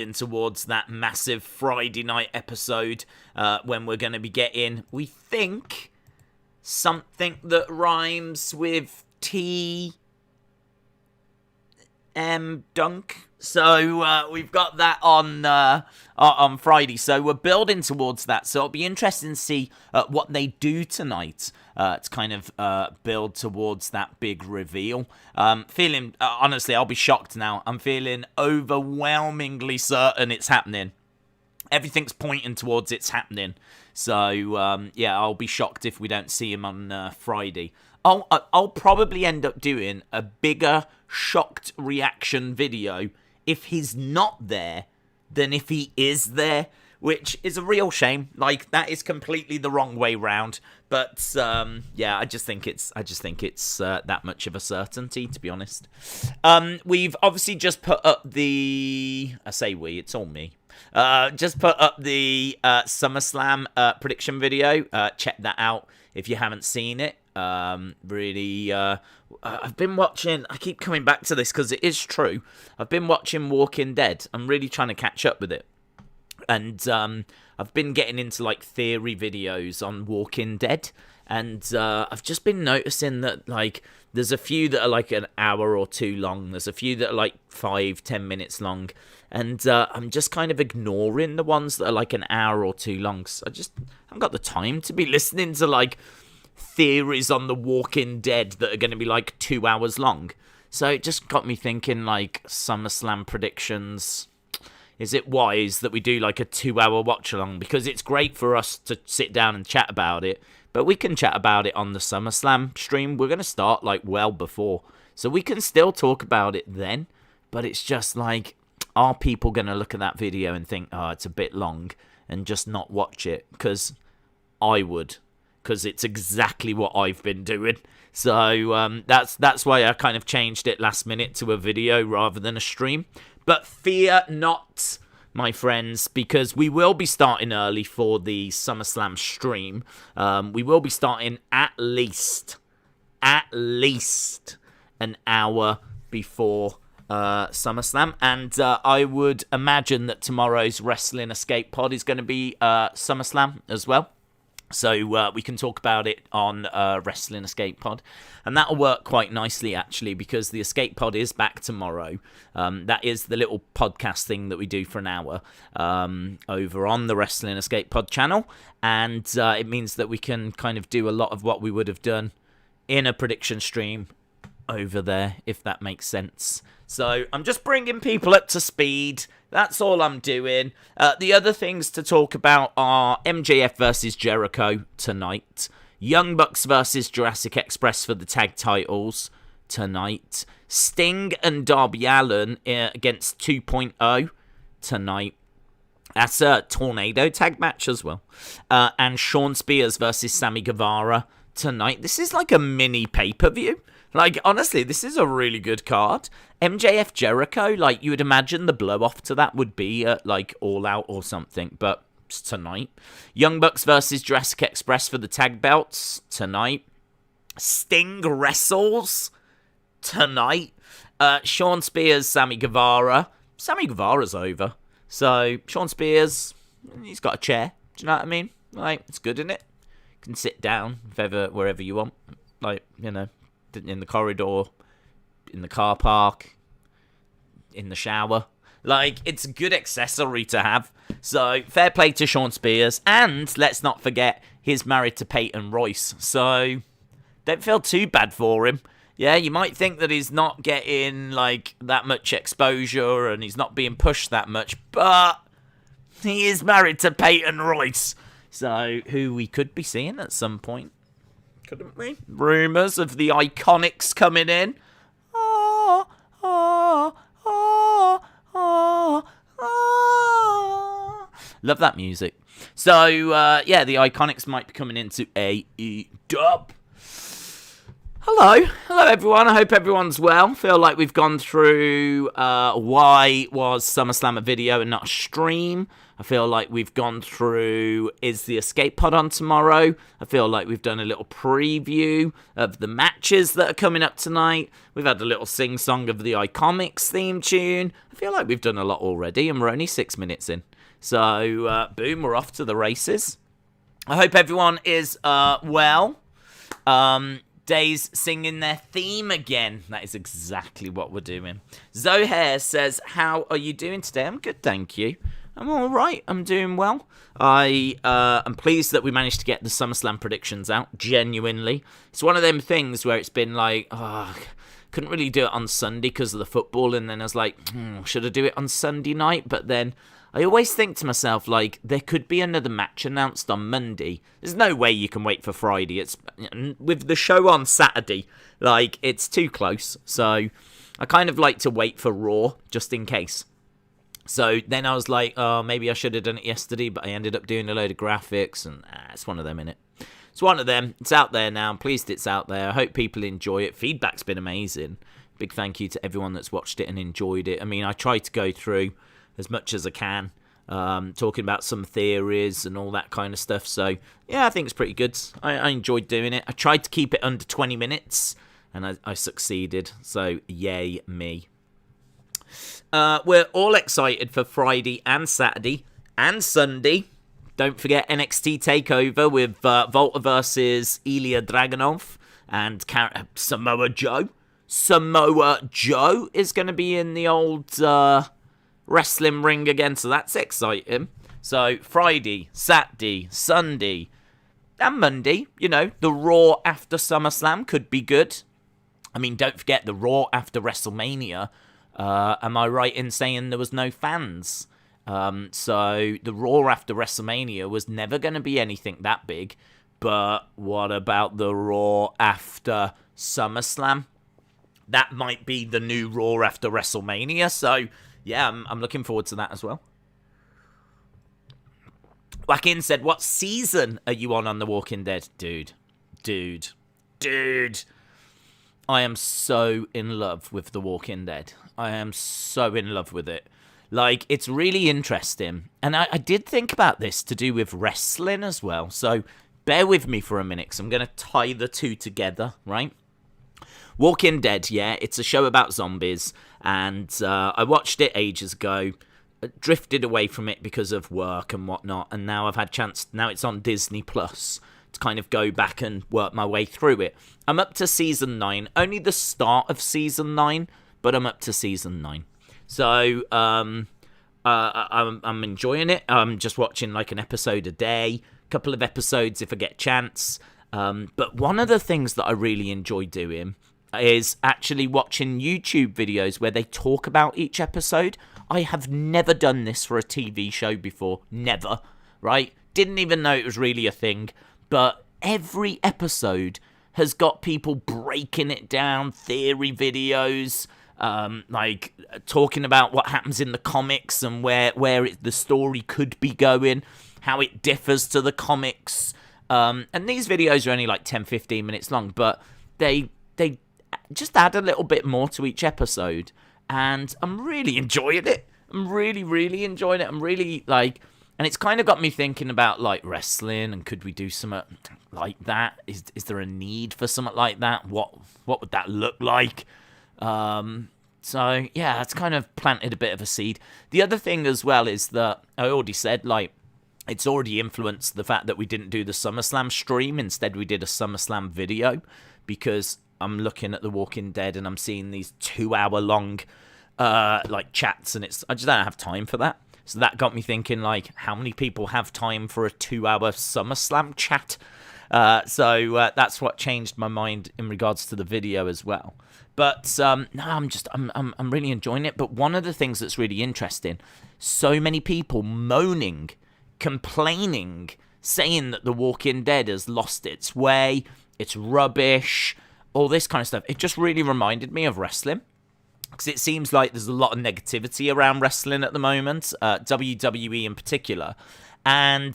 building towards that massive Friday night episode when we're going to be getting, we think, something that rhymes with Dunk. So we've got that on Friday. So we're building towards that. So it'll be interesting to see what they do tonight to kind of build towards that big reveal. Feeling, honestly, I'll be shocked now. I'm feeling overwhelmingly certain it's happening. Everything's pointing towards it's happening. So, yeah, I'll be shocked if we don't see him on Friday. I'll probably end up doing a bigger shocked reaction video if he's not there than if he is there, which is a real shame. Like, that is completely the wrong way round. But yeah, I just think it's that much of a certainty, to be honest. We've obviously just put up the, I say we, it's all me. Just put up the SummerSlam prediction video. Check that out if you haven't seen it. Really, I've been watching, I keep coming back to this because it is true. I've been watching Walking Dead. I'm really trying to catch up with it. And I've been getting into like theory videos on Walking Dead. And I've just been noticing that like there's a few that are like an hour or two long. There's a few that are like 5-10 minutes long. And I'm just kind of ignoring the ones that are like an hour or two long. So I just haven't got the time to be listening to like theories on The Walking Dead that are going to be like 2 hours long. So it just got me thinking like SummerSlam predictions. Is it wise that we do like a 2-hour watch along? Because it's great for us to sit down and chat about it. But we can chat about it on the SummerSlam stream. We're going to start like well before. So we can still talk about it then. But it's just like, are people going to look at that video and think, oh, it's a bit long, and just not watch it? Because I would. Because it's exactly what I've been doing. So that's why I kind of changed it last minute to a video rather than a stream. But fear not, my friends, because we will be starting early for the SummerSlam stream. We will be starting at least an hour before SummerSlam. And I would imagine that tomorrow's Wrestling Escape Pod is going to be SummerSlam as well. So we can talk about it on Wrestling Escape Pod. And that'll work quite nicely, actually, because the Escape Pod is back tomorrow. That is the little podcast thing that we do for an hour over on the Wrestling Escape Pod channel. And it means that we can kind of do a lot of what we would have done in a prediction stream over there, if that makes sense. So I'm just bringing people up to speed. That's all I'm doing. The other things to talk about are MJF versus Jericho tonight. Young Bucks versus Jurassic Express for the tag titles tonight. Sting and Darby Allin against 2.0 tonight. That's a Tornado tag match as well. And Shawn Spears versus Sammy Guevara tonight. This is like a mini pay-per-view. Like, honestly, this is a really good card. MJF Jericho, like, you would imagine the blow-off to that would be at, like, All Out or something, but it's tonight. Young Bucks versus Jurassic Express for the tag belts tonight. Sting wrestles tonight. Shawn Spears, Sammy Guevara. Sammy Guevara's over. So, Shawn Spears, he's got a chair. Do you know what I mean? Like, it's good, isn't it? You can sit down wherever you want. Like, you know, in the corridor, in the car park, in the shower. Like, it's a good accessory to have. So, fair play to Shawn Spears. And, let's not forget, he's married to Peyton Royce. So, don't feel too bad for him. Yeah, you might think that he's not getting, like, that much exposure and he's not being pushed that much. But, he is married to Peyton Royce. So, who we could be seeing at some point. Couldn't we? Rumours of the Iconics coming in. Love that music. So, yeah, the Iconics might be coming into AEW. Hello everyone. I hope everyone's well. Feel like we've gone through why was SummerSlam a video and not a stream. I feel like we've gone through is the escape pod on tomorrow. I feel like we've done a little preview of the matches that are coming up tonight. We've had a little sing-song of the iComics theme tune. I feel like we've done a lot already and we're only 6 minutes in. So, boom, we're off to the races. I hope everyone is well. Days singing their theme again. That is exactly what we're doing. Zohair says, how are you doing today? I'm good, thank you. I'm all right. I'm doing well. I'm pleased that we managed to get the SummerSlam predictions out, genuinely. It's one of them things where it's been like, couldn't really do it on Sunday because of the football, and then I was like, should I do it on Sunday night? But then I always think to myself, like, there could be another match announced on Monday. There's no way you can wait for Friday. It's with the show on Saturday, like, it's too close. So I kind of like to wait for Raw, just in case. So then I was like, oh, maybe I should have done it yesterday, but I ended up doing a load of graphics, and it's one of them, innit? It's one of them. It's out there now. I'm pleased it's out there. I hope people enjoy it. Feedback's been amazing. Big thank you to everyone that's watched it and enjoyed it. I mean, I try to go through as much as I can, talking about some theories and all that kind of stuff. So, yeah, I think it's pretty good. I enjoyed doing it. I tried to keep it under 20 minutes, and I succeeded. So, yay me. We're all excited for Friday and Saturday and Sunday. Don't forget NXT TakeOver with Volta versus Ilya Dragunov and Samoa Joe. Samoa Joe is going to be in the old wrestling ring again, so that's exciting. So Friday, Saturday, Sunday, and Monday, you know, the Raw after SummerSlam could be good. I mean, don't forget the Raw after WrestleMania. Am I right in saying there was no fans? So the Raw after WrestleMania was never going to be anything that big. But what about the Raw after SummerSlam? That might be the new Raw after WrestleMania. So yeah, I'm looking forward to that as well. Joaquin said, what season are you on The Walking Dead? Dude. I am so in love with The Walking Dead. I am so in love with it. Like, it's really interesting. And I did think about this to do with wrestling as well. So bear with me for a minute, because I'm going to tie the two together, right? Walking Dead, yeah, it's a show about zombies. And I watched it ages ago. Drifted away from it because of work and whatnot. And now I've had chance. Now it's on Disney Plus. To kind of go back and work my way through it. I'm up to season 9, only the start of season 9, but I'm up to season 9. So I'm enjoying it. I'm just watching like an episode a day, a couple of episodes if I get a chance. But one of the things that I really enjoy doing is actually watching YouTube videos where they talk about each episode. I have never done this for a TV show before, never, right? Didn't even know it was really a thing. But every episode has got people breaking it down, theory videos, like talking about what happens in the comics and where the story could be going, how it differs to the comics. And these videos are only like 10, 15 minutes long, but they just add a little bit more to each episode. And I'm really enjoying it. I'm really, really enjoying it. I'm really like... And it's kind of got me thinking about, like, wrestling, and could we do something like that? Is there a need for something like that? What would that look like? So, yeah, it's kind of planted a bit of a seed. The other thing as well is that, I already said, like, it's already influenced the fact that we didn't do the SummerSlam stream. Instead, we did a SummerSlam video, because I'm looking at The Walking Dead, and I'm seeing these 2-hour-long, like, chats, and I just don't have time for that. So that got me thinking, like, how many people have time for a 2-hour SummerSlam chat? So that's what changed my mind in regards to the video as well. But no, I'm really enjoying it. But one of the things that's really interesting, so many people moaning, complaining, saying that The Walking Dead has lost its way, it's rubbish, all this kind of stuff. It just really reminded me of wrestling. Because it seems like there's a lot of negativity around wrestling at the moment, WWE in particular. And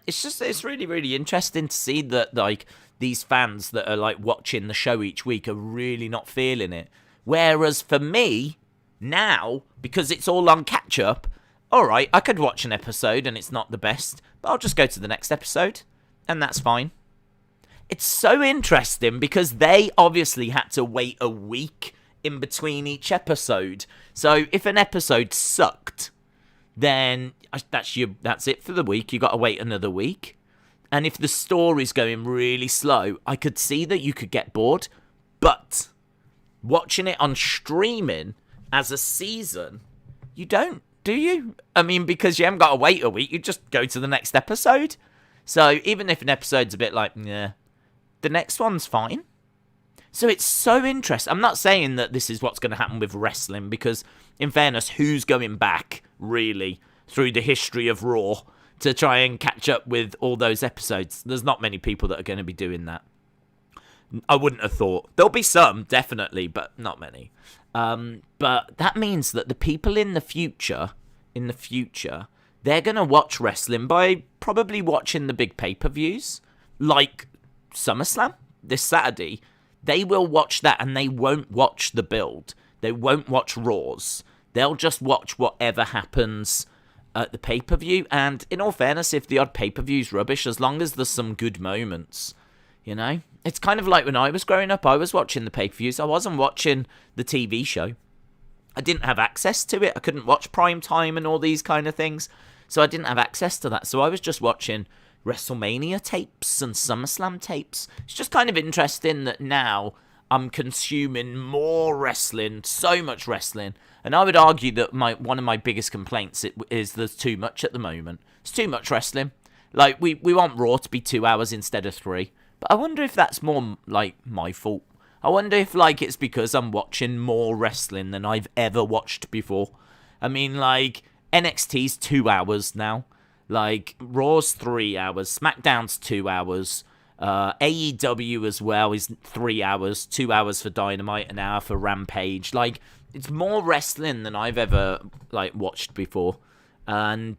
it's really, really interesting to see that, like, these fans that are, like, watching the show each week are really not feeling it. Whereas for me, now, because it's all on catch-up, all right, I could watch an episode and it's not the best, but I'll just go to the next episode, and that's fine. It's so interesting because they obviously had to wait a week in between each episode. So if an episode sucked, then that's it for the week. You got to wait another week. And if the story's going really slow, I could see that you could get bored. But watching it on streaming as a season, you don't, do you? I mean, because you haven't got to wait a week, you just go to the next episode. So even if an episode's a bit like, yeah, the next one's fine. So it's so interesting. I'm not saying that this is what's going to happen with wrestling, because in fairness, who's going back, really, through the history of Raw to try and catch up with all those episodes? There's not many people that are going to be doing that. I wouldn't have thought. There'll be some, definitely, but not many. But that means that the people in the future, they're going to watch wrestling by probably watching the big pay-per-views, like Summerslam this Saturday. They will watch that and they won't watch the build. They won't watch Raws. They'll just watch whatever happens at the pay-per-view. And in all fairness, if the odd pay-per-view's rubbish, as long as there's some good moments, you know? It's kind of like when I was growing up, I was watching the pay-per-views. I wasn't watching the TV show. I didn't have access to it. I couldn't watch prime time and all these kind of things. So I didn't have access to that. So I was just watching WrestleMania tapes and SummerSlam tapes. It's just kind of interesting that now I'm consuming more wrestling, so much wrestling, and I would argue that one of my biggest complaints is there's too much at the moment. It's too much wrestling. Like, we want Raw to be 2 hours instead of 3, but I wonder if that's more, like, my fault. I wonder if, like, it's because I'm watching more wrestling than I've ever watched before. I mean, like, NXT's 2 hours now. Like, Raw's 3 hours, SmackDown's 2 hours, AEW as well is 3 hours, 2 hours for Dynamite, an hour for Rampage. Like, it's more wrestling than I've ever, like, watched before. And,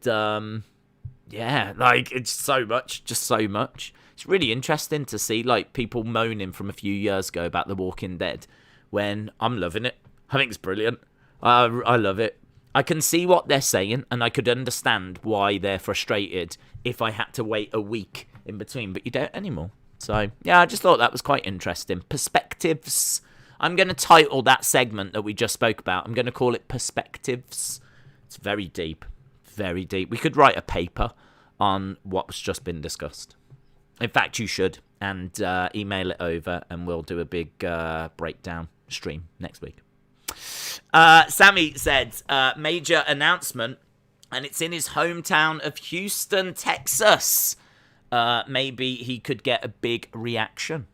yeah, like, it's so much, just so much. It's really interesting to see, like, people moaning from a few years ago about The Walking Dead, when I'm loving it. I think it's brilliant. I love it. I can see what they're saying, and I could understand why they're frustrated if I had to wait a week in between, but you don't anymore. So, yeah, I just thought that was quite interesting. Perspectives. I'm going to title that segment that we just spoke about, I'm going to call it Perspectives. It's very deep. Very deep. We could write a paper on what's just been discussed. In fact, you should, and email it over, and we'll do a big breakdown stream next week. Sammy said, major announcement, and it's in his hometown of Houston, Texas. Maybe he could get a big reaction.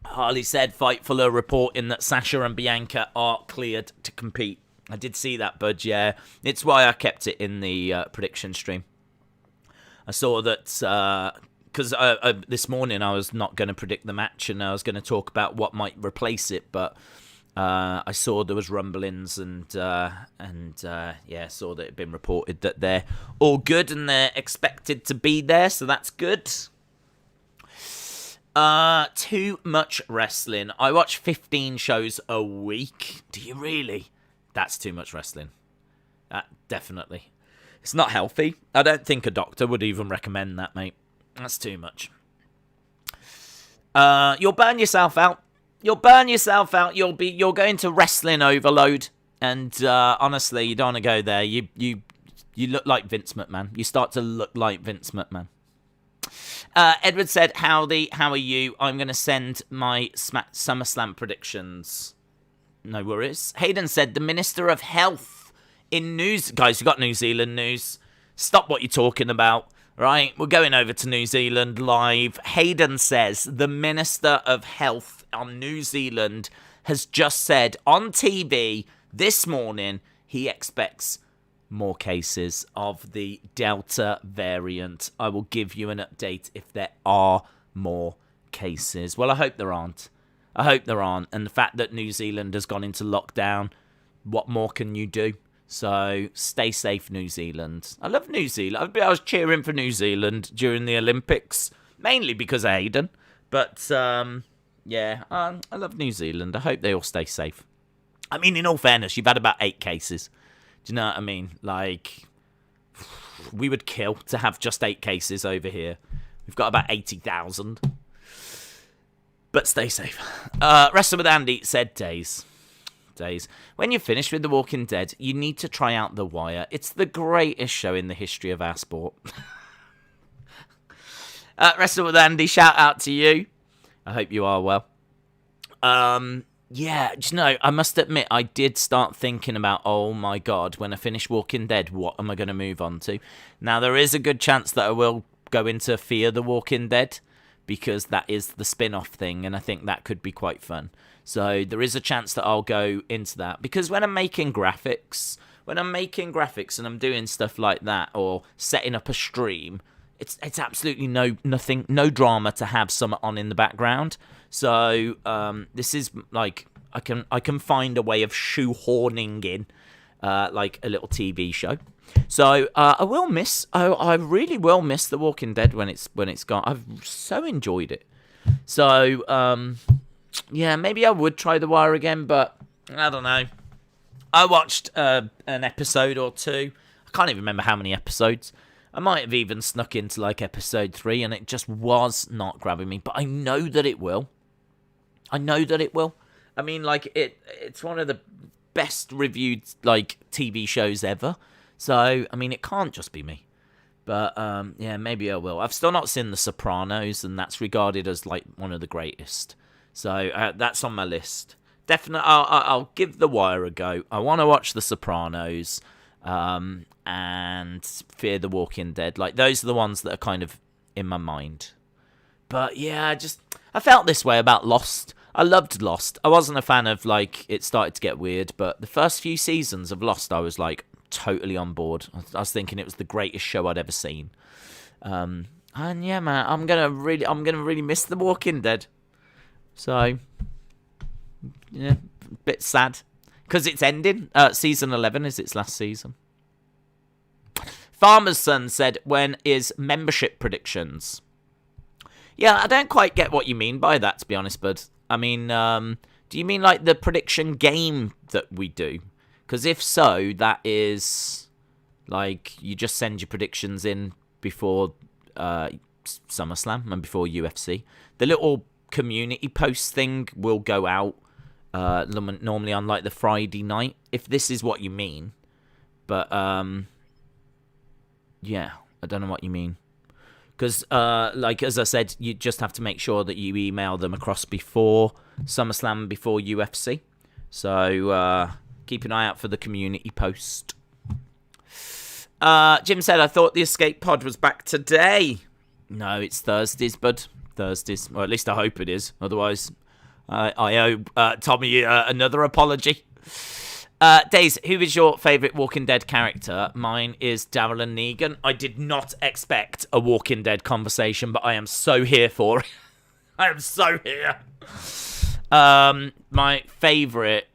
Harley said, Fightful are reporting that Sasha and Bianca are cleared to compete. I did see that, bud, yeah. It's why I kept it in the prediction stream. I saw that... because this morning I was not going to predict the match and I was going to talk about what might replace it, but I saw there was rumblings and saw that it had been reported that they're all good and they're expected to be there, so that's good. Too much wrestling. I watch 15 shows a week. Do you really? That's too much wrestling. Definitely. It's not healthy. I don't think a doctor would even recommend that, mate. That's too much. You'll burn yourself out. You'll burn yourself out. You're going to wrestling overload. And honestly, you don't want to go there. You look like Vince McMahon. You start to look like Vince McMahon. Edward said, "Howdy, how are you? I'm going to send my SummerSlam predictions." No worries. Hayden said, "The Minister of Health in news." Guys, you got New Zealand news. Stop what you're talking about. Right, we're going over to New Zealand live. Hayden says the Minister of Health on New Zealand has just said on TV this morning he expects more cases of the Delta variant. I will give you an update if there are more cases. Well, I hope there aren't. And the fact that New Zealand has gone into lockdown, what more can you do? So stay safe, New Zealand. I love New Zealand. I was cheering for New Zealand during the Olympics, mainly because of Hayden. But, yeah, I love New Zealand. I hope they all stay safe. I mean, in all fairness, you've had about 8 cases. Do you know what I mean? Like, we would kill to have just 8 cases over here. We've got about 80,000. But stay safe. Wrestling with Andy said Days. When you're finished with The Walking Dead, you need to try out The Wire. It's the greatest show in the history of our sport. Wrestling with Andy, shout out to you. I hope you are well. Yeah, you know, I must admit, I did start thinking about, oh my god, when I finish Walking Dead, what am I going to move on to? Now, there is a good chance that I will go into Fear the Walking Dead, because that is the spin-off thing, and I think that could be quite fun. So there is a chance that I'll go into that, because when I'm making graphics and I'm doing stuff like that, or setting up a stream, it's absolutely no drama to have some on in the background. So this is like I can find a way of shoehorning in like a little TV show. So I really will miss The Walking Dead when it's gone. I've so enjoyed it. So yeah, maybe I would try The Wire again, but I don't know. I watched an episode or 2. I can't even remember how many episodes. I might have even snuck into like episode 3, and it just was not grabbing me. But I know that it will. I mean, like it's one of the best reviewed like TV shows ever. So I mean, it can't just be me. But yeah, maybe I will. I've still not seen The Sopranos, and that's regarded as like one of the greatest. So that's on my list. Definitely, I'll give The Wire a go. I want to watch The Sopranos. And Fear the Walking Dead. Like, those are the ones that are kind of in my mind. But yeah, I felt this way about Lost. I loved Lost. I wasn't a fan of, like, it started to get weird, but the first few seasons of Lost, I was, like, totally on board. I was thinking it was the greatest show I'd ever seen. And yeah, man, I'm gonna really miss The Walking Dead. So, yeah, a bit sad. Because it's ending. Season 11 is its last season. Farmer's Son said, when is membership predictions? Yeah, I don't quite get what you mean by that, to be honest, bud. I mean, do you mean like the prediction game that we do? Because if so, that is like you just send your predictions in before SummerSlam and before UFC. The little community post thing will go out normally on like the Friday night, if this is what you mean. But yeah, I don't know what you mean. Because, like, as I said, you just have to make sure that you email them across before SummerSlam, before UFC. So, keep an eye out for the community post. Jim said, I thought the Escape Pod was back today. No, it's Thursdays, bud. Thursdays. Or at least I hope it is. Otherwise, I owe Tommy another apology. Days, who is your favourite Walking Dead character? Mine is Daryl and Negan. I did not expect a Walking Dead conversation, but I am so here for it. I am so here. My favourite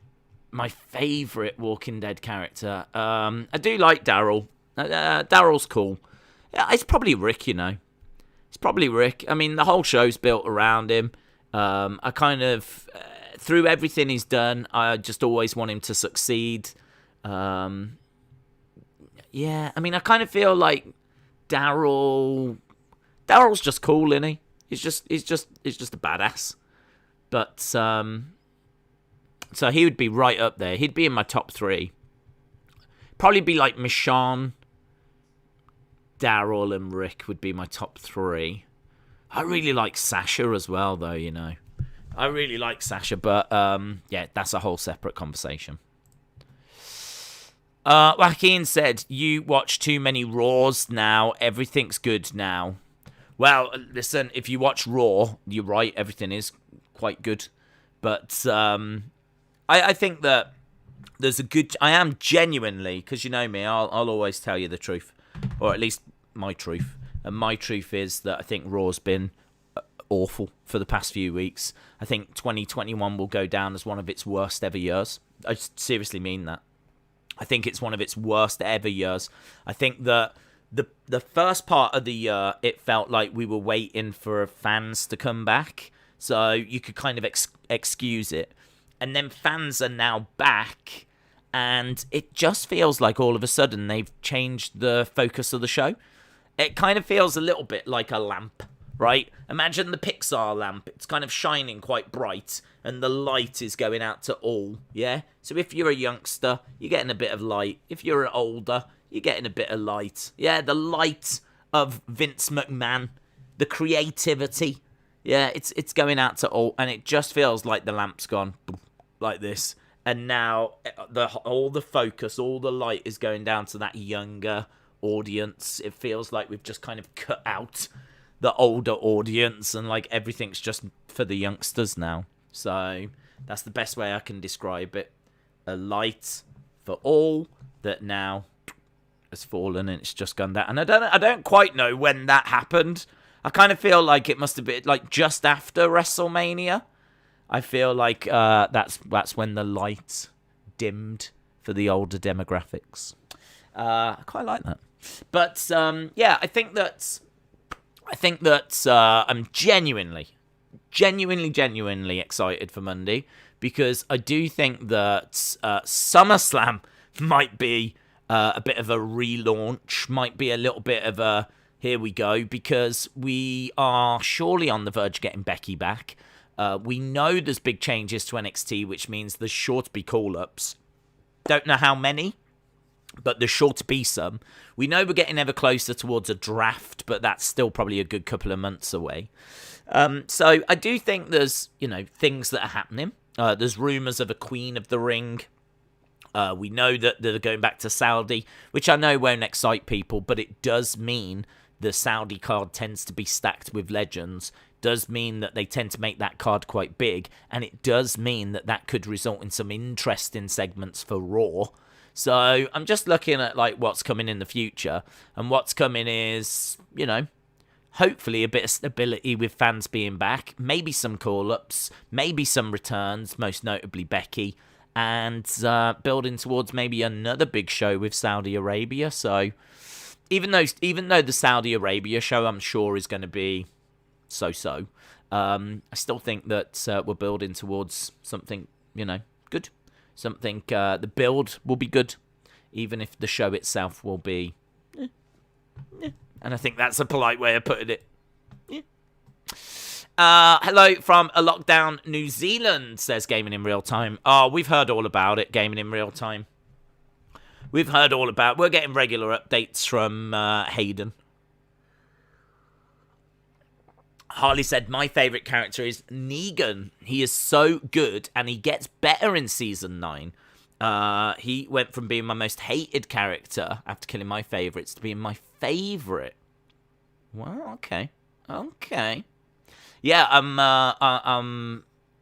Walking Dead character. I do like Daryl. Daryl's cool. It's probably Rick, you know. It's probably Rick. I mean, the whole show's built around him. I kind of... through everything he's done, I just always want him to succeed. Yeah, I mean, I kind of feel like Daryl's just cool, isn't he? He's just a badass. But so he would be right up there. He'd be in my top 3. Probably be like Michonne, Daryl, and Rick would be my top 3. I really like Sasha as well, though, you know. I really like Sasha, but yeah, that's a whole separate conversation. Joaquin said, you watch too many Raws now. Everything's good now. Well, listen, if you watch Raw, you're right. Everything is quite good. But I think that there's a good... I am genuinely, because you know me, I'll always tell you the truth. Or at least my truth. And my truth is that I think Raw's been... awful for the past few weeks. I think 2021 will go down as one of its worst ever years. I seriously mean that. I think it's one of its worst ever years. I think that the first part of the year, it felt like we were waiting for fans to come back, so you could kind of excuse it. And then fans are now back, and it just feels like all of a sudden they've changed the focus of the show. It kind of feels a little bit like a lamp, right? Imagine the Pixar lamp. It's kind of shining quite bright, and the light is going out to all, yeah? So if you're a youngster, you're getting a bit of light. If you're older, you're getting a bit of light. Yeah, the light of Vince McMahon, the creativity. Yeah, it's going out to all, and it just feels like the lamp's gone like this. And now all the focus, all the light is going down to that younger audience. It feels like we've just kind of cut out the older audience, and like everything's just for the youngsters now. So that's the best way I can describe it. A light for all that now has fallen, and it's just gone down. And I don't quite know when that happened. I kind of feel like it must have been like just after WrestleMania. I feel like that's when the light dimmed for the older demographics. I quite like that. But yeah, I think that I'm genuinely excited for Monday, because I do think that SummerSlam might be a bit of a relaunch, might be a little bit of a here we go, because we are surely on the verge of getting Becky back. We know there's big changes to NXT, which means there's sure to be call-ups. Don't know how many, but there's sure to be some. We know we're getting ever closer towards a draft, but that's still probably a good couple of months away. So I do think there's, things that are happening. There's rumours of a Queen of the Ring. We know that they're going back to Saudi, which I know won't excite people, but it does mean the Saudi card tends to be stacked with legends. Does mean that they tend to make that card quite big, and it does mean that could result in some interesting segments for Raw. So I'm just looking at like what's coming in the future, and what's coming is, hopefully a bit of stability with fans being back, maybe some call-ups, maybe some returns, most notably Becky, and building towards maybe another big show with Saudi Arabia. So even though the Saudi Arabia show I'm sure is going to be so-so, I still think that we're building towards something, good. Something, the build will be good, even if the show itself will be, And I think that's a polite way of putting it. Hello from a lockdown New Zealand, says Gaming in Real Time. Oh, we've heard all about it, Gaming in Real Time. We're getting regular updates from Hayden. Harley said, my favourite character is Negan. He is so good, and he gets better in Season 9. He went from being my most hated character after killing my favourites to being my favourite. Well, okay. Yeah, I'm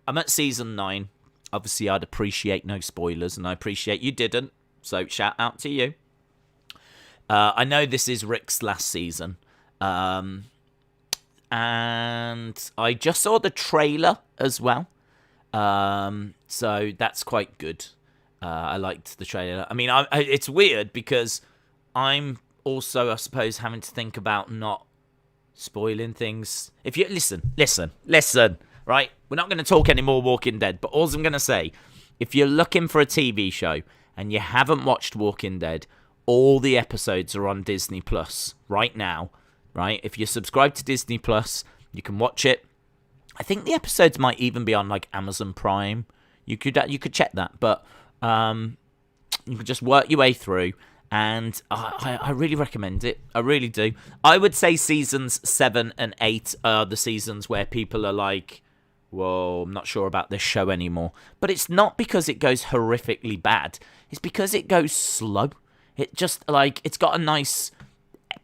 at Season 9. Obviously, I'd appreciate no spoilers, and I appreciate you didn't. So, shout out to you. I know this is Rick's last season. And I just saw the trailer as well. So that's quite good. I liked the trailer. I mean, it's weird because I'm also, I suppose, having to think about not spoiling things. If you listen, right? We're not going to talk any more Walking Dead, but all I'm going to say, if you're looking for a TV show and you haven't watched Walking Dead, all the episodes are on Disney Plus right now. Right, if you're subscribed to Disney Plus, you can watch it. I think the episodes might even be on like Amazon Prime. You could check that, but you could just work your way through, and I really recommend it. I really do. I would say seasons 7 and 8 are the seasons where people are like, "Whoa, I'm not sure about this show anymore." But it's not because it goes horrifically bad. It's because it goes slow. It just it's got a nice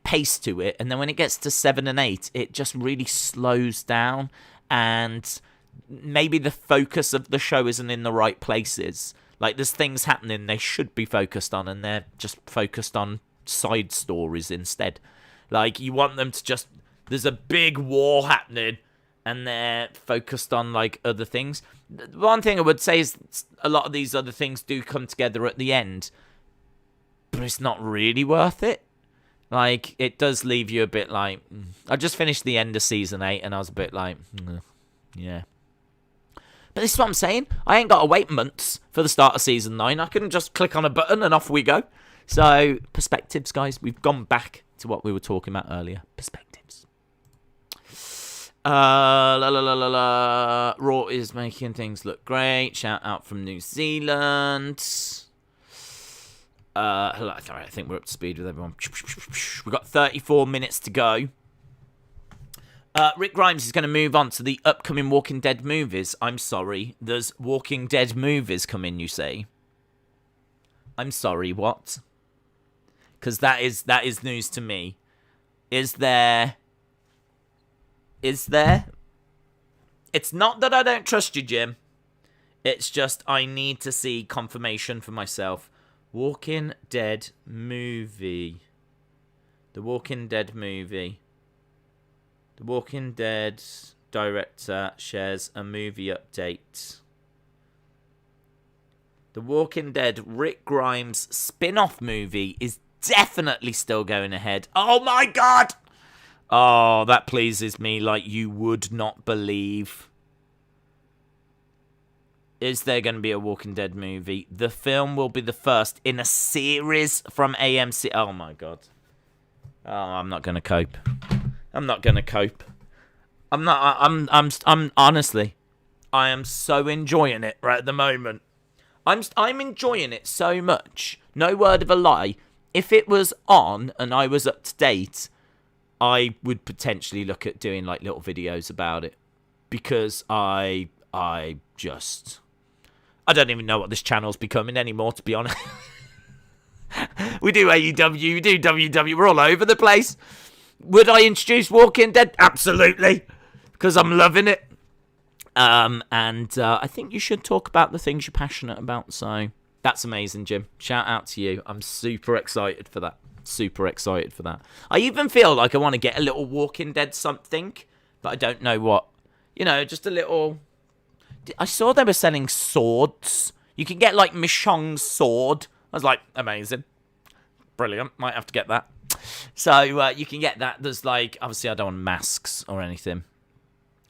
pace to it, and then when it gets to 7 and 8, it just really slows down, and maybe the focus of the show isn't in the right places. Like, there's things happening they should be focused on, and they're just focused on side stories instead. Like, you want them to just, there's a big war happening, and they're focused on like other things. One thing I would say is a lot of these other things do come together at the end. but it's not really worth it. Like, it does leave you a bit like... I just finished the end of Season 8, and I was a bit like, yeah. But this is what I'm saying. I ain't got to wait months for the start of Season 9. I can just click on a button, and off we go. So, perspectives, guys. We've gone back to what we were talking about earlier. Perspectives. Raw is making things look great. Shout out from New Zealand. I think we're up to speed with everyone. We've got 34 minutes to go. Rick Grimes is going to move on to the upcoming Walking Dead movies. I'm sorry. There's Walking Dead movies coming, you say? I'm sorry, what? Because that is news to me. Is there? It's not that I don't trust you, Jim. It's just I need to see confirmation for myself. Walking Dead movie. The Walking Dead movie. The Walking Dead director shares a movie update. The Walking Dead Rick Grimes spin-off movie is definitely still going ahead. Oh my god! Oh, that pleases me like you would not believe. Is there going to be a Walking Dead movie? The film will be the first in a series from AMC. Oh my god. Oh, I'm not going to cope. I'm honestly, I am so enjoying it right at the moment. I'm enjoying it so much. No word of a lie. If it was on and I was up to date, I would potentially look at doing like little videos about it, because I don't even know what this channel's becoming anymore, to be honest. We do AEW, we do WWE, we're all over the place. Would I introduce Walking Dead? Absolutely, because I'm loving it. And I think you should talk about the things you're passionate about. So that's amazing, Jim. Shout out to you. I'm super excited for that. I even feel like I want to get a little Walking Dead something, but I don't know what. You know, just a little... I saw they were selling swords. You can get, like, Michonne's sword. I was like, amazing. Brilliant. Might have to get that. So, you can get that. There's, like, obviously I don't want masks or anything.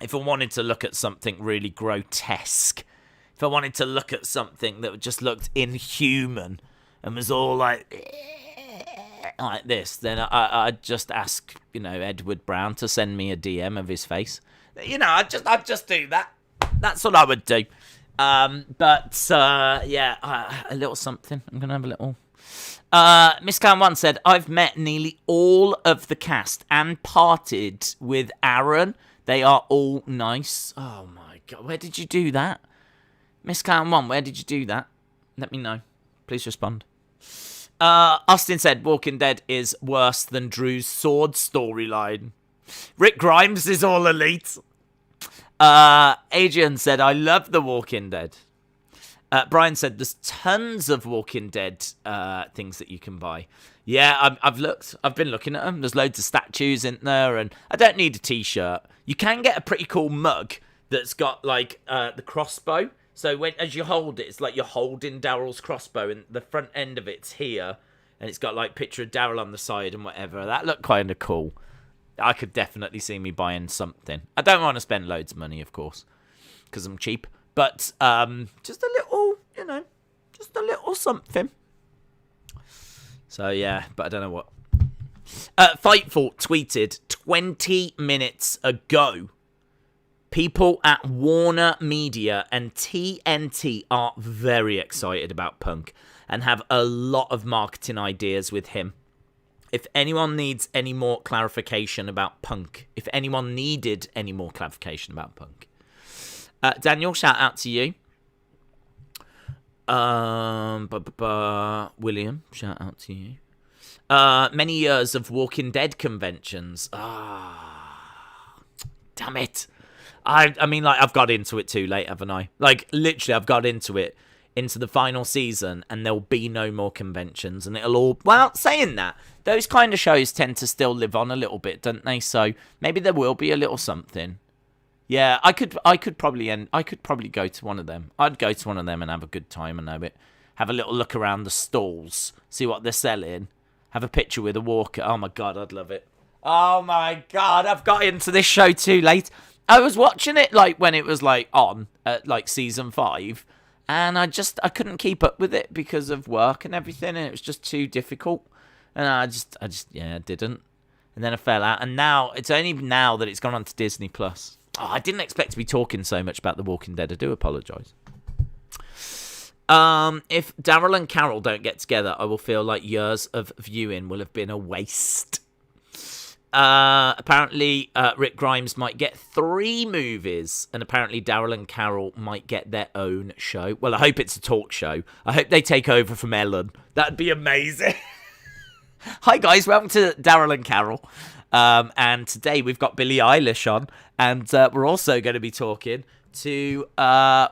If I wanted to look at something really grotesque, if I wanted to look at something that just looked inhuman and was all, like this, then I'd just ask, you know, Edward Brown to send me a DM of his face. You know, I'd just do that. That's what I would do. Yeah, a little something. I'm going to have a little... Miss Khan 1 said, I've met nearly all of the cast and parted with Aaron. They are all nice. Oh, my God. Where did you do that? Miss Khan 1, where did you do that? Let me know. Please respond. Austin said, Walking Dead is worse than Drew's sword storyline. Rick Grimes is all elite. Adrian said, I love The Walking Dead. Brian said, there's tons of Walking Dead things that you can buy. Yeah, I've looked. I've been looking at them. There's loads of statues in there, and I don't need a t-shirt. You can get a pretty cool mug that's got, like, the crossbow. So as you hold it, it's like you're holding Daryl's crossbow, and the front end of it's here, and it's got, like, picture of Daryl on the side and whatever. That looked kind of cool. I could definitely see me buying something. I don't want to spend loads of money, of course, because I'm cheap. But just a little, you know, just a little something. So, yeah, but I don't know what. Fightful tweeted 20 minutes ago. People at Warner Media and TNT are very excited about Punk and have a lot of marketing ideas with him. If anyone needs any more clarification about Punk, Daniel, shout out to you. William, shout out to you. Many years of Walking Dead conventions. Damn it. I mean, like, I've got into it too late, haven't I? Like, literally, I've got into the final season, and there'll be no more conventions, and it'll all... Well, saying that, those kind of shows tend to still live on a little bit, don't they? So maybe there will be a little something. Yeah, I could probably go to one of them. I'd go to one of them and have a good time, I know it. have a little look around the stalls, see what they're selling, have a picture with a walker. Oh my God, I'd love it. Oh my God, I've got into this show too late. I was watching it like when it was like on at like season 5, and I couldn't keep up with it because of work and everything, and it was just too difficult. And I didn't. And then I fell out, and now it's only now that it's gone on to Disney Plus. Oh, I didn't expect to be talking so much about The Walking Dead. I do apologise. If Daryl and Carol don't get together, I will feel like years of viewing will have been a waste. Apparently, Rick Grimes might get 3 movies, and apparently Daryl and Carol might get their own show. Well, I hope it's a talk show. I hope they take over from Ellen. That'd be amazing. Hi guys, welcome to Daryl and Carol. And today we've got Billie Eilish on, and we're also going to be talking to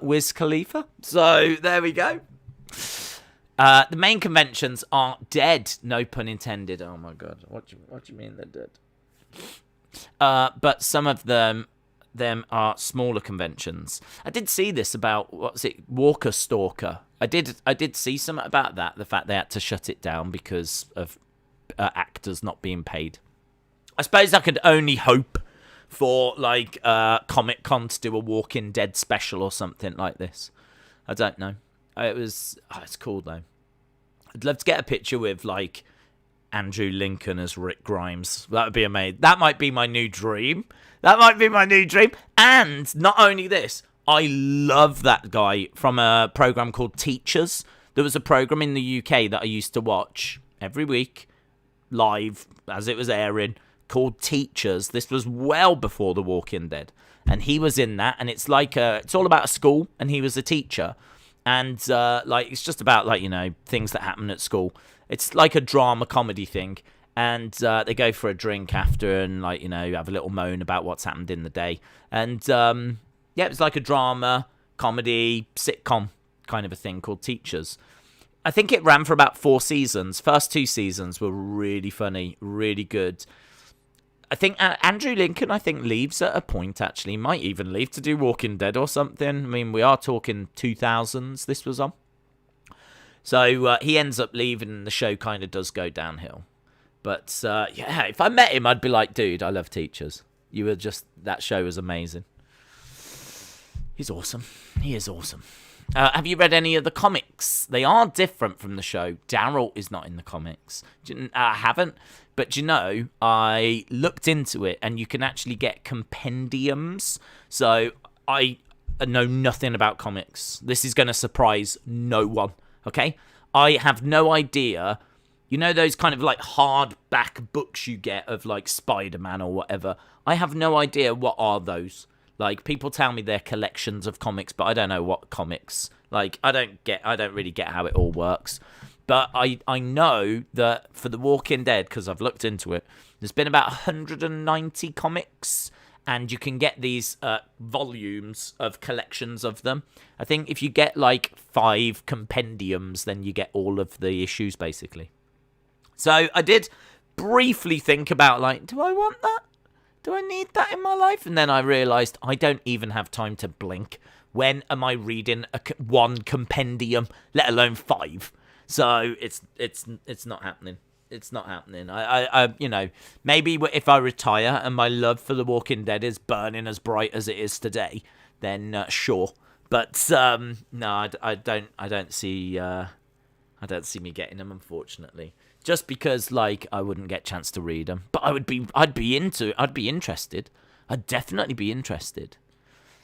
Wiz Khalifa. So there we go. The main conventions are dead, no pun intended. Oh my God, what do you mean they're dead? But some of them are smaller conventions. I did see this about, Walker Stalker. I did see something about that, the fact they had to shut it down because of actors not being paid. I suppose I could only hope for like Comic Con to do a Walking Dead special or something like this. I don't know. It's cool though. I'd love to get a picture with like Andrew Lincoln as Rick Grimes. That would be amazing. That might be my new dream. And not only this, I love that guy from a program called Teachers. There was a program in the UK that I used to watch every week, live as it was airing, called Teachers. This was well before The Walking Dead, and he was in that. And it's like it's all about a school, and he was a teacher, and it's just about things that happen at school. It's like a drama comedy thing, and they go for a drink after, and have a little moan about what's happened in the day. And it was like a drama comedy sitcom kind of a thing called Teachers. I think it ran for about 4 seasons. First 2 seasons were really funny, really good. I think Andrew Lincoln, leaves at a point, actually. Might even leave to do Walking Dead or something. I mean, we are talking 2000s this was on. So he ends up leaving, and the show kind of does go downhill. But, if I met him, I'd be like, dude, I love Teachers. That show was amazing. He's awesome. He is awesome. Have you read any of the comics? They are different from the show. Daryl is not in the comics. I haven't. But I looked into it, and you can actually get compendiums. So I know nothing about comics. This is going to surprise no one, okay? I have no idea. Those kind of like hardback books you get of like Spider-Man or whatever? I have no idea what are those. Like, people tell me they're collections of comics, but I don't know what comics. Like, I don't really get how it all works. But I know that for The Walking Dead, because I've looked into it, there's been about 190 comics, and you can get these volumes of collections of them. I think if you get like 5 compendiums, then you get all of the issues, basically. So I did briefly think about, like, do I want that? Do I need that in my life? And then I realised I don't even have time to blink. When am I reading one compendium, let alone 5? So it's not happening. It's not happening. I maybe if I retire and my love for The Walking Dead is burning as bright as it is today, then sure. But no, I don't see me getting them, unfortunately. Just because, like, I wouldn't get a chance to read them. But I'd be interested. I'd definitely be interested.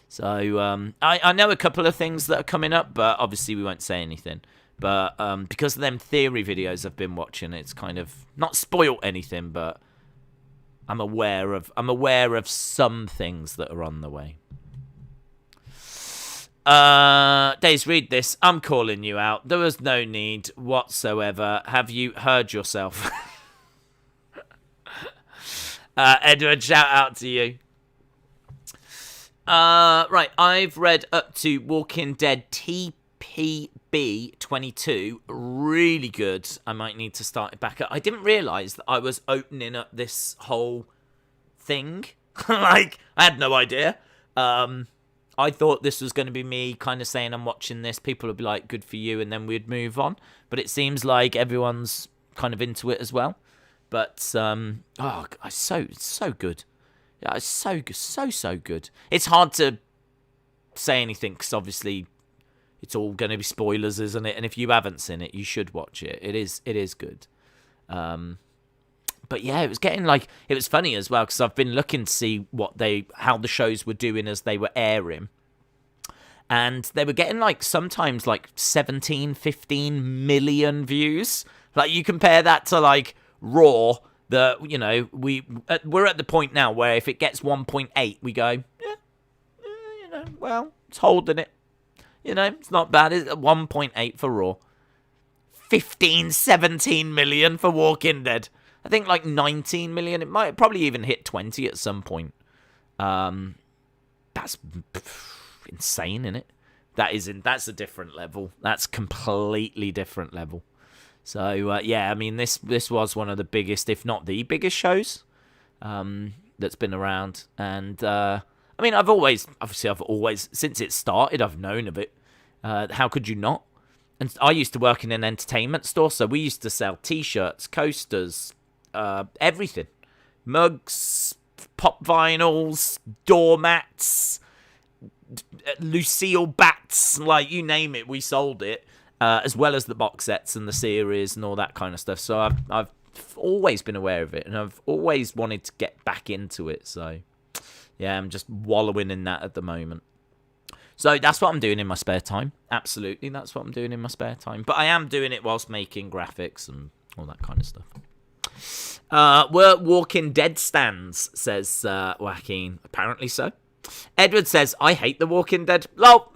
So, I know a couple of things that are coming up, but obviously we won't say anything. But because of them theory videos I've been watching, it's kind of not spoiled anything, but I'm aware of some things that are on the way. Days, read this. I'm calling you out. There was no need whatsoever. Have you heard yourself? Edward, shout out to you. Right, I've read up to Walking Dead TPB 22. Really good. I might need to start it back up. I didn't realise that I was opening up this whole thing. Like, I had no idea. I thought this was going to be me kind of saying I'm watching this. People would be like, good for you, and then we'd move on. But it seems like everyone's kind of into it as well. But, it's so good. Yeah, it's so good, so good. It's hard to say anything because obviously it's all going to be spoilers, isn't it? And if you haven't seen it, you should watch it. It is good. But yeah, it was funny as well because I've been looking to see how the shows were doing as they were airing. And they were getting sometimes 17, 15 million views. Like you compare that to Raw, we're at the point now where if it gets 1.8, we go, well, it's holding it. It's not bad. It's 1.8 for Raw. 15, 17 million for Walking Dead. I think 19 million. It might probably even hit 20 at some point. That's insane, isn't it? That's a different level. That's completely different level. So I mean, this was one of the biggest, if not the biggest shows that's been around. And I mean, I've always since it started, I've known of it. How could you not? And I used to work in an entertainment store, so we used to sell T-shirts, coasters, everything. Mugs, pop vinyls, doormats, Lucille bats, you name it, we sold it, as well as the box sets and the series and all that kind of stuff. So I've always been aware of it, and I've always wanted to get back into it. So yeah, I'm just wallowing in that at the moment. So that's what I'm doing in my spare time. Absolutely, that's what I'm doing in my spare time. But I am doing it whilst making graphics and all that kind of stuff. Were Walking Dead stands, says Joaquin. Apparently so. Edward says, I hate The Walking Dead. Lol.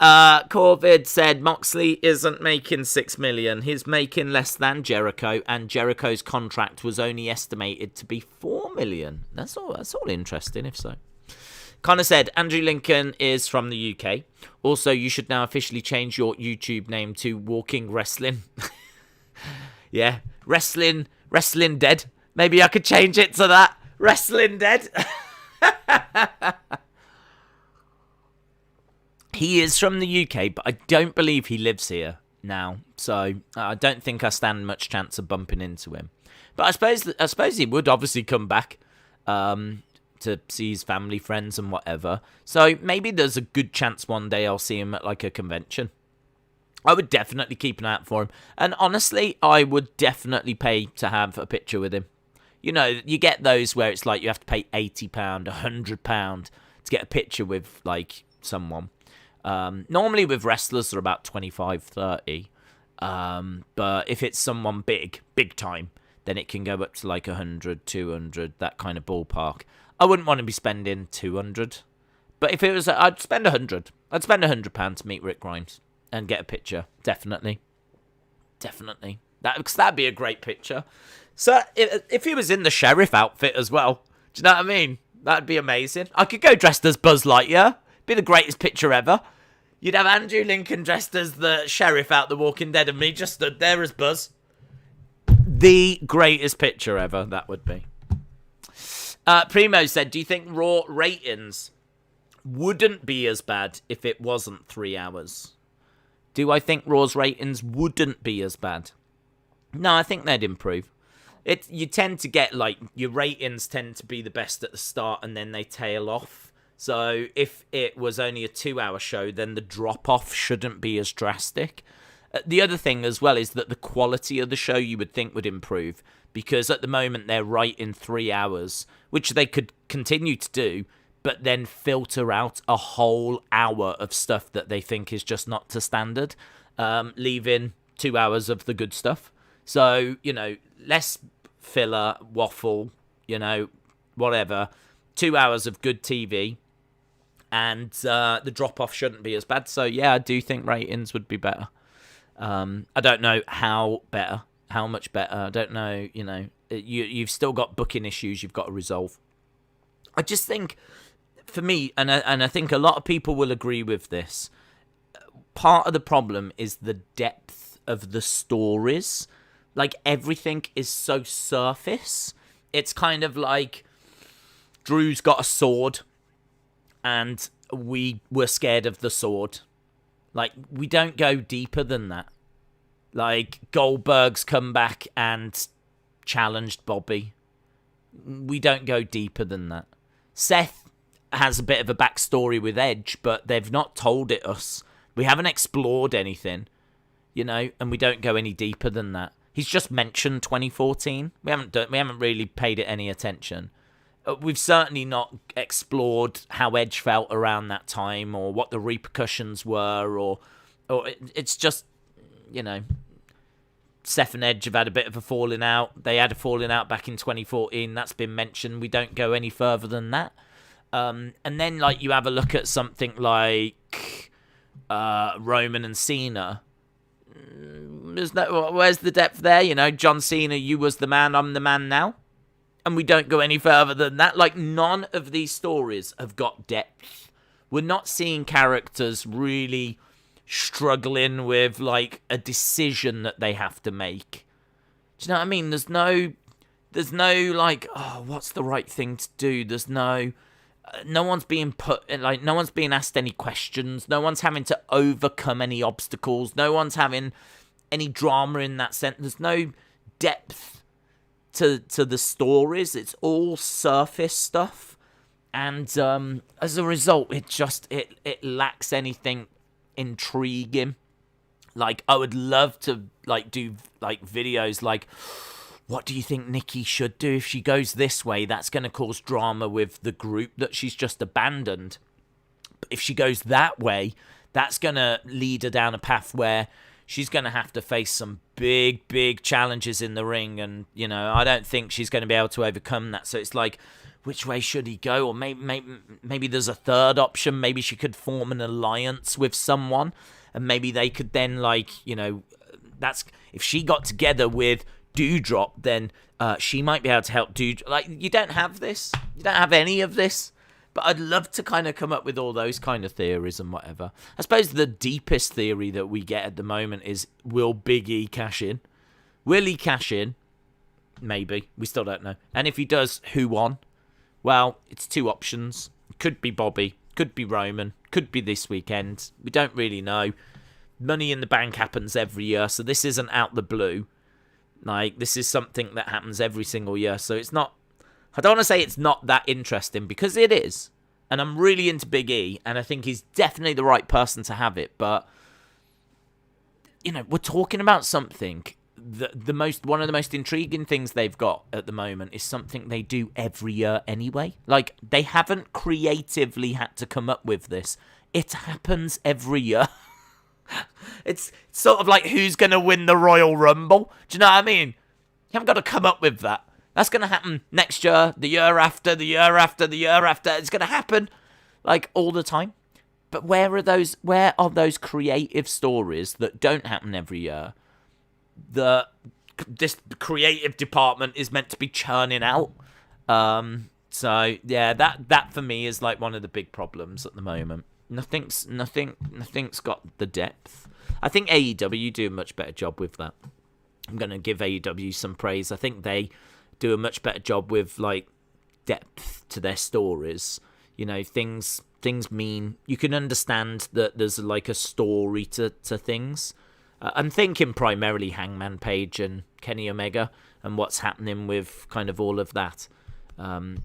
Corvid said, Moxley isn't making 6 million. He's making less than Jericho, and Jericho's contract was only estimated to be 4 million. That's all interesting, if so. Connor said, Andrew Lincoln is from the UK. Also, you should now officially change your YouTube name to Walking Wrestling. Yeah, Wrestling Dead. Maybe I could change it to that. Wrestling Dead. He is from the UK, but I don't believe he lives here now. So I don't think I stand much chance of bumping into him. But I suppose he would obviously come back to see his family, friends, and whatever. So maybe there's a good chance one day I'll see him at a convention. I would definitely keep an eye out for him. And honestly, I would definitely pay to have a picture with him. You get those where it's you have to pay £80, £100 to get a picture with, someone. Normally with wrestlers, they're about 25, 30. But if it's someone big time, then it can go up to 100, 200, that kind of ballpark. I wouldn't want to be spending 200. But if it was, I'd spend 100. I'd spend £100 to meet Rick Grimes and get a picture. Definitely. Because that'd be a great picture. So if he was in the sheriff outfit as well, do you know what I mean? That'd be amazing. I could go dressed as Buzz Lightyear. Be the greatest picture ever. You'd have Andrew Lincoln dressed as the sheriff out The Walking Dead and me just stood there as Buzz. The greatest picture ever, that would be. Primo said, do you think Raw ratings wouldn't be as bad if it wasn't 3 hours? Do I think Raw's ratings wouldn't be as bad? No, I think they'd improve. You tend to get, your ratings tend to be the best at the start and then they tail off. So if it was only a 2-hour show, then the drop-off shouldn't be as drastic. The other thing as well is that the quality of the show you would think would improve, because at the moment they're writing 3 hours, which they could continue to do, but then filter out a whole hour of stuff that they think is just not to standard, leaving 2 hours of the good stuff. So, less filler, waffle, whatever. 2 hours of good TV, and the drop-off shouldn't be as bad. So, yeah, I do think ratings would be better. I don't know how much better. I don't know, you've still got booking issues you've got to resolve. I just think, for me, and I think a lot of people will agree with this, part of the problem is the depth of the stories. Everything is so surface. It's kind of like Drew's got a sword, and we were scared of the sword. Like, we don't go deeper than that. Like, Goldberg's come back and challenged Bobby. We don't go deeper than that. Seth has a bit of a backstory with Edge, but they've not told it us. We haven't explored anything, you know, and we don't go any deeper than that. He's just mentioned 2014. We haven't really paid it any attention. We've certainly not explored how Edge felt around that time, or what the repercussions were, or it's just, you know, Seth and Edge have had a bit of a falling out. They had a falling out back in 2014. That's been mentioned. We don't go any further than that. And then, like, you have a look at something like Roman and Cena. Where's the depth there? You know, John Cena, you was the man, I'm the man now. And we don't go any further than that. Like, none of these stories have got depth. We're not seeing characters really struggling with, like, a decision that they have to make. Do you know what I mean? There's no, like, oh, what's the right thing to do? There's no one's being no one's being asked any questions. No one's having to overcome any obstacles. No one's having any drama in that sense. There's no depth to the stories. It's all surface stuff, and as a result, it lacks anything intriguing. Like, I would love to, like, do, like, videos like, what do you think Nikki should do if she goes this way? That's going to cause drama with the group that she's just abandoned. But if she goes that way, that's going to lead her down a path where she's going to have to face some big, big challenges in the ring. And, you know, I don't think she's going to be able to overcome that. So it's like, which way should he go? Or maybe there's a third option. Maybe she could form an alliance with someone. And maybe they could then, like, you know, that's if she got together with Doudrop, then she might be able to help Doudrop. Like, you don't have this. You don't have any of this. But I'd love to kind of come up with all those kind of theories and whatever. I suppose the deepest theory that we get at the moment is, will Big E cash in? Will he cash in? Maybe. We still don't know. And if he does, who won? Well, it's two options. Could be Bobby. Could be Roman. Could be this weekend. We don't really know. Money in the Bank happens every year, so this isn't out the blue. Like, this is something that happens every single year, so it's not... I don't want to say it's not that interesting, because it is. And I'm really into Big E, and I think he's definitely the right person to have it. But, you know, we're talking about something. One of the most intriguing things they've got at the moment is something they do every year anyway. Like, they haven't creatively had to come up with this. It happens every year. It's sort of like, who's going to win the Royal Rumble? Do you know what I mean? You haven't got to come up with that. That's going to happen next year, the year after, the year after, the year after. It's going to happen, like, all the time. But where are those creative stories that don't happen every year? This creative department is meant to be churning out. So yeah, that for me is like one of the big problems at the moment. Nothing's got the depth. I think AEW do a much better job with that. I'm gonna give AEW some praise. I think they do a much better job with, like, depth to their stories. You know, things mean, you can understand that there's, like, a story to things. I'm thinking primarily Hangman Page and Kenny Omega and what's happening with kind of all of that.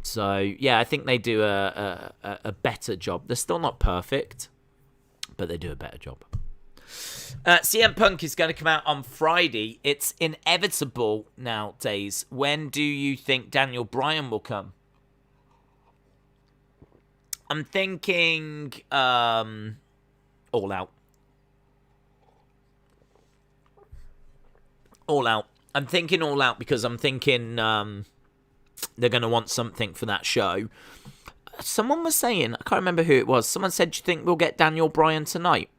So, yeah, I think they do a better job. They're still not perfect, but they do a better job. CM Punk is going to come out on Friday. It's inevitable nowadays. When do you think Daniel Bryan will come? I'm thinking All Out. All Out. I'm thinking All Out because I'm thinking they're going to want something for that show. Someone was saying, I can't remember who it was, someone said, do you think we'll get Daniel Bryan tonight?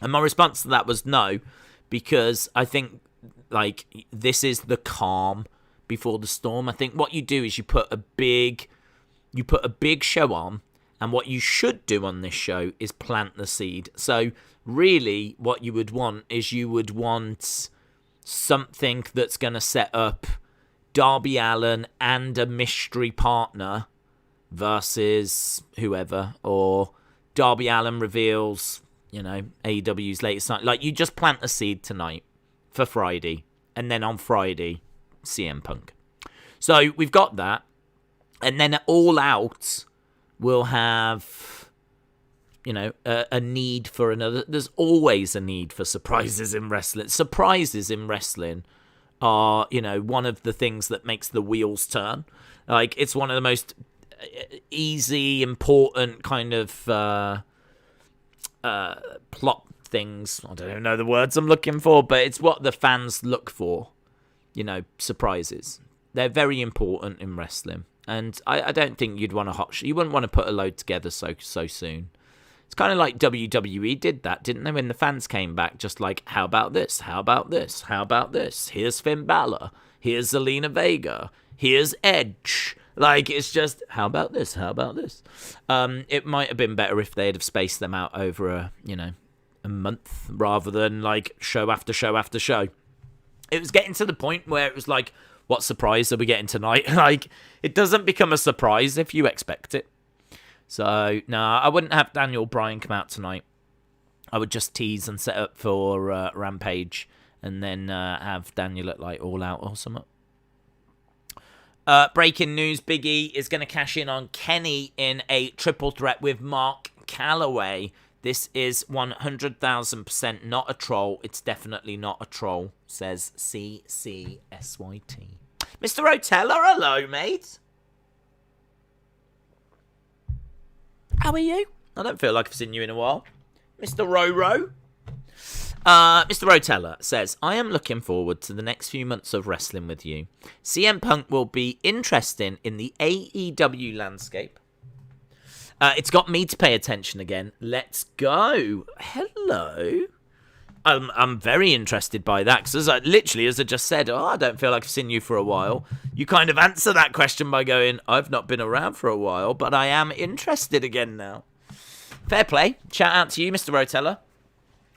And my response to that was no, because I think, like, this is the calm before the storm. I think what you do is you put a big show on, and what you should do on this show is plant the seed. So really what you would want is something that's going to set up Darby Allin and a mystery partner versus whoever, or Darby Allin reveals, AEW's latest night. Like, you just plant a seed tonight for Friday, and then on Friday, CM Punk. So we've got that, and then All Out will have, a need for another. There's always a need for surprises in wrestling. Surprises in wrestling are, one of the things that makes the wheels turn. Like, it's one of the most easy, important kind of plot things. I don't even know the words I'm looking for, but it's what the fans look for. Surprises. They're very important in wrestling, and I don't think you'd want to you wouldn't want to put a load together so soon. It's kind of like WWE did that, didn't they? When the fans came back, just like, how about this? How about this? How about this? Here's Finn Balor. Here's Zelina Vega. Here's Edge. Like, it's just, how about this? How about this? It might have been better if they'd have spaced them out over a month rather than like show after show after show. It was getting to the point where it was like, what surprise are we getting tonight? Like, it doesn't become a surprise if you expect it. So, no, I wouldn't have Daniel Bryan come out tonight. I would just tease and set up for Rampage, and then have Daniel at like All Out or something. Breaking news, Big E is going to cash in on Kenny in a triple threat with Mark Calloway. This is 100,000% not a troll. It's definitely not a troll, says CCSYT. Mr. Rotella, hello, mate. How are you? I don't feel like I've seen you in a while. Mr. Roro. Mr. Rotella says, I am looking forward to the next few months of wrestling with you. CM Punk will be interesting in the AEW landscape. It's got me to pay attention again. Let's go. Hello. I'm very interested by that, because as I just said, I don't feel like I've seen you for a while. You kind of answer that question by going, I've not been around for a while, but I am interested again now. Fair play. Shout out to you, Mr. Rotella.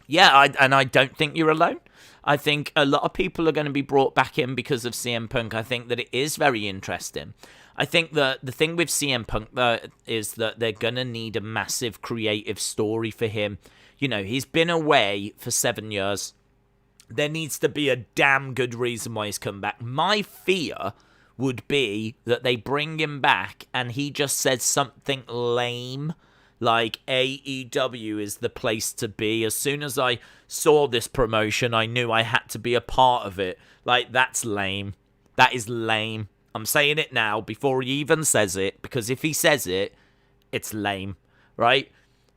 Yeah, I don't think you're alone. I think a lot of people are going to be brought back in because of CM Punk. I think that it is very interesting. I think that the thing with CM Punk, though, is that they're going to need a massive creative story for him. He's been away for 7 years. There needs to be a damn good reason why he's come back. My fear would be that they bring him back and he just says something lame, like AEW is the place to be. As soon as I saw this promotion, I knew I had to be a part of it. Like, that's lame. That is lame. I'm saying it now before he even says it, because if he says it, it's lame, right?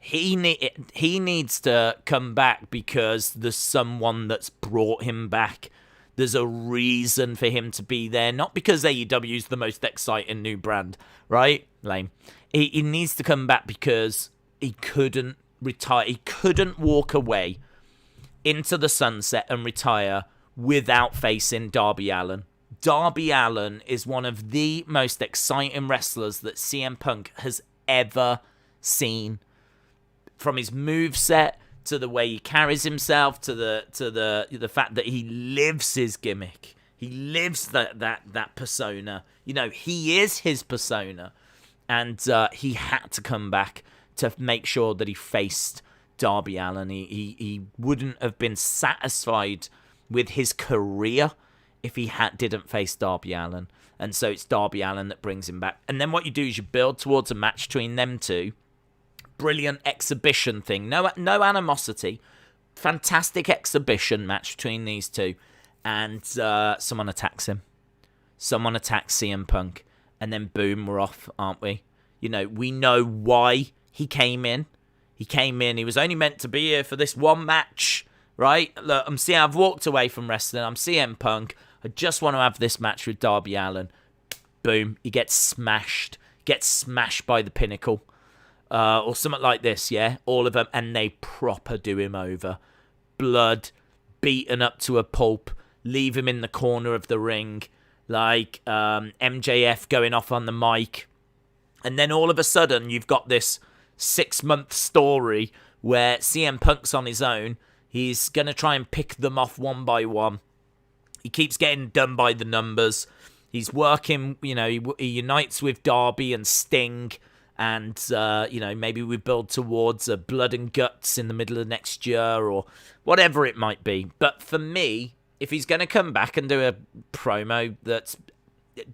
He needs to come back because there's someone that's brought him back. There's a reason for him to be there, not because AEW is the most exciting new brand, right? Lame. He needs to come back because he couldn't retire. He couldn't walk away into the sunset and retire without facing Darby Allin. Darby Allin is one of the most exciting wrestlers that CM Punk has ever seen. From his moveset to the way he carries himself to the fact that he lives his gimmick. He lives that persona. He is his persona. And he had to come back to make sure that he faced Darby Allin. He wouldn't have been satisfied with his career if he didn't face Darby Allin. And so it's Darby Allin that brings him back. And then what you do is you build towards a match between them two. Brilliant exhibition thing. No animosity. Fantastic exhibition match between these two. And someone attacks him. Someone attacks CM Punk. And then boom, we're off, aren't we? We know why he came in. He was only meant to be here for this one match, right? Look, I've walked away from wrestling. I'm CM Punk. I just want to have this match with Darby Allin. Boom, he gets smashed. Gets smashed by the Pinnacle. Or something like this, yeah? All of them. And they proper do him over. Blood, beaten up to a pulp. Leave him in the corner of the ring. Like MJF going off on the mic. And then all of a sudden, you've got this 6-month story where CM Punk's on his own. He's going to try and pick them off one by one. He keeps getting done by the numbers. He's working, he unites with Darby and Sting, and, maybe we build towards a Blood and Guts in the middle of next year, or whatever it might be. But for me, if he's going to come back and do a promo that's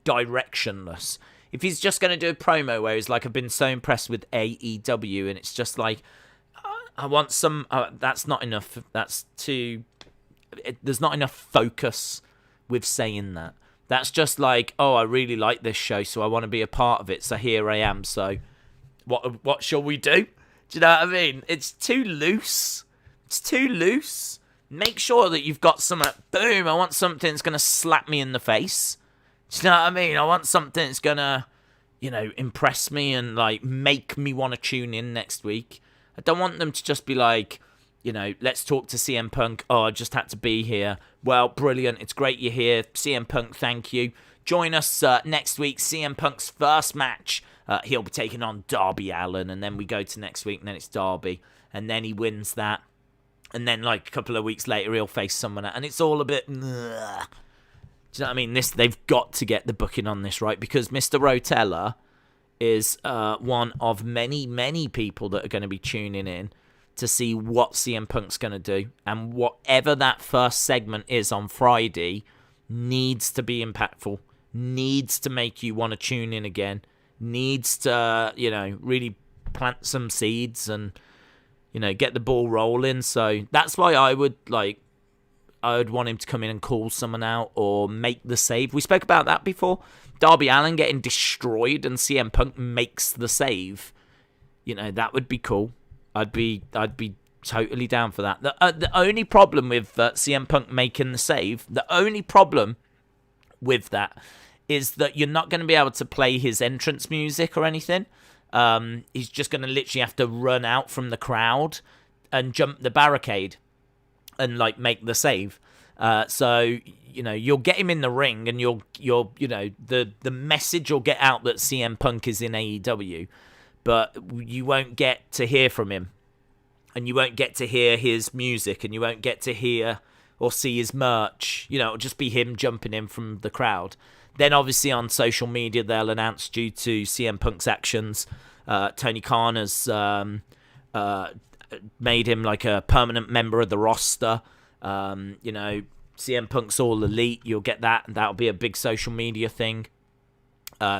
directionless, if he's just going to do a promo where he's like, I've been so impressed with AEW, and it's just like, I want some, that's not enough, there's not enough focus with saying that. That's just like, oh, I really like this show, so I want to be a part of it, so here I am, so what shall we do? Do you know what I mean? It's too loose. It's too loose. Make sure that you've got some, boom, I want something that's going to slap me in the face. Do you know what I mean? I want something that's going to, impress me and, like, make me want to tune in next week. I don't want them to just be like, let's talk to CM Punk. Oh, I just had to be here. Well, brilliant. It's great you're here. CM Punk, thank you. Join us next week. CM Punk's first match. He'll be taking on Darby Allin. And then we go to next week, and then it's Darby. And then he wins that. And then, like, a couple of weeks later, he'll face someone. And it's all a bit... Do you know what I mean? They've got to get the booking on this right. Because Mr. Rotella is one of many, many people that are going to be tuning in to see what CM Punk's going to do. And whatever that first segment is on Friday needs to be impactful, needs to make you want to tune in again, needs to, really plant some seeds and, get the ball rolling. So that's why I would want him to come in and call someone out or make the save. We spoke about that before. Darby Allin getting destroyed and CM Punk makes the save. That would be cool. I'd be totally down for that. The only problem with CM Punk making the save, the only problem with that is that you're not going to be able to play his entrance music or anything. He's just going to literally have to run out from the crowd and jump the barricade and make the save. So you'll get him in the ring, and you'll the message will get out that CM Punk is in AEW. But you won't get to hear from him. And you won't get to hear his music. And you won't get to hear or see his merch. It'll just be him jumping in from the crowd. Then, obviously, on social media, they'll announce due to CM Punk's actions, Tony Khan has made him like a permanent member of the roster. CM Punk's All Elite. You'll get that. And that'll be a big social media thing.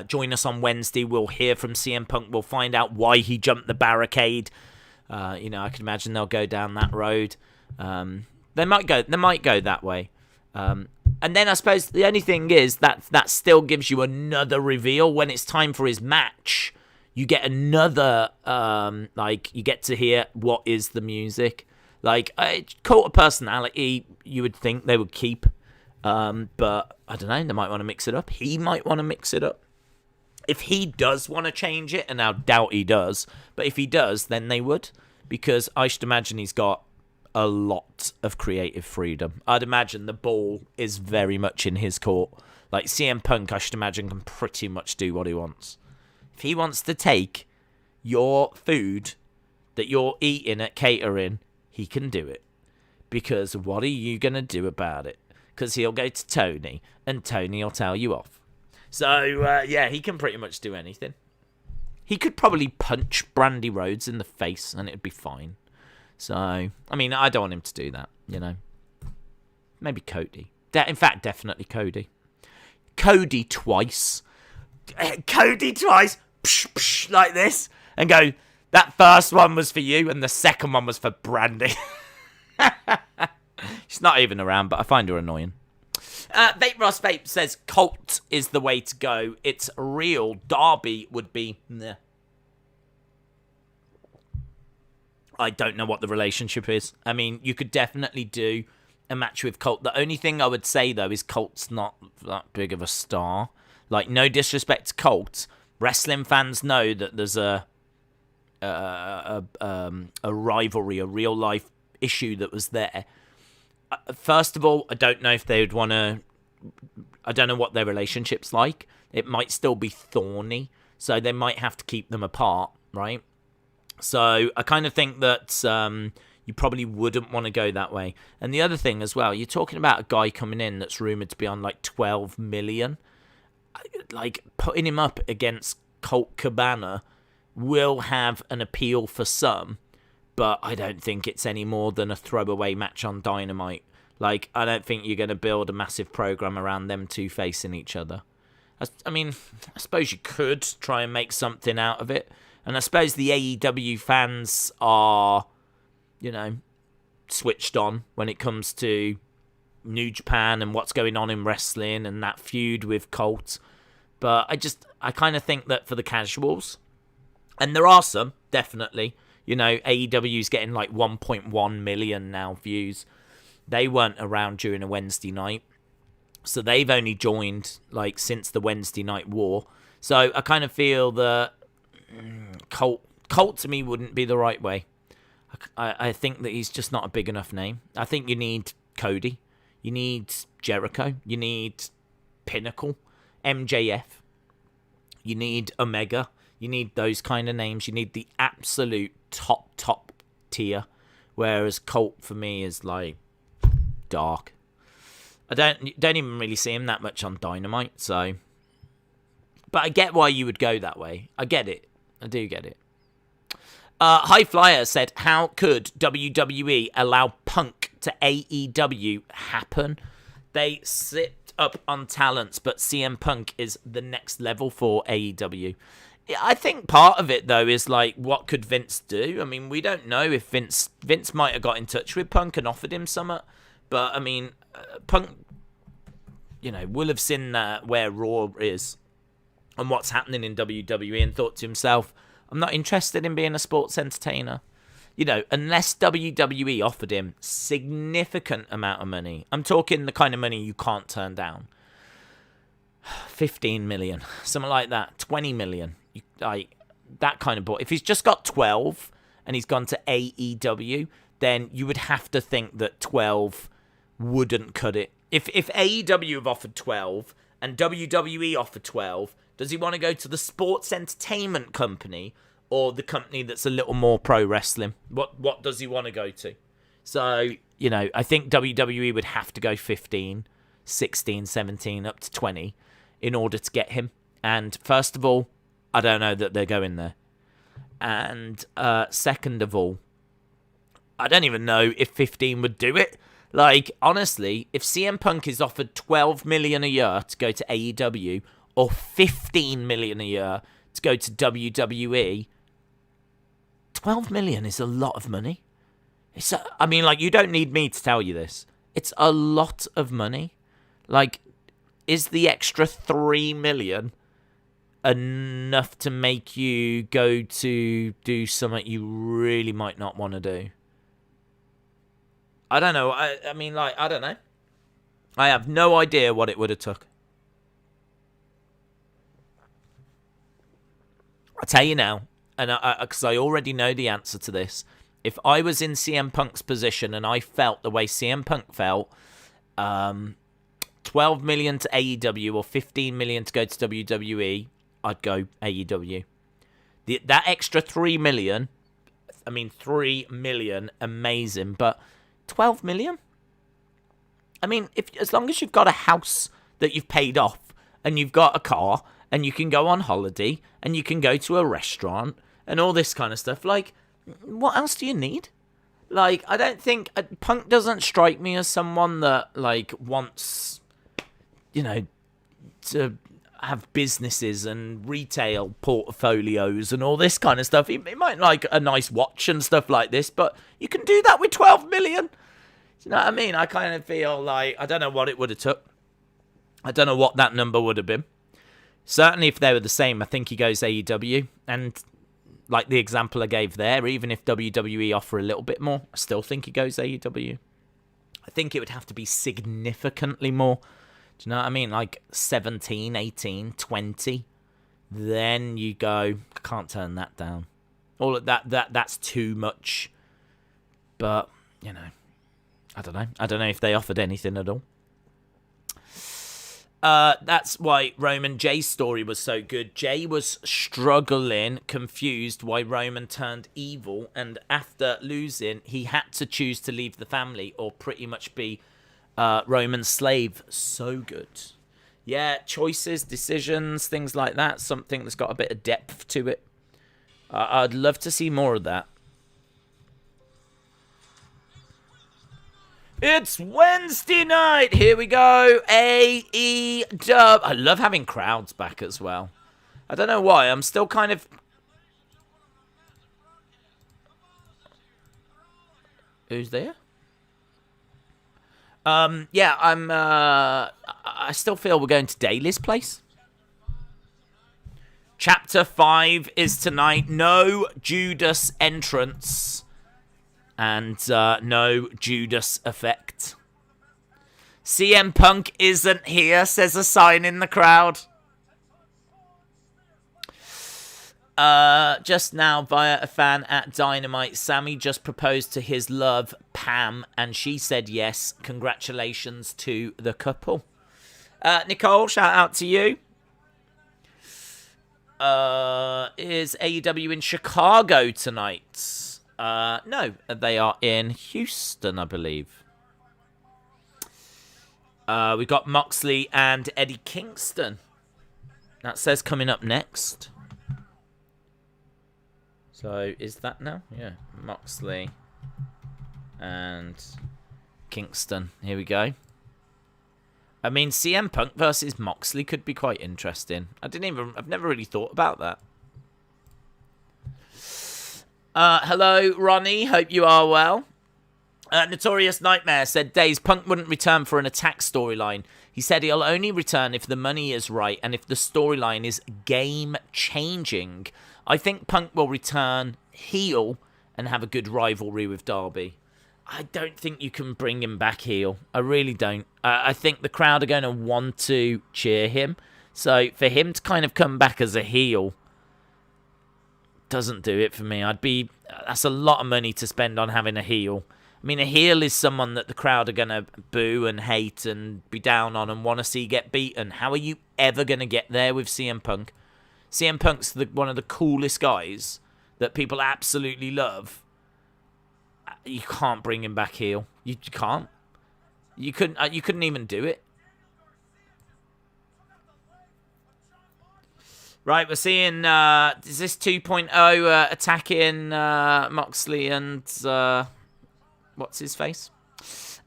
Join us on Wednesday. We'll hear from CM Punk. We'll find out why he jumped the barricade. I can imagine they'll go down that road. They might go that way. And then I suppose the only thing is that still gives you another reveal when it's time for his match. You get another you get to hear what is the music. Cult of Personality, you would think they would keep. But I don't know, they might want to mix it up. He might want to mix it up. If he does want to change it, and I doubt he does, but if he does, then they would. Because I should imagine he's got a lot of creative freedom. I'd imagine the ball is very much in his court. CM Punk, I should imagine, can pretty much do what he wants. If he wants to take your food that you're eating at catering, he can do it. Because what are you going to do about it? Because he'll go to Tony, and Tony will tell you off. So, he can pretty much do anything. He could probably punch Brandy Rhodes in the face, and it'd be fine. So, I mean, I don't want him to do that, Maybe Cody. In fact, definitely Cody. Cody twice. Cody twice. Psh, psh, like this. And go, that first one was for you, and the second one was for Brandy. She's not even around, but I find her annoying. Vape Ross Vape says Colt is the way to go. It's real. Darby would be... Nah. I don't know what the relationship is. I mean, you could definitely do a match with Colt. The only thing I would say, though, is Colt's not that big of a star. No disrespect to Colt. Wrestling fans know that there's a rivalry, a real-life issue that was there. First of all, I don't know if they would want to... I don't know what their relationship's like. It might still be thorny, so they might have to keep them apart, right? So I kind of think that you probably wouldn't want to go that way. And the other thing as well, you're talking about a guy coming in that's rumoured to be on 12 million. like, putting him up against Colt Cabana will have an appeal for some, but I don't think it's any more than a throwaway match on Dynamite. Like, I don't think you're going to build a massive program around them two facing each other. I mean, I suppose you could try and make something out of it. And I suppose the AEW fans are, you know, switched on when it comes to New Japan and what's going on in wrestling and that feud with Colt. But I kind of think that for the casuals, and there are some, definitely, you know, AEW's getting like 1.1 million now views. They weren't around during a Wednesday night. So they've only joined like since the Wednesday night war. So I kind of feel that Colt to me wouldn't be the right way. I think that he's just not a big enough name. I think you need Cody. You need Jericho. You need Pinnacle. MJF. You need Omega. You need those kind of names. You need the absolute top tier. Whereas Colt for me is like dark. I don't even really see him that much on Dynamite, so. But I get why you would go that way. I get it. I do get it. High Flyer said, how could WWE allow Punk to AEW happen? They sit up on talents, but CM Punk is the next level for AEW. I think part of it, though, is like, what could Vince do? I mean, we don't know if Vince might have got in touch with Punk and offered him something. But, I mean, Punk, you know, will have seen where Raw is and what's happening in WWE and thought to himself, I'm not interested in being a sports entertainer. You know, unless WWE offered him significant amount of money. I'm talking the kind of money you can't turn down. 15 million, something like that. 20 million. Like, that kind of ball. If he's just got 12 and he's gone to AEW, then you would have to think that 12 wouldn't cut it. If AEW have offered 12 and WWE offered 12, does he want to go to the sports entertainment company or the company that's a little more pro wrestling? What does he want to go to? So, you know, I think WWE would have to go 15, 16, 17, up to 20 in order to get him. And first of all, I don't know that they're going there. And second of all, I don't even know if 15 would do it. Like, honestly, if CM Punk is offered 12 million a year to go to AEW or 15 million a year to go to WWE, 12 million is a lot of money. I mean, like, you don't need me to tell you this. It's a lot of money. Like, is the extra 3 million enough to make you go to do something you really might not want to do? I don't know. I mean, like, I don't know. I have no idea what it would have took. I'll tell you now, and because I already know the answer to this. If I was in CM Punk's position and I felt the way CM Punk felt, 12 million to AEW or 15 million to go to WWE, I'd go AEW. That extra 3 million, I mean, 3 million, amazing, but 12 million? I mean, as long as you've got a house that you've paid off and you've got a car and you can go on holiday and you can go to a restaurant and all this kind of stuff, like, what else do you need? Like, I don't think Punk doesn't strike me as someone that, like, wants, you know, to have businesses and retail portfolios and all this kind of stuff. He might like a nice watch and stuff like this, but you can do that with 12 million. Do you know what I mean? I kind of feel like, I don't know what it would have took. I don't know what that number would have been. Certainly if they were the same, I think he goes AEW. And like the example I gave there, even if WWE offer a little bit more, I still think he goes AEW. I think it would have to be significantly more. Do you know what I mean? Like 17, 18, 20. Then you go, I can't turn that down. All of that's too much. But, you know, I don't know. I don't know if they offered anything at all. That's why Roman Jay's story was so good. Jay was struggling, confused why Roman turned evil, and after losing, he had to choose to leave the family or pretty much be Roman's slave. So good. Yeah, choices, decisions, things like that. Something that's got a bit of depth to it. I'd love to see more of that. It's Wednesday night. Here we go. AEW. I love having crowds back as well. I don't know why. I'm still kind of... Who's there? Yeah, I still feel we're going to Daly's place. Chapter 5 is tonight. No Judas entrance. And no Judas effect. CM Punk isn't here, says a sign in the crowd. Just now, via a fan at Dynamite, Sammy just proposed to his love, Pam, and she said yes. Congratulations to the couple. Nicole, shout out to you. Is AEW in Chicago tonight? No, they are in Houston, I believe. We've got Moxley and Eddie Kingston. That says coming up next. So, is that now? Yeah. Moxley and Kingston. Here we go. I mean, CM Punk versus Moxley could be quite interesting. I've never really thought about that. Hello, Ronnie. Hope you are well. Notorious Nightmare said, Days, Punk wouldn't return for an attack storyline. He said he'll only return if the money is right and if the storyline is game-changing. I think Punk will return heel and have a good rivalry with Darby. I don't think you can bring him back heel. I really don't. I think the crowd are going to want to cheer him. So for him to kind of come back as a heel doesn't do it for me. That's a lot of money to spend on having a heel. I mean, a heel is someone that the crowd are going to boo and hate and be down on and want to see get beaten. How are you ever going to get there with CM Punk? CM Punk's one of the coolest guys that people absolutely love. You can't bring him back heel. You can't. You couldn't even do it. Right, we're seeing, is this 2.0 attacking Moxley and, what's his face?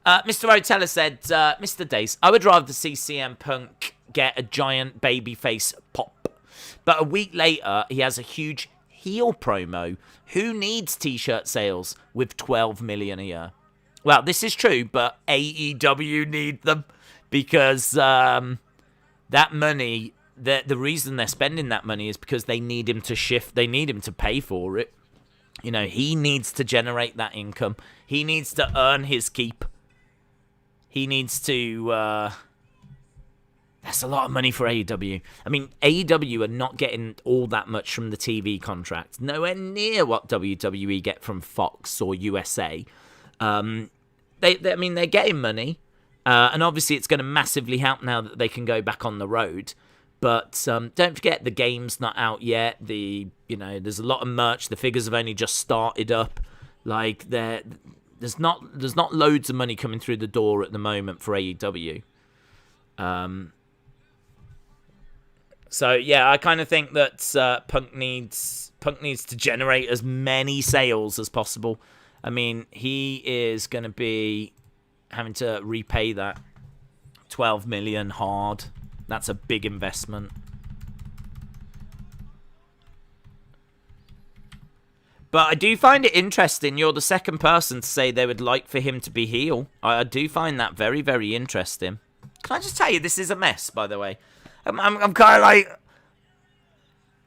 Mr. Rotella said, Mr. Dace, I would rather see CM Punk get a giant babyface pop. But a week later, he has a huge heel promo. Who needs t-shirt sales with 12 million a year? Well, this is true, but AEW need them because that money, the reason they're spending that money is because they need him to shift. They need him to pay for it. You know, he needs to generate that income. He needs to earn his keep. He needs to... That's a lot of money for AEW. I mean, AEW are not getting all that much from the TV contract. Nowhere near what WWE get from Fox or USA. I mean, they're getting money. And obviously it's going to massively help now that they can go back on the road. But don't forget, the game's not out yet. There's a lot of merch. The figures have only just started up. Like, there's not loads of money coming through the door at the moment for AEW. So yeah, I kind of think that Punk needs to generate as many sales as possible. I mean, he is going to be having to repay that 12 million hard. That's a big investment. But I do find it interesting. You're the second person to say they would like for him to be heel. I do find that very, very interesting. Can I just tell you, this is a mess, by the way. I'm kind of like...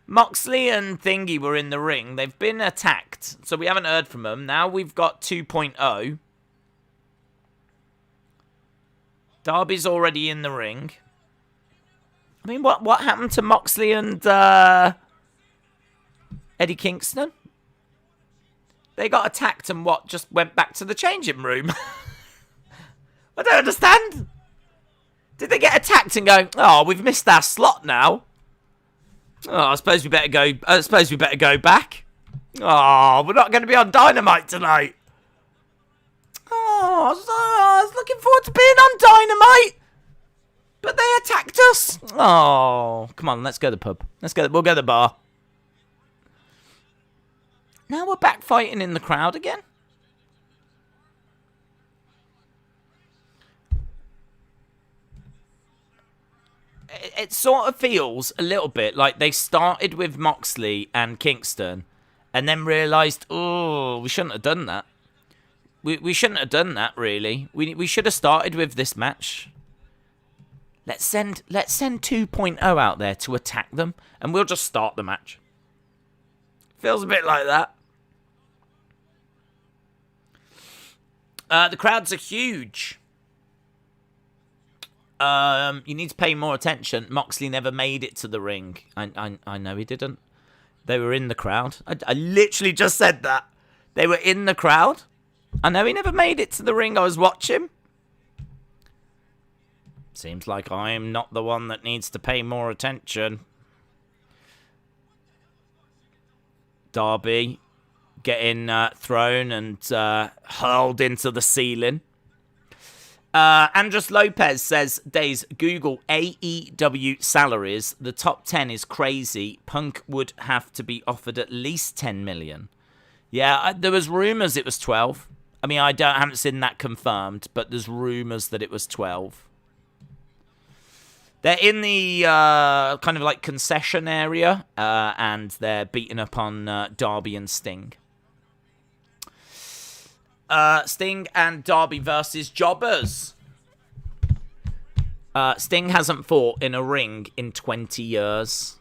Moxley and Thingy were in the ring. They've been attacked, so we haven't heard from them. Now we've got 2.0. Darby's already in the ring. I mean, what happened to Moxley and Eddie Kingston? They got attacked and just went back to the changing room? I don't understand. Did they get attacked and go, oh, we've missed our slot now? Oh, I suppose we better go back. Oh, we're not going to be on Dynamite tonight. Oh, I was looking forward to being on Dynamite. But they attacked us? Oh, come on, let's go to the pub. We'll go to the bar. Now we're back fighting in the crowd again. It sort of feels a little bit like they started with Moxley and Kingston and then realised, oh, we shouldn't have done that. We shouldn't have done that, really. We should have started with this match. Let's send 2.0 out there to attack them, and we'll just start the match. Feels a bit like that. The crowds are huge. You need to pay more attention. Moxley never made it to the ring. I know he didn't. They were in the crowd. I literally just said that. They were in the crowd. I know he never made it to the ring. I was watching. Seems like I'm not the one that needs to pay more attention. Darby getting thrown and hurled into the ceiling. Andres Lopez says, Days, Google AEW salaries. The top 10 is crazy. Punk would have to be offered at least 10 million. Yeah, there was rumours it was 12. I mean, I haven't seen that confirmed, but there's rumours that it was 12. They're in the kind of like concession area, and they're beating up on Darby and Sting. Sting and Darby versus Jobbers. Sting hasn't fought in a ring in 20 years.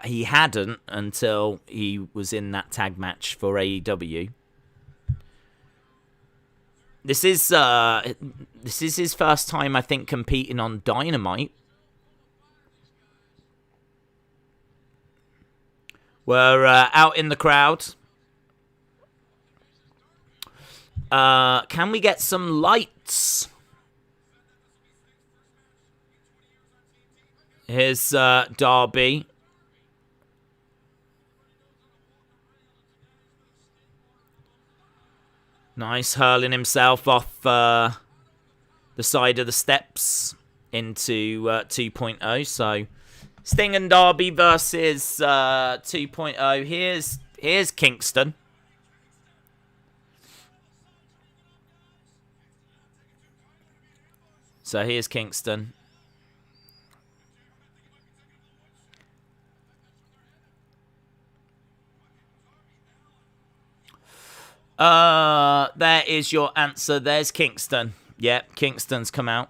He hadn't until he was in that tag match for AEW. This is his first time, I think, competing on Dynamite. We're out in the crowd. Can we get some lights? Here's Darby. Nice, hurling himself off the side of the steps into 2.0. So, Sting and Darby versus 2.0. Here's Kingston. So here's Kingston. There is your answer. There's Kingston. Yep, Kingston's come out.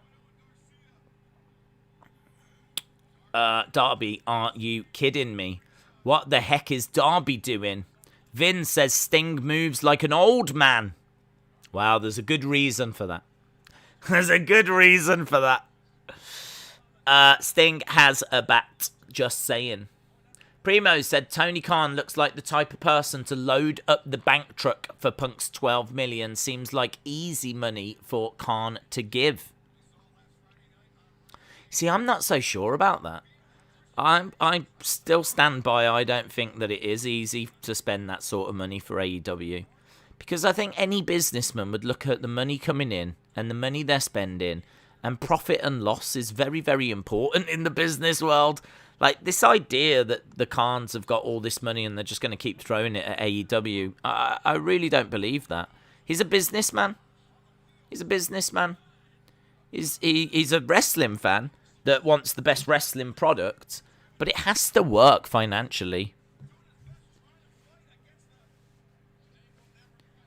Darby, aren't you kidding me? What the heck is Darby doing? Vin says Sting moves like an old man. Wow, there's a good reason for that. There's a good reason for that. Sting has a bat. Just saying. Primo said Tony Khan looks like the type of person to load up the bank truck for Punk's 12 million. Seems like easy money for Khan to give. See, I'm not so sure about that. I still stand by I don't think that it is easy to spend that sort of money for AEW. Because I think any businessman would look at the money coming in and the money they're spending, and profit and loss is very, very important in the business world. Like, this idea that the Khans have got all this money and they're just going to keep throwing it at AEW, I really don't believe that. He's a businessman. He's a businessman. He's a wrestling fan that wants the best wrestling product, but it has to work financially.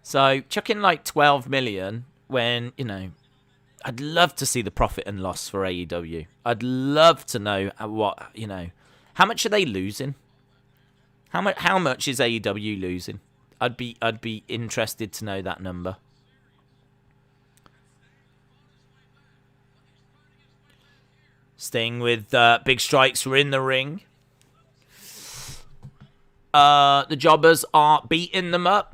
So, chuck in like 12 million when, you know, I'd love to see the profit and loss for AEW. I'd love to know what, you know, how much are they losing? How much is AEW losing? I'd be interested to know that number. Sting with big strikes. We're in the ring. The Jobbers are beating them up.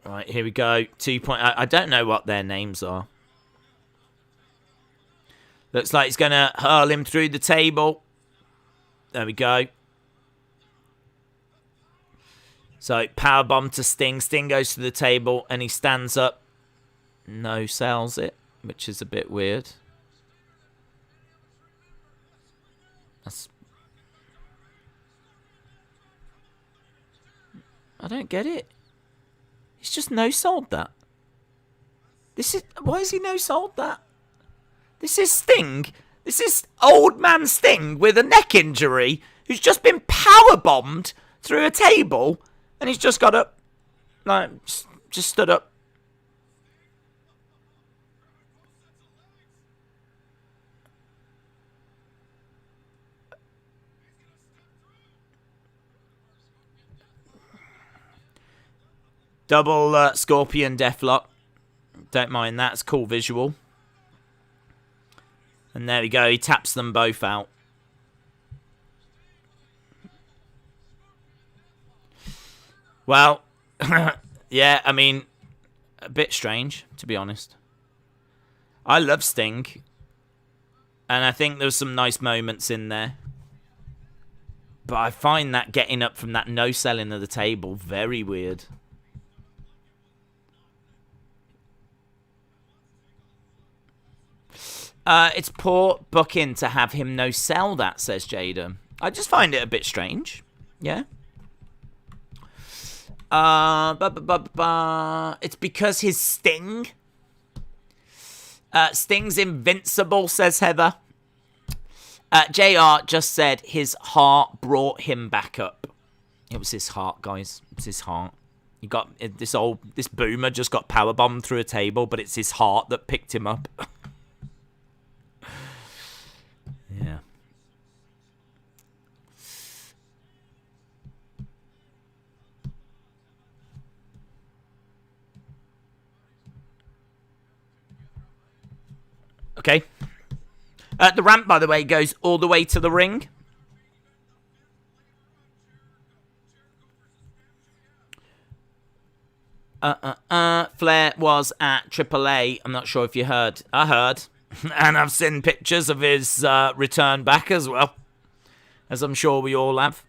Right, here we go. 2.0. I don't know what their names are. Looks like he's going to hurl him through the table. There we go. So, powerbomb to Sting. Sting goes to the table and he stands up. No sells it, which is a bit weird. I don't get it. He's just no-sold that. Why is he no-sold that? This is Sting. This is old man Sting with a neck injury who's just been powerbombed through a table and he's just got up. Like, just stood up. Double Scorpion Deathlock. Don't mind that. It's a cool visual. And there we go. He taps them both out. Well, yeah, I mean, a bit strange, to be honest. I love Sting. And I think there was some nice moments in there. But I find that getting up from that no-selling of the table very weird. It's poor booking to have him no-sell that, says Jada. I just find it a bit strange. Yeah. It's because his Sting. Sting's invincible, says Heather. JR just said his heart brought him back up. It was his heart, guys. It was his heart. He got this boomer just got powerbombed through a table, but it's his heart that picked him up. Yeah. Okay. The ramp, by the way, goes all the way to the ring. Flair was at AAA. I'm not sure if you heard. I heard. And I've seen pictures of his return back as well. As I'm sure we all have.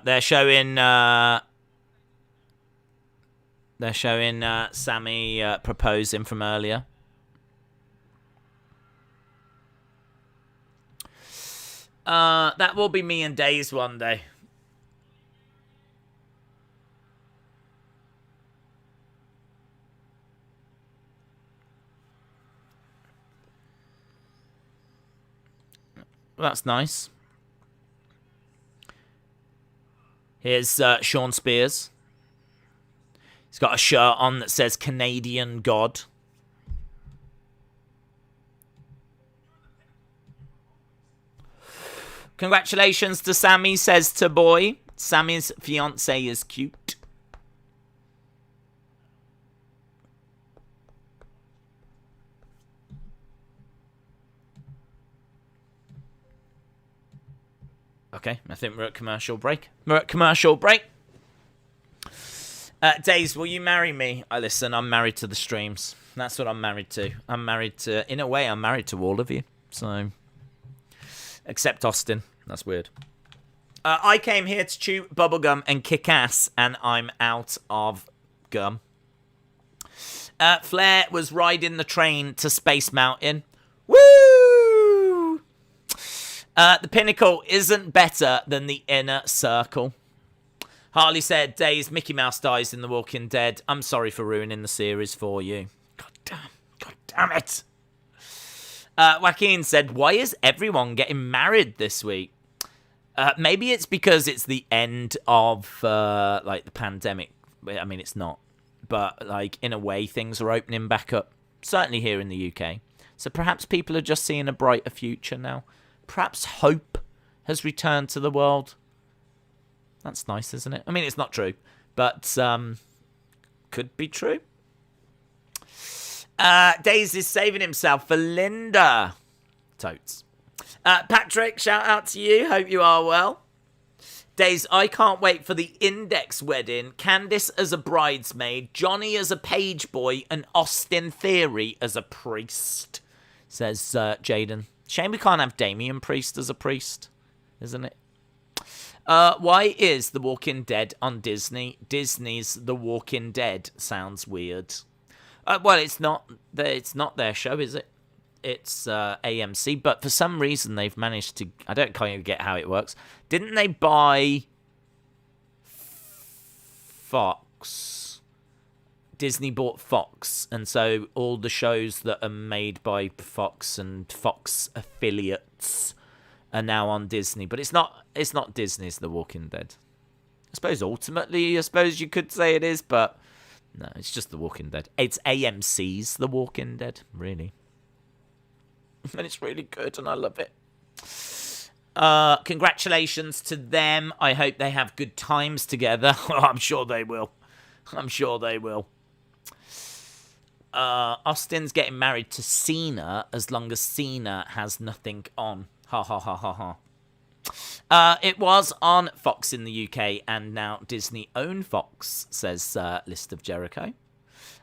They're showing Sammy proposing from earlier. That will be me and Days one day. That's nice. Here's Sean Spears. He's got a shirt on that says Canadian God. Congratulations to Sammy, says to boy. Sammy's fiance is cute. Okay, I think we're at commercial break. Days, will you marry me? Listen, I'm married to the streams. That's what I'm married to. I'm married to, in a way, I'm married to all of you. So, except Austin. That's weird. I came here to chew bubblegum and kick ass, and I'm out of gum. Flair was riding the train to Space Mountain. Woo! The Pinnacle isn't better than the Inner Circle. Harley said, Days, Mickey Mouse dies in The Walking Dead. I'm sorry for ruining the series for you. God damn it. Joaquin said, why is everyone getting married this week? Maybe it's because it's the end of, the pandemic. I mean, it's not. But, in a way, things are opening back up. Certainly here in the UK. So perhaps people are just seeing a brighter future now. Perhaps hope has returned to the world. That's nice, isn't it? I mean, it's not true, but could be true. Days is saving himself for Linda. Totes. Patrick, shout out to you. Hope you are well. Days, I can't wait for the Index wedding. Candice as a bridesmaid, Johnny as a page boy, and Austin Theory as a priest, says Jaden. Shame we can't have Damian Priest as a priest, isn't it? Why is The Walking Dead on Disney? Disney's The Walking Dead sounds weird. Well, it's not their show, is it? It's AMC, but for some reason they've managed to... I don't kind of get how it works. Didn't they buy Fox? Disney bought Fox, and so all the shows that are made by Fox and Fox affiliates are now on Disney. But it's not Disney's The Walking Dead. I suppose ultimately, you could say it is, but no, it's just The Walking Dead. It's AMC's The Walking Dead, really. And it's really good, and I love it. Congratulations to them. I hope they have good times together. I'm sure they will. Austin's getting married to Cena as long as Cena has nothing on. Ha ha ha ha ha. It was on Fox in the UK, and now Disney own Fox, says List of Jericho.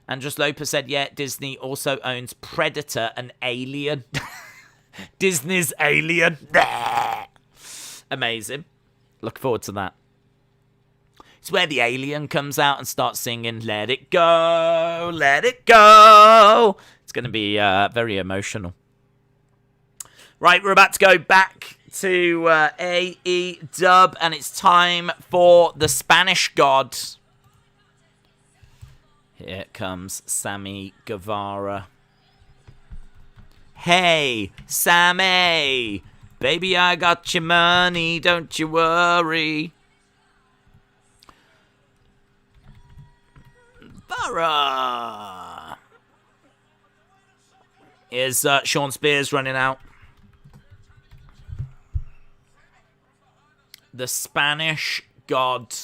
Andres Lopez said, yeah, Disney also owns Predator and Alien. Disney's Alien. Amazing. Look forward to that. It's where the alien comes out and starts singing, let it go, let it go. It's going to be very emotional. Right, we're about to go back to AEW, and it's time for the Spanish God. Here comes Sammy Guevara. Hey, Sammy, baby, I got your money, don't you worry. Guevara. Here's Sean Spears running out. The Spanish God.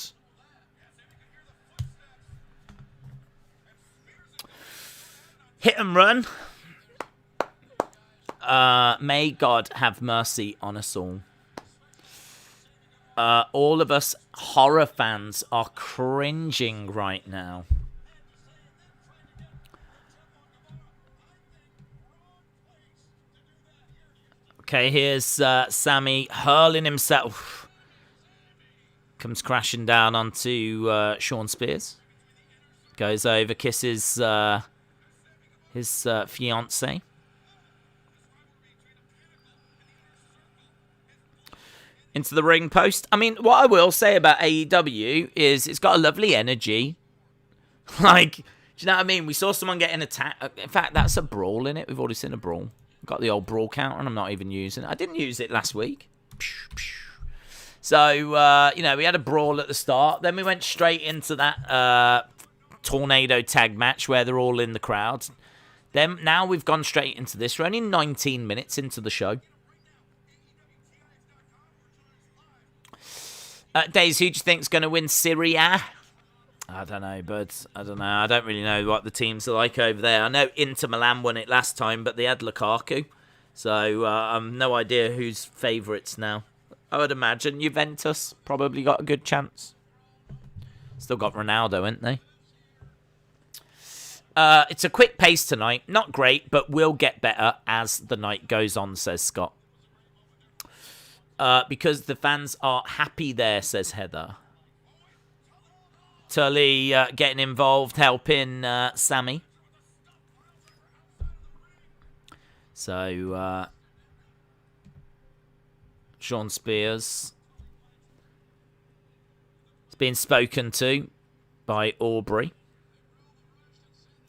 Hit and run. May God have mercy on us all. All of us horror fans are cringing right now. Okay, here's Sammy hurling himself. Comes crashing down onto Sean Spears. Goes over, kisses his fiancée. Into the ring post. I mean, what I will say about AEW is it's got a lovely energy. Like, do you know what I mean? We saw someone getting attacked. In fact, that's a brawl in it. We've already seen a brawl. Got the old brawl counter, and I'm not even using it. I didn't use it last week. So, you know, we had a brawl at the start. Then we went straight into that tornado tag match where they're all in the crowd. Then now we've gone straight into this. We're only 19 minutes into the show. Days, who do you think's going to win Syria? I don't know, bud. I don't know. I don't really know what the teams are like over there. I know Inter Milan won it last time, but they had Lukaku. So I've no idea who's favourites now. I would imagine Juventus probably got a good chance. Still got Ronaldo, ain't they? It's a quick pace tonight. Not great, but will get better as the night goes on, says Scott. Because the fans are happy there, says Heather. Tully getting involved, helping Sammy. So, Sean Spears is being spoken to by Aubrey.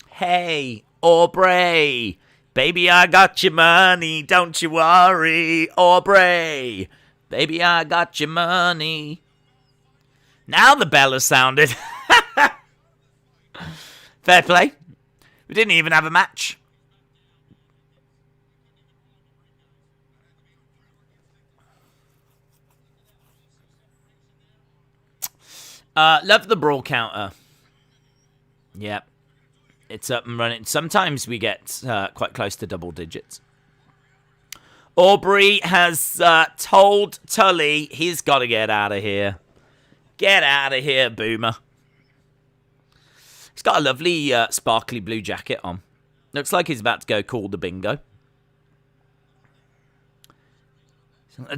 Hey, Aubrey, baby, I got your money, don't you worry, Aubrey. Baby, I got your money. Now the bell has sounded. Fair play. We didn't even have a match. Love the brawl counter. Yep. It's up and running. Sometimes we get quite close to double digits. Aubrey has told Tully he's got to get out of here. Get out of here, Boomer. He's got a lovely sparkly blue jacket on. Looks like he's about to go call the bingo.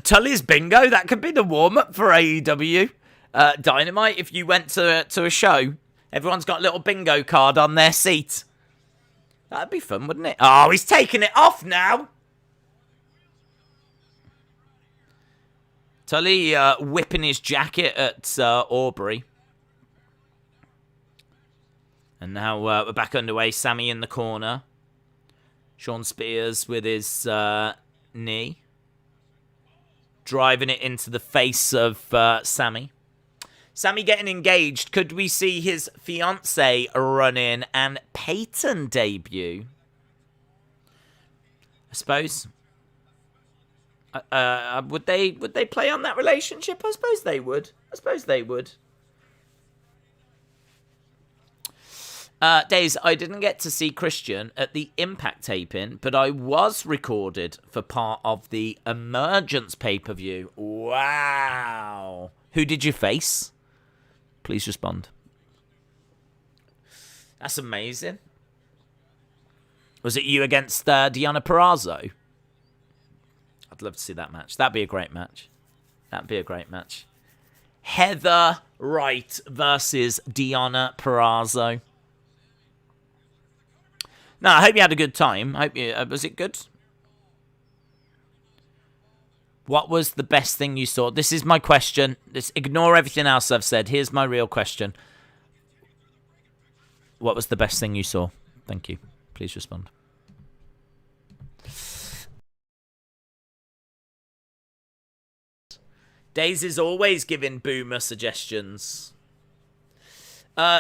Tully's bingo. That could be the warm-up for AEW Dynamite. If you went to a show, everyone's got a little bingo card on their seat. That'd be fun, wouldn't it? Oh, he's taking it off now. Tully whipping his jacket at Aubrey. And now we're back underway. Sammy in the corner. Shawn Spears with his knee. Driving it into the face of Sammy. Sammy getting engaged. Could we see his fiancée run in and Peyton debut? I suppose. Would they play on that relationship? I suppose they would. Days, I didn't get to see Christian at the Impact taping, but I was recorded for part of the Emergence pay-per-view. Wow. Who did you face? Please respond. That's amazing. Was it you against Deonna Purrazzo? I'd love to see that match. That'd be a great match. Heather Wright versus Deonna Purrazzo. No, I hope you had a good time. Was it good? What was the best thing you saw? This is my question. Ignore everything else I've said. Here's my real question. What was the best thing you saw? Thank you. Please respond. Daisy's always giving Boomer suggestions.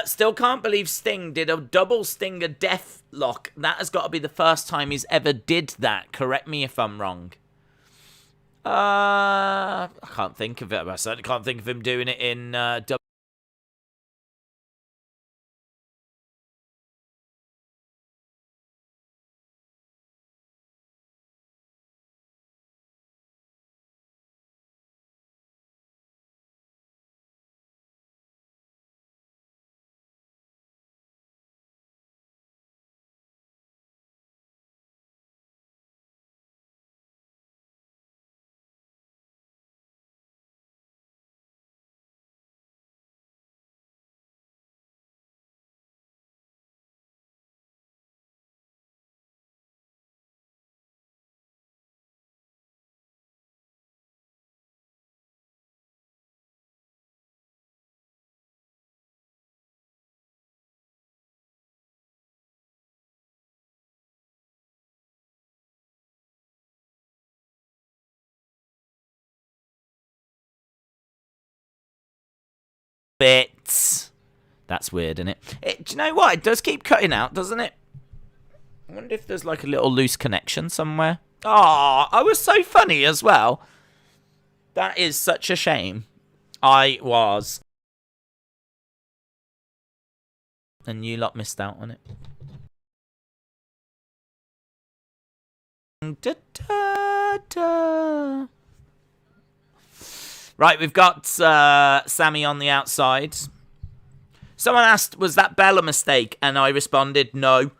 Still can't believe Sting did a double Stinger death lock. That has got to be the first time he's ever did that. Correct me if I'm wrong. I can't think of it. I certainly can't think of him doing it in bits. That's weird, isn't it? Do you know what? It does keep cutting out, doesn't it? I wonder if there's like a little loose connection somewhere. Oh, I was so funny as well. That is such a shame. I was. And you lot missed out on it. Da, da, da. Right, we've got Sammy on the outside. Someone asked, was that Bell a mistake? And I responded, no,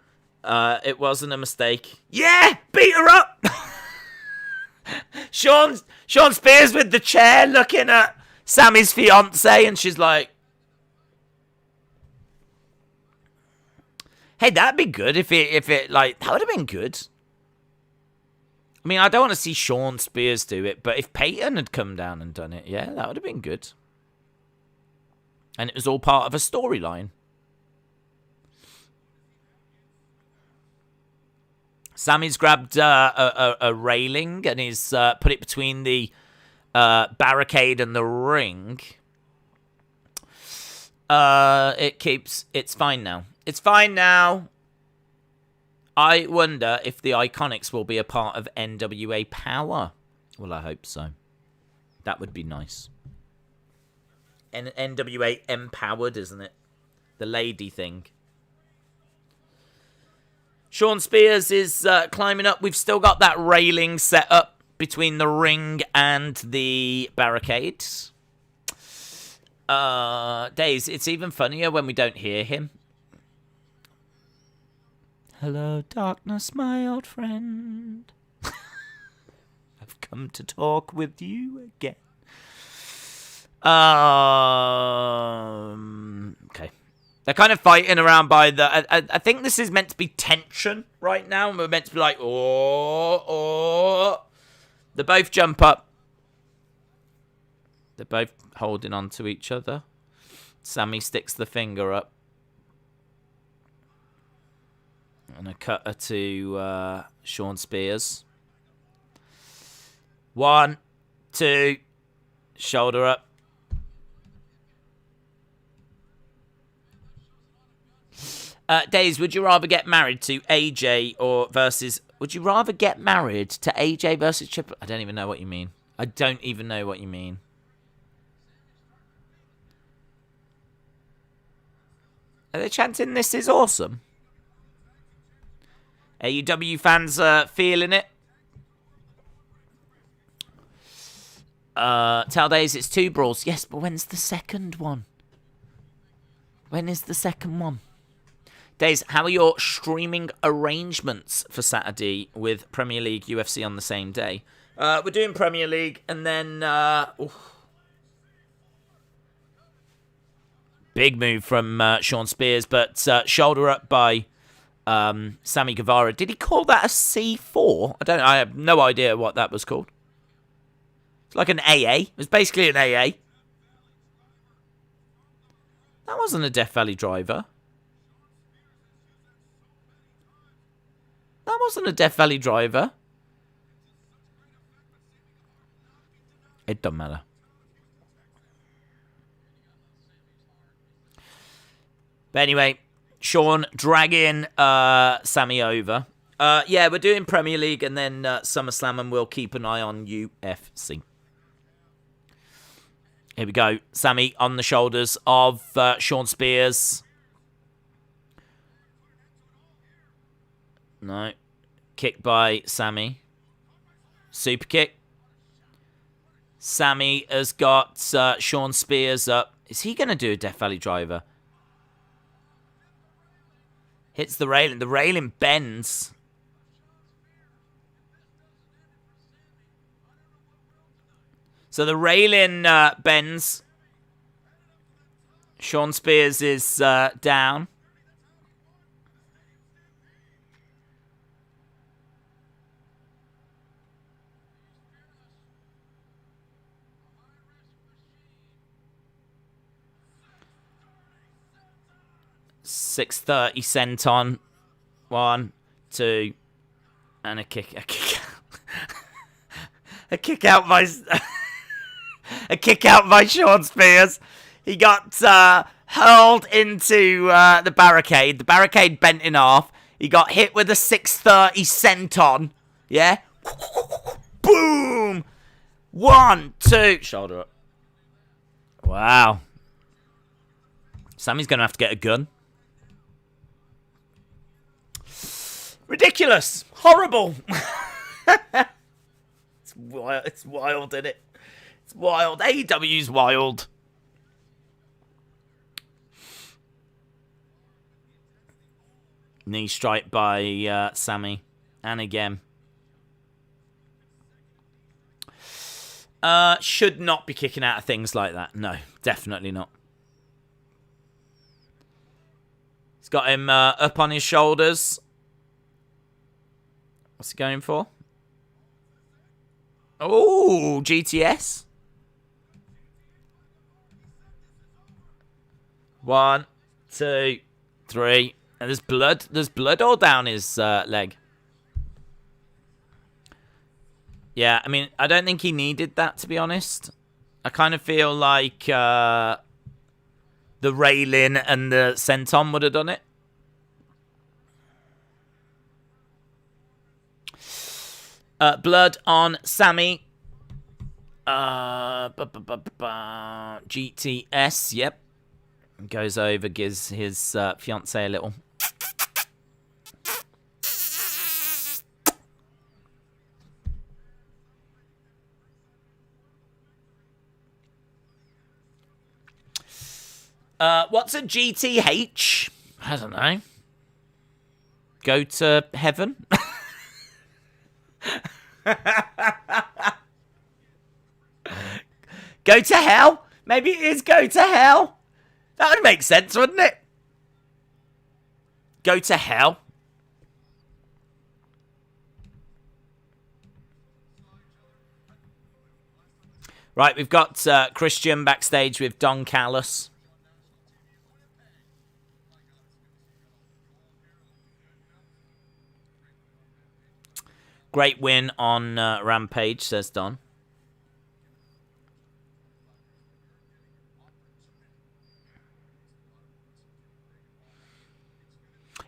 it wasn't a mistake. Yeah, beat her up! Shawn Spears with the chair looking at Sammy's fiance, and she's like, hey, that'd be good if it like, that would have been good. I mean, I don't want to see Shawn Spears do it, but if Peyton had come down and done it, yeah, that would have been good. And it was all part of a storyline. Sammy's grabbed a railing and he's put it between the barricade and the ring. It's fine now. It's fine now. I wonder if the Iconics will be a part of NWA Power. Well, I hope so. That would be nice. NWA Empowered, isn't it? The lady thing. Shawn Spears is climbing up. We've still got that railing set up between the ring and the barricades. Days, it's even funnier when we don't hear him. Hello, darkness, my old friend. Of come to talk with you again. Okay. They're kind of fighting around by the... I think this is meant to be tension right now. We're meant to be like, oh. They both jump up. They're both holding on to each other. Sammy sticks the finger up. And a cutter to Shawn Spears. 1, 2, shoulder up. Days, would you rather get married to AJ or versus... Would you rather get married to AJ versus Triple... I don't even know what you mean. I don't even know what you mean. Are they chanting, "This is awesome"? AEW fans are feeling it. Tell Days it's 2 brawls. Yes, but when's the second one? When is the second one? Days, how are your streaming arrangements for Saturday with Premier League, UFC on the same day? We're doing Premier League and then... Big move from Shawn Spears, but shoulder up by Sammy Guevara. Did he call that a C4? I have no idea what that was called. It's like an AA. It was basically an AA. That wasn't a Death Valley driver. That wasn't a Death Valley driver. It doesn't matter. But anyway, Shawn dragging Sammy over. Yeah, we're doing Premier League and then Summerslam, and we'll keep an eye on UFC. Here we go. Sammy on the shoulders of Shawn Spears. No. Kick by Sammy. Super kick. Sammy has got Shawn Spears up. Is he going to do a Death Valley driver? Hits the railing. The railing bends. So the railing bends. Shawn Spears is down. $6.30 senton. 1, 2, and a kick. A kick out by a kick out by Shawn Spears. He got hurled into the barricade. The barricade bent in half. He got hit with a 6.30 senton. Yeah. Boom. 1, 2. Shoulder up. Wow. Sammy's gonna have to get a gun. Ridiculous. Horrible. It's wild, isn't it? It's wild. AEW's wild. Knee strike by Sammy. And again. Should not be kicking out of things like that. No, definitely not. He's got him up on his shoulders. What's he going for? Oh, GTS. 1, 2, 3. And there's blood. There's blood all down his leg. Yeah, I mean, I don't think he needed that, to be honest. I kind of feel like the railing and the senton would have done it. Blood on Sammy. GTS, yep. Goes over, gives his fiance a little. What's a GTH? I don't know. Go to heaven? Go to hell? Maybe it is go to hell. That would make sense, wouldn't it? Go to hell. Right, we've got Christian backstage with Don Callis. Great win on Rampage, says Don.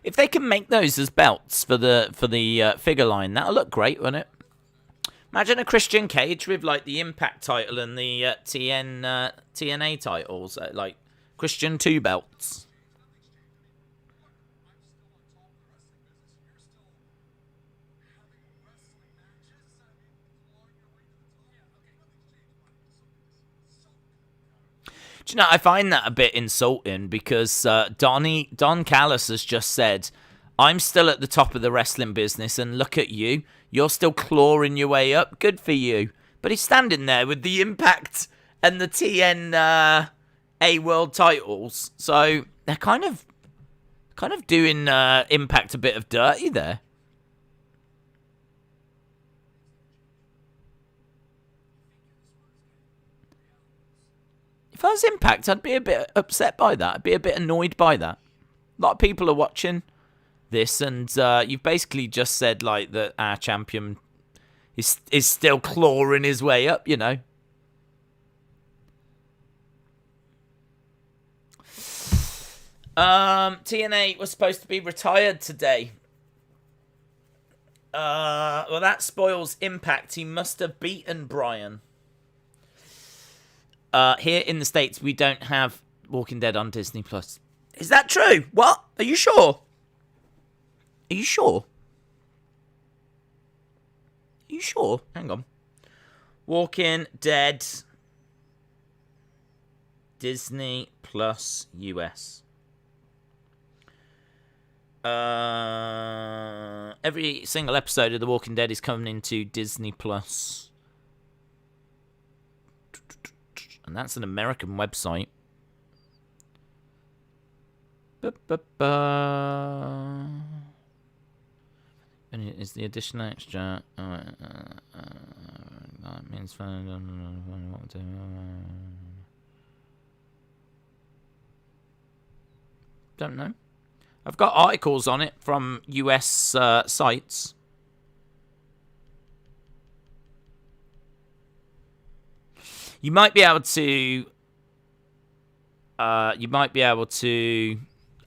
If they can make those as belts for the figure line, that'll look great, wouldn't it? Imagine a Christian Cage with like the Impact title and the TNA titles, like Christian 2 belts. Do you know, I find that a bit insulting because Don Callis has just said, I'm still at the top of the wrestling business and look at you. You're still clawing your way up. Good for you. But he's standing there with the Impact and the TNA World titles. So they're kind of doing Impact a bit of dirty there. If I was Impact, I'd be a bit upset by that. I'd be a bit annoyed by that. A lot of people are watching this, and you've basically just said like that our champion is still clawing his way up, you know. TNA was supposed to be retired today. Well, that spoils Impact. He must have beaten Bryan. Here in the States, we don't have Walking Dead on Disney+. Is that true? What? Are you sure? Are you sure? Are you sure? Hang on. Walking Dead Disney Plus US. Every single episode of The Walking Dead is coming into Disney Plus. And that's an American website. And it is the additional extra. That means don't know. I've got articles on it from US sites. You might be able to.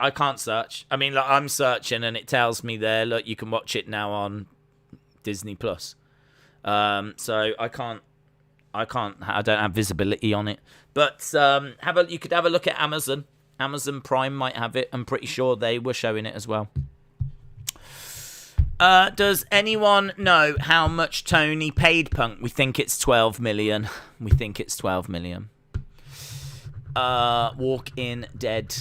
I can't search. I mean, like, I'm searching and it tells me there. Look, you can watch it now on Disney Plus. So I can't. I don't have visibility on it. But you could have a look at Amazon. Amazon Prime might have it. I'm pretty sure they were showing it as well. Does anyone know how much Tony paid Punk? We think it's 12 million. We think it's 12 million. Walking Dead.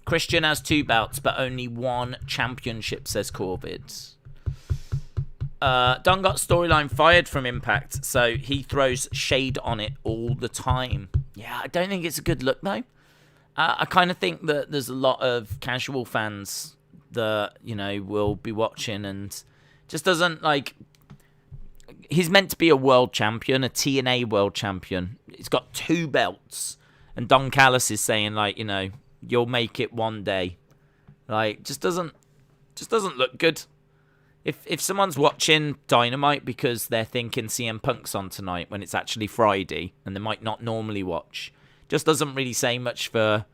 Christian has 2 belts, but only 1 championship, says Corvid. Dunn got storyline fired from Impact, so he throws shade on it all the time. Yeah, I don't think it's a good look, though. I kind of think that there's a lot of casual fans that, you know, will be watching and just doesn't, like... He's meant to be a world champion, a TNA world champion. He's got 2 belts. And Don Callis is saying, like, you know, you'll make it one day. Like, just doesn't look good. If someone's watching Dynamite because they're thinking CM Punk's on tonight when it's actually Friday and they might not normally watch, just doesn't really say much for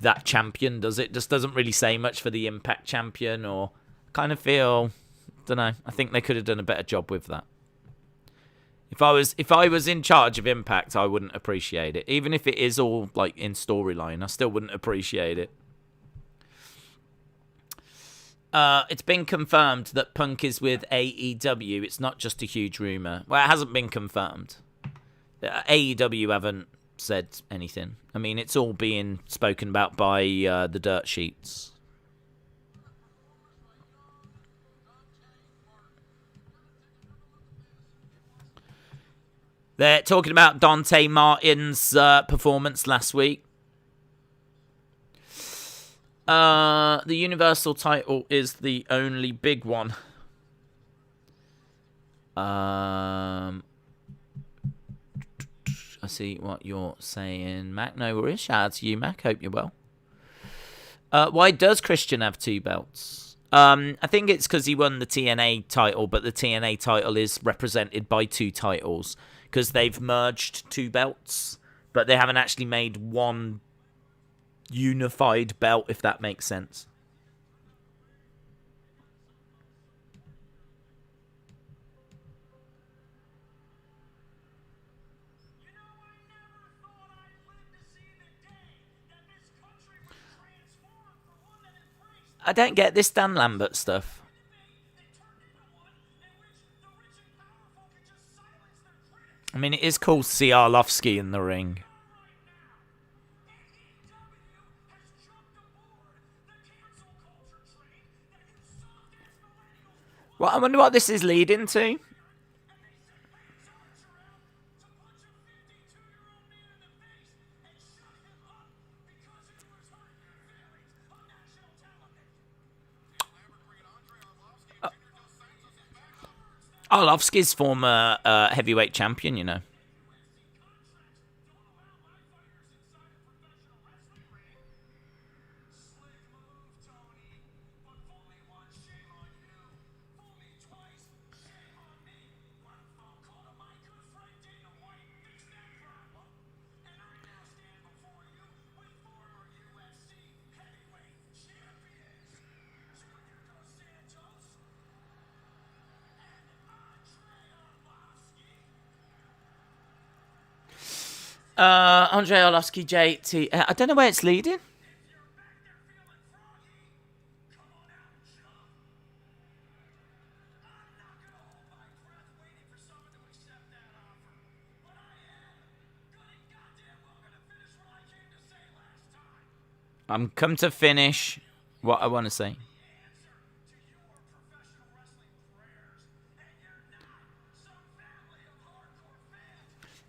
that champion, does it? Just doesn't really say much for the Impact champion, or kind of feel, don't know. I think they could have done a better job with that. If I was in charge of Impact, I wouldn't appreciate it. Even if it is all like in storyline, I still wouldn't appreciate it. It's been confirmed that Punk is with AEW. It's not just a huge rumor. Well, it hasn't been confirmed. AEW haven't said anything. I mean, it's all being spoken about by the dirt sheets. They're talking about Dante Martin's performance last week. The Universal title is the only big one. I see what you're saying, Mac. No worries. Shout out to you, Mac. Hope you're well. Why does Christian have 2 belts? I think it's because he won the TNA title, but the TNA title is represented by 2 titles because they've merged 2 belts, but they haven't actually made one unified belt, if that makes sense. I don't get this Dan Lambert stuff. I mean, it is cool to see Arlovsky in the ring. Well, I wonder what this is leading to. Arlovsky's former heavyweight champion, you know. Andre Arlovsky, JT. I don't know where it's leading. I'm come to finish what I want to say.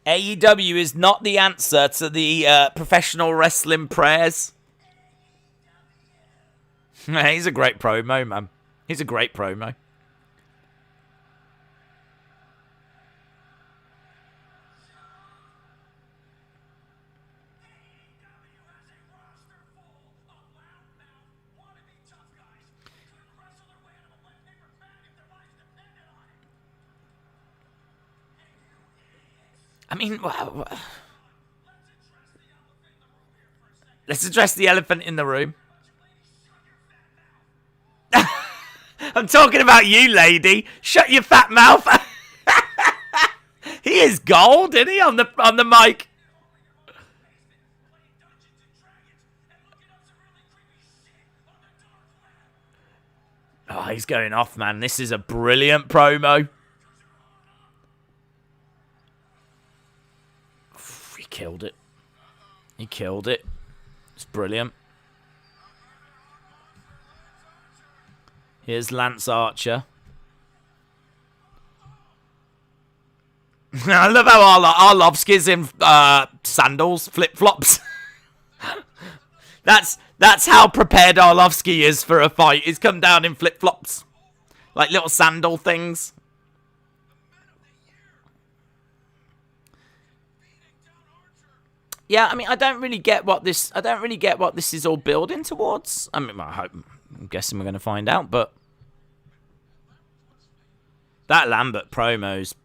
AEW is not the answer to the professional wrestling prayers. He's a great promo, man. He's a great promo. I mean, let's address the elephant in the room. I'm talking about you, lady. Shut your fat mouth. He is gold, isn't he, on the mic? Oh, he's going off, man. This is a brilliant promo. He killed it. He killed it. It's brilliant. Here's Lance Archer. I love how Arlovsky's in sandals, flip-flops. That's how prepared Arlovsky is for a fight. He's come down in flip-flops. Like little sandal things. Yeah, I mean, I don't really get what this is all building towards. I mean, I'm guessing we're going to find out, but that Lambert promo's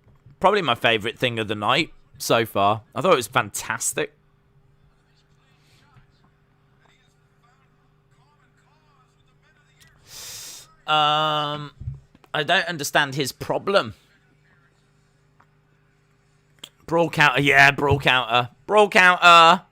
probably my favourite thing of the night so far. I thought it was fantastic. I don't understand his problem. Brawl counter, yeah, brawl counter. Brawl counter.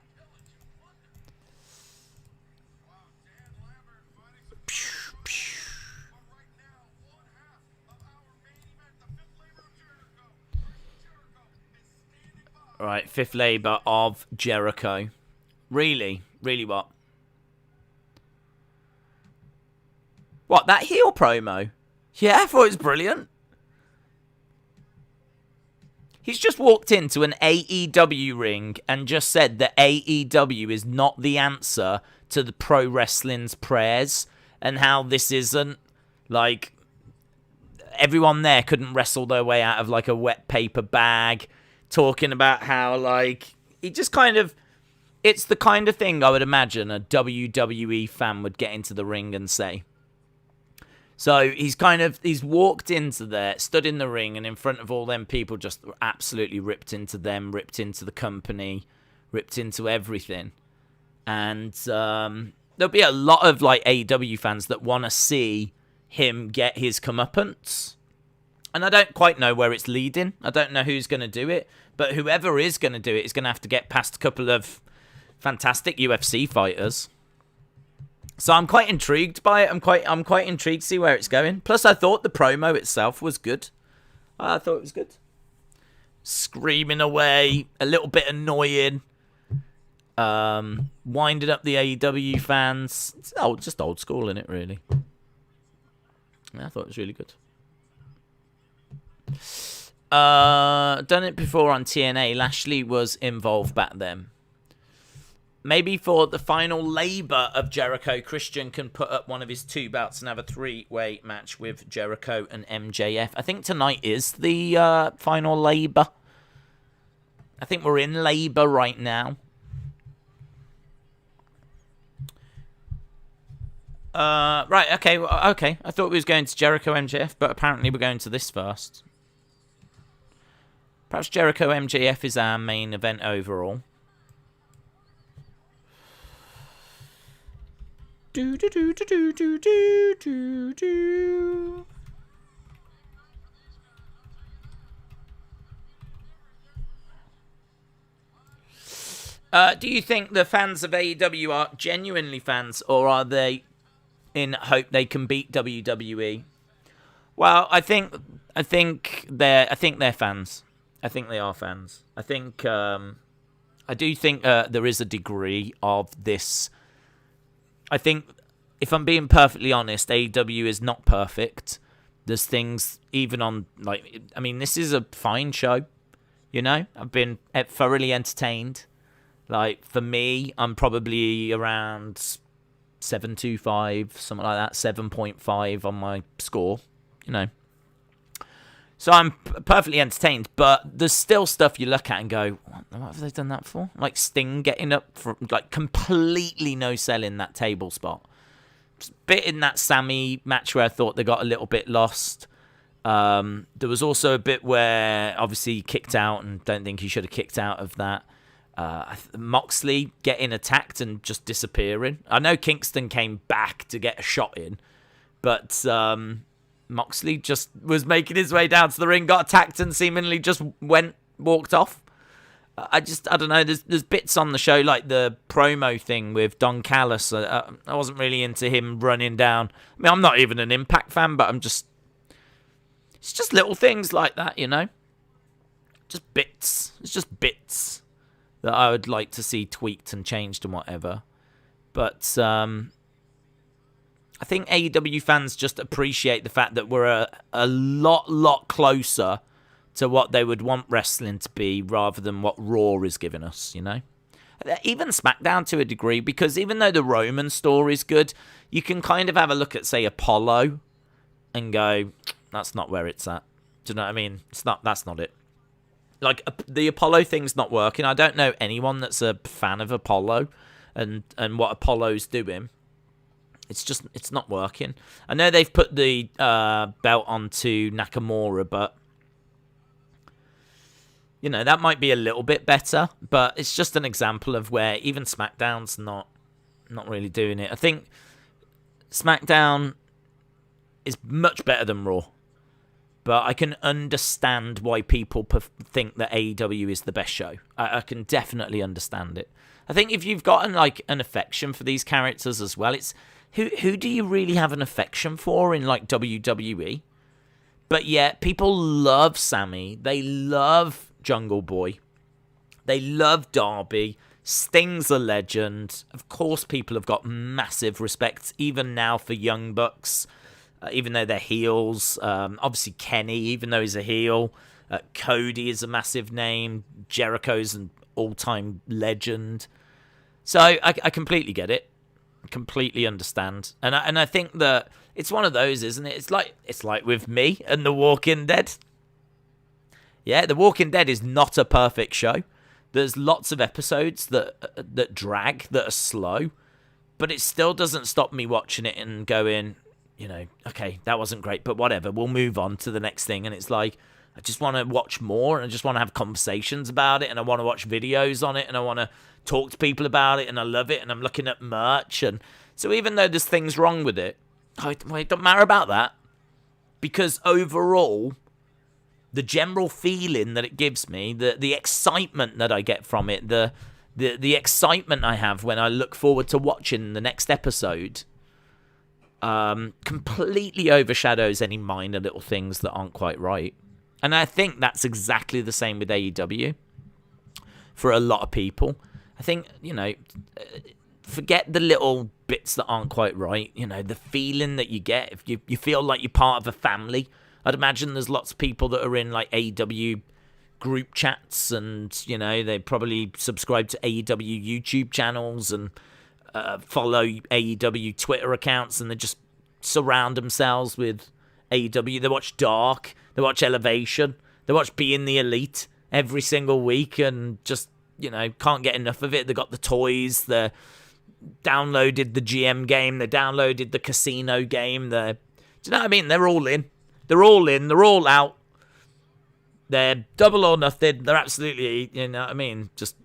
Right, fifth labor of Jericho. Really? Really what? What, that heel promo? Yeah, I thought it was brilliant. He's just walked into an AEW ring and just said that AEW is not the answer to the pro wrestling's prayers, and how this isn't, like, everyone there couldn't wrestle their way out of, like, a wet paper bag, talking about how, like, he just kind of, it's the kind of thing I would imagine a WWE fan would get into the ring and say. So he's walked into there, stood in the ring, and in front of all them people just absolutely ripped into them, ripped into the company, ripped into everything. And there'll be a lot of, like, AEW fans that want to see him get his comeuppance. And I don't quite know where it's leading. I don't know who's going to do it. But whoever is going to do it is going to have to get past a couple of fantastic UFC fighters. So I'm quite intrigued by it. I'm quite intrigued to see where it's going. Plus, I thought the promo itself was good. I thought it was good. Screaming away, a little bit annoying. Winding up the AEW fans. It's just old school, isn't it, really? Yeah, I thought it was really good. Done it before on TNA. Lashley was involved back then. Maybe for the final labour of Jericho, Christian can put up one of his 2 belts and have a 3-way match with Jericho and MJF. I think tonight is the final labour. I think we're in labour right now. Right, okay. I thought we was going to Jericho MJF, but apparently we're going to this first. Perhaps Jericho MJF is our main event overall. Do. Do you think the fans of AEW are genuinely fans, or are they in hope they can beat WWE? Well, I think they're fans. I think they are fans. I do think there is a degree of this. I think, if I'm being perfectly honest, AEW is not perfect. There's things, even on, like, I mean, this is a fine show, you know? I've been thoroughly entertained. Like, for me, I'm probably around 7.25, something like that, 7.5 on my score, you know? So I'm perfectly entertained, but there's still stuff you look at and go, what have they done that for? Like Sting getting up for, like, completely no-selling that table spot. Just a bit in that Sammy match where I thought they got a little bit lost. There was also a bit where, obviously, he kicked out and don't think he should have kicked out of that. Moxley getting attacked and just disappearing. I know Kingston came back to get a shot in, but Moxley just was making his way down to the ring, got attacked, and seemingly just walked off. I don't know. There's bits on the show, like the promo thing with Don Callis. I wasn't really into him running down. I mean, I'm not even an Impact fan, but it's just little things like that, you know? Just bits. It's just bits that I would like to see tweaked and changed and whatever. But I think AEW fans just appreciate the fact that we're a lot closer to what they would want wrestling to be rather than what Raw is giving us, you know? Even SmackDown to a degree, because even though the Roman story's good, you can kind of have a look at, say, Apollo and go, that's not where it's at. Do you know what I mean? That's not it. Like, the Apollo thing's not working. I don't know anyone that's a fan of Apollo and what Apollo's doing. It's not working. I know they've put the belt onto Nakamura, but, you know, that might be a little bit better. But it's just an example of where even SmackDown's not really doing it. I think SmackDown is much better than Raw. But I can understand why people think that AEW is the best show. I can definitely understand it. I think if you've got an affection for these characters as well, it's who do you really have an affection for in, like, WWE? But yet people love Sammy. They love Jungle Boy. They love Darby. Sting's a legend. Of course, people have got massive respect even now for Young Bucks. Even though they're heels. Obviously, Kenny, even though he's a heel. Cody is a massive name. Jericho's an all-time legend. So I completely get it. Completely understand. And I think that it's one of those, isn't it? It's like with me and The Walking Dead. Yeah, The Walking Dead is not a perfect show. There's lots of episodes that drag, that are slow, but it still doesn't stop me watching it and going, okay, that wasn't great, but whatever, we'll move on to the next thing. And it's like, I just want to watch more, and I just want to have conversations about it, and I want to watch videos on it, and I want to talk to people about it, and I love it, and I'm looking at merch. And so even though there's things wrong with it, it don't matter about that, because overall, the general feeling that it gives me, the excitement that I get from it, the excitement I have when I look forward to watching the next episode, completely overshadows any minor little things that aren't quite right. And I think that's exactly the same with AEW for a lot of people. I think, forget the little bits that aren't quite right. The feeling that you get, if you feel like you're part of a family. I'd imagine there's lots of people that are in like AEW group chats, and they probably subscribe to AEW YouTube channels and follow AEW Twitter accounts, and they just surround themselves with AEW. They watch Dark, they watch Elevation, they watch Being the Elite every single week, and just can't get enough of it. They got the toys, they downloaded the GM game, they downloaded the casino game. Do you know what I mean? They're all in. They're all in. They're all out. They're double or nothing. They're absolutely, just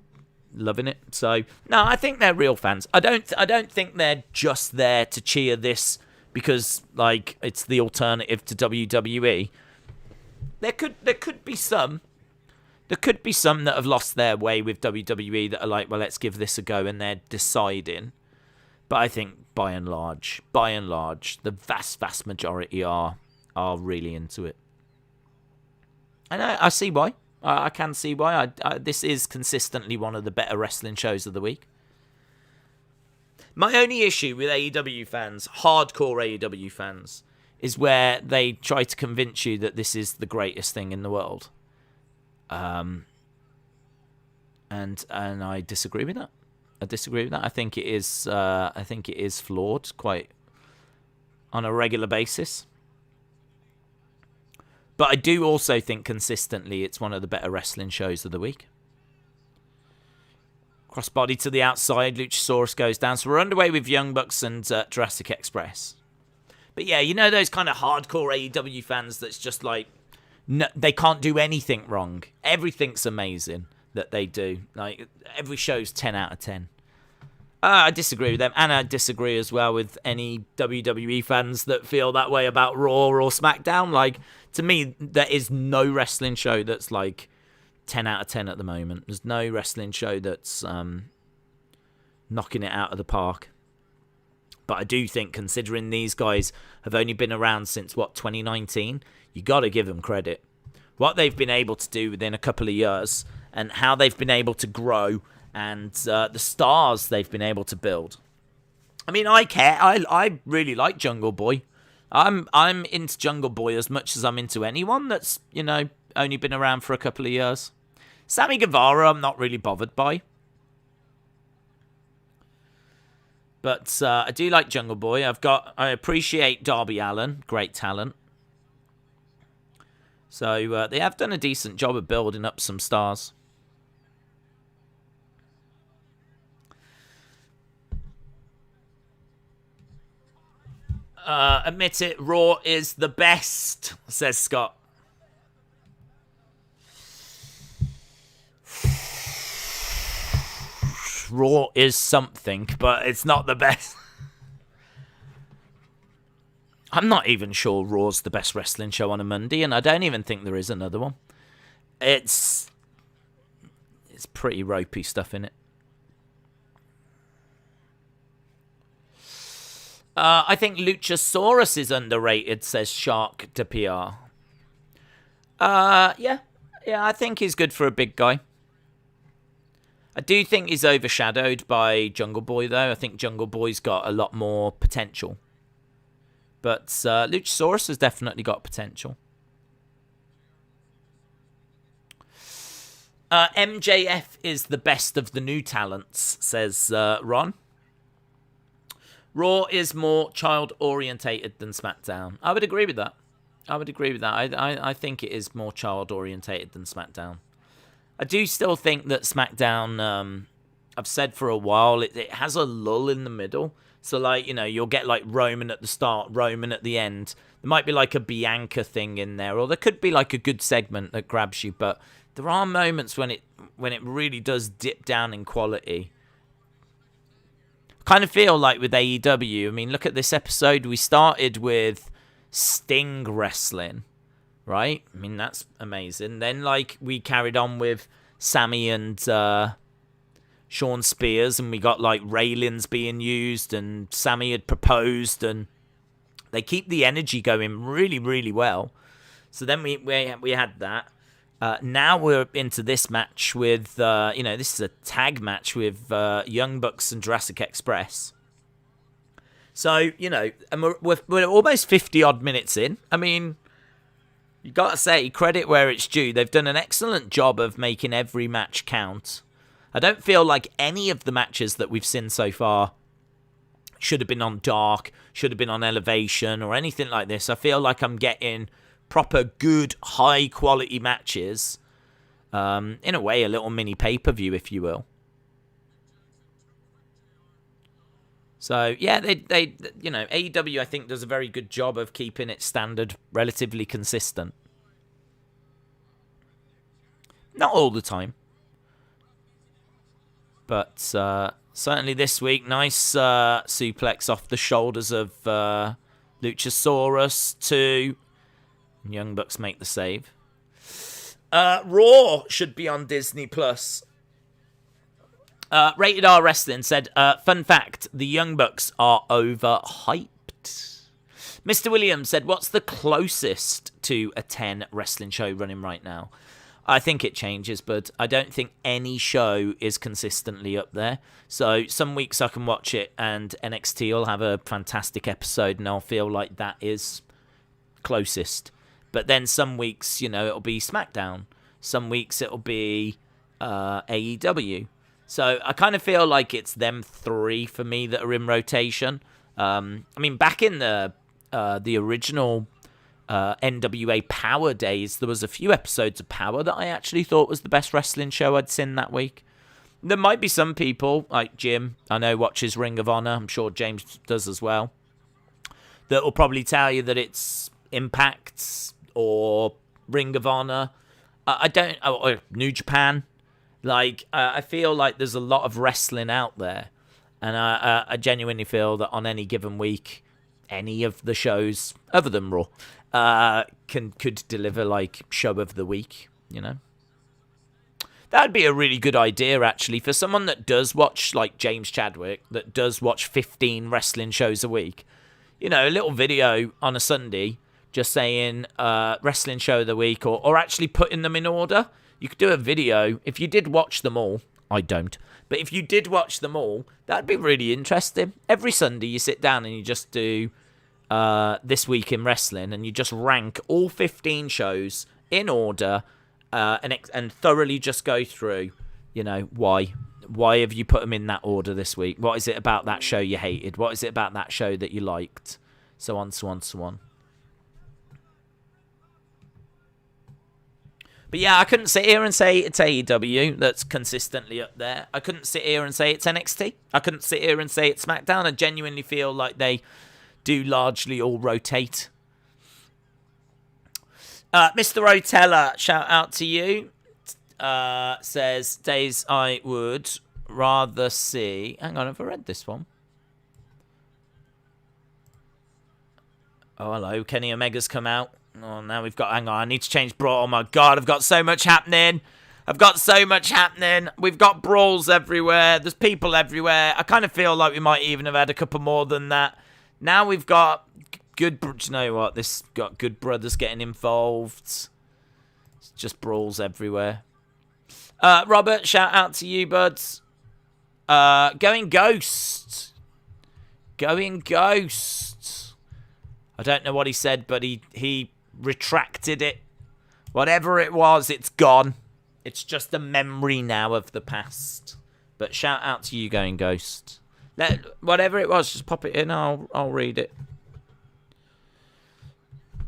loving it. So, no, I think they're real fans. I don't think they're just there to cheer this because, like, it's the alternative to WWE. There could be some. There could be some that have lost their way with WWE that are like, well, let's give this a go, and they're deciding. But I think, by and large, the vast majority are really into it. And I see why. I can see why. This is consistently one of the better wrestling shows of the week. My only issue with AEW fans, hardcore AEW fans, is where they try to convince you that this is the greatest thing in the world. And I disagree with that. I think it is. I think it is flawed quite on a regular basis. But I do also think consistently it's one of the better wrestling shows of the week. Crossbody to the outside, Luchasaurus goes down. So we're underway with Young Bucks and Jurassic Express. But yeah, those kind of hardcore AEW fans that's just like, no, they can't do anything wrong. Everything's amazing that they do. Like, every show's 10 out of 10. I disagree with them, and I disagree as well with any WWE fans that feel that way about Raw or SmackDown. Like, to me, there is no wrestling show that's like 10 out of 10 at the moment. There's no wrestling show that's knocking it out of the park. But I do think, considering these guys have only been around since, 2019, you got to give them credit. What they've been able to do within a couple of years, and how they've been able to grow, and the stars they've been able to build. I mean, I care. I really like Jungle Boy. I'm into Jungle Boy as much as I'm into anyone that's, only been around for a couple of years. Sammy Guevara, I'm not really bothered by. But I do like Jungle Boy. I appreciate Darby Allin, great talent. So they have done a decent job of building up some stars. Admit it, Raw is the best, says Scott. Raw is something, but it's not the best. I'm not even sure Raw's the best wrestling show on a Monday, and I don't even think there is another one. It's pretty ropey stuff in it. I think Luchasaurus is underrated, says Shark to PR. Yeah, I think he's good for a big guy. I do think he's overshadowed by Jungle Boy, though. I think Jungle Boy's got a lot more potential. But Luchasaurus has definitely got potential. MJF is the best of the new talents, says Ron. Raw is more child-orientated than SmackDown. I would agree with that. I think it is more child-orientated than SmackDown. I do still think that SmackDown, I've said for a while, it has a lull in the middle. So, like, you know, you'll get, like, Roman at the start, Roman at the end. There might be, like, a Bianca thing in there, or there could be, like, a good segment that grabs you. But there are moments when it really does dip down in quality. Kind of feel like with AEW, I mean, look at this episode. We started with Sting wrestling, right? I mean, that's amazing. Then, like, we carried on with Sammy and Sean Spears, and we got, like, railings being used, and Sammy had proposed, and they keep the energy going really, really well. So then we had that. Now we're into this match with, this is a tag match with Young Bucks and Jurassic Express. So, you know, and we're almost 50-odd minutes in. I mean, you got to say, credit where it's due. They've done an excellent job of making every match count. I don't feel like any of the matches that we've seen so far should have been on Dark, should have been on Elevation, or anything like this. I feel like I'm getting proper good, high-quality matches. In a way, a little mini pay-per-view, if you will. So, yeah, they AEW, I think, does a very good job of keeping its standard relatively consistent. Not all the time. But certainly this week, nice suplex off the shoulders of Luchasaurus to Young Bucks make the save. Raw should be on Disney Plus. Rated R Wrestling said, fun fact, the Young Bucks are overhyped. Mr. Williams said, what's the closest to a 10 wrestling show running right now? I think it changes, but I don't think any show is consistently up there. So some weeks I can watch it and NXT will have a fantastic episode and I'll feel like that is closest. But then some weeks, you know, it'll be SmackDown. Some weeks it'll be AEW. So I kind of feel like it's them three for me that are in rotation. I mean, back in the original NWA Power days, there was a few episodes of Power that I actually thought was the best wrestling show I'd seen that week. There might be some people, like Jim, I know watches Ring of Honor, I'm sure James does as well, that will probably tell you that it's Impact or Ring of Honor. Or New Japan. Like, I feel like there's a lot of wrestling out there, and I genuinely feel that on any given week, any of the shows other than Raw could deliver like show of the week, you know. That'd be a really good idea, actually, for someone that does watch, like James Chadwick, that does watch 15 wrestling shows a week. You know, a little video on a Sunday just saying wrestling show of the week, or actually putting them in order. You could do a video if you did watch them all. I don't. But if you did watch them all, that'd be really interesting. Every Sunday you sit down and you just do This Week in Wrestling, and you just rank all 15 shows in order and thoroughly just go through, you know, why. Why have you put them in that order this week? What is it about that show you hated? What is it about that show that you liked? So on, so on, so on. But yeah, I couldn't sit here and say it's AEW that's consistently up there. I couldn't sit here and say it's NXT. I couldn't sit here and say it's SmackDown. I genuinely feel like they do largely all rotate. Mr. Rotella, shout out to you. Says, days I would rather see... Hang on, have I read this one? Oh, hello. Kenny Omega's come out. Oh, now we've got... Hang on, I need to change brawl. Oh, my God, I've got so much happening. We've got brawls everywhere. There's people everywhere. I kind of feel like we might even have had a couple more than that. Now we've got good... Do you know what? This got good brothers getting involved. It's just brawls everywhere. Robert, shout out to you, buds. Going Ghost. Going Ghost. I don't know what he said, but he retracted it. Whatever it was, it's gone. It's just a memory now of the past. But shout out to you, Going Ghost. Whatever it was, just pop it in. I'll read it.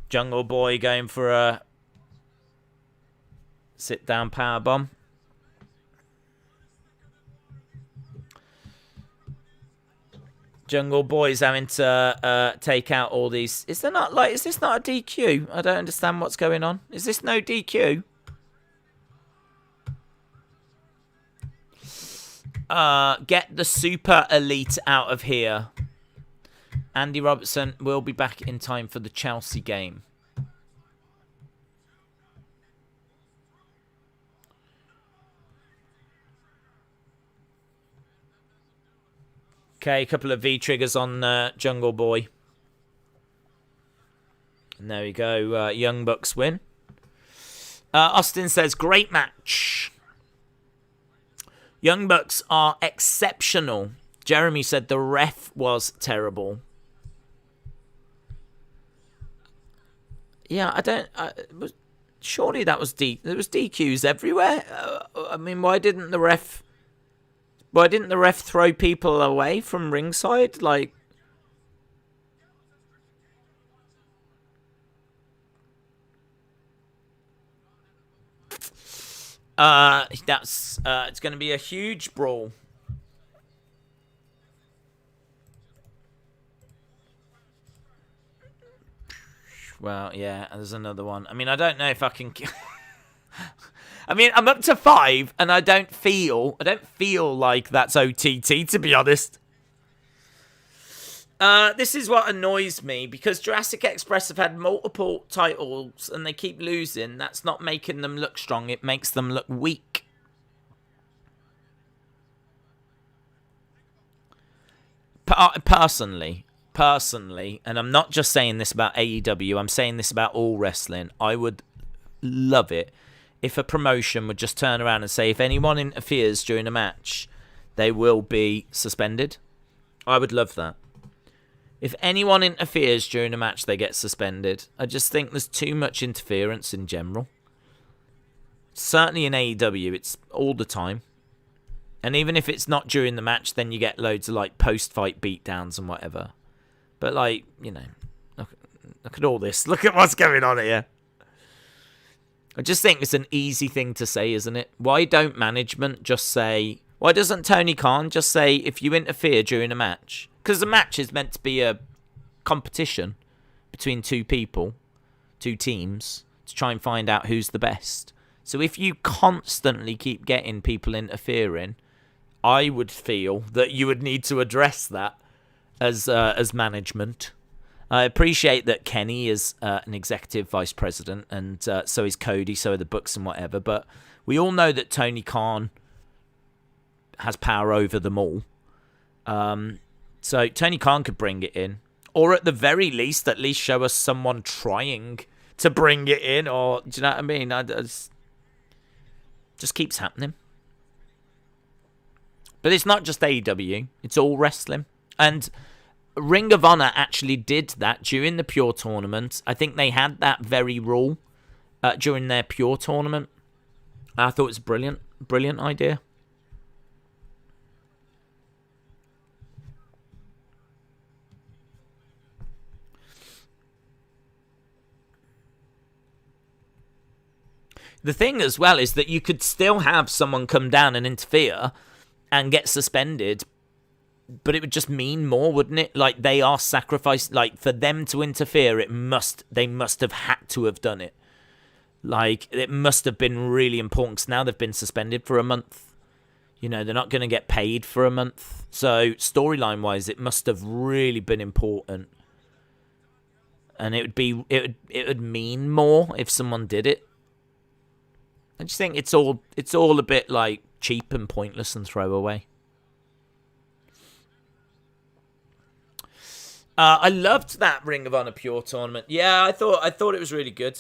Jungle Boy going for a sit-down powerbomb. Jungle Boy's having to take out all these. Is this not a DQ? I don't understand what's going on. Is this no DQ? Get the super elite out of here. Andy Robertson will be back in time for the Chelsea game. Okay, a couple of V-triggers on Jungle Boy. And there we go. Young Bucks win. Austin says, great match. Young Bucks are exceptional. Jeremy said the ref was terrible. Yeah, I don't... surely that was there was DQs everywhere. I mean, why didn't the ref throw people away from ringside? Like... it's going to be a huge brawl. Well, yeah, there's another one. I mean, I don't know if I can... I mean, I'm up to 5, and I don't feel like that's OTT, to be honest. This is what annoys me, because Jurassic Express have had multiple titles, and they keep losing. That's not making them look strong. It makes them look weak. Personally, and I'm not just saying this about AEW, I'm saying this about all wrestling, I would love it if a promotion would just turn around and say, if anyone interferes during a match, they will be suspended. I would love that. If anyone interferes during a match, they get suspended. I just think there's too much interference in general. Certainly in AEW, it's all the time. And even if it's not during the match, then you get loads of like post-fight beatdowns and whatever. But like, you know, look at all this. Look at what's going on here. I just think it's an easy thing to say, isn't it? Why don't management just say... Why doesn't Tony Khan just say, if you interfere during a match... Because the match is meant to be a competition between two people, two teams, to try and find out who's the best. So if you constantly keep getting people interfering, I would feel that you would need to address that as management. I appreciate that Kenny is an executive vice president, and so is Cody, so are the Bucks and whatever, but we all know that Tony Khan has power over them all. So Tony Khan could bring it in. Or at the very least, at least show us someone trying to bring it in. Or, do you know what I mean? Just keeps happening. But it's not just AEW. It's all wrestling. And Ring of Honor actually did that during the Pure tournament. I think they had that very rule during their Pure tournament. I thought it was brilliant. Brilliant idea. The thing as well is that you could still have someone come down and interfere and get suspended, but it would just mean more, wouldn't it? Like, they are sacrificed. Like, for them to interfere, they must have had to have done it. Like, it must have been really important, because now they've been suspended for a month. You know, they're not going to get paid for a month. So, storyline-wise, it must have really been important. And it would mean more if someone did it. I just think it's all a bit like cheap and pointless and throwaway. I loved that Ring of Honor Pure tournament. Yeah, I thought it was really good.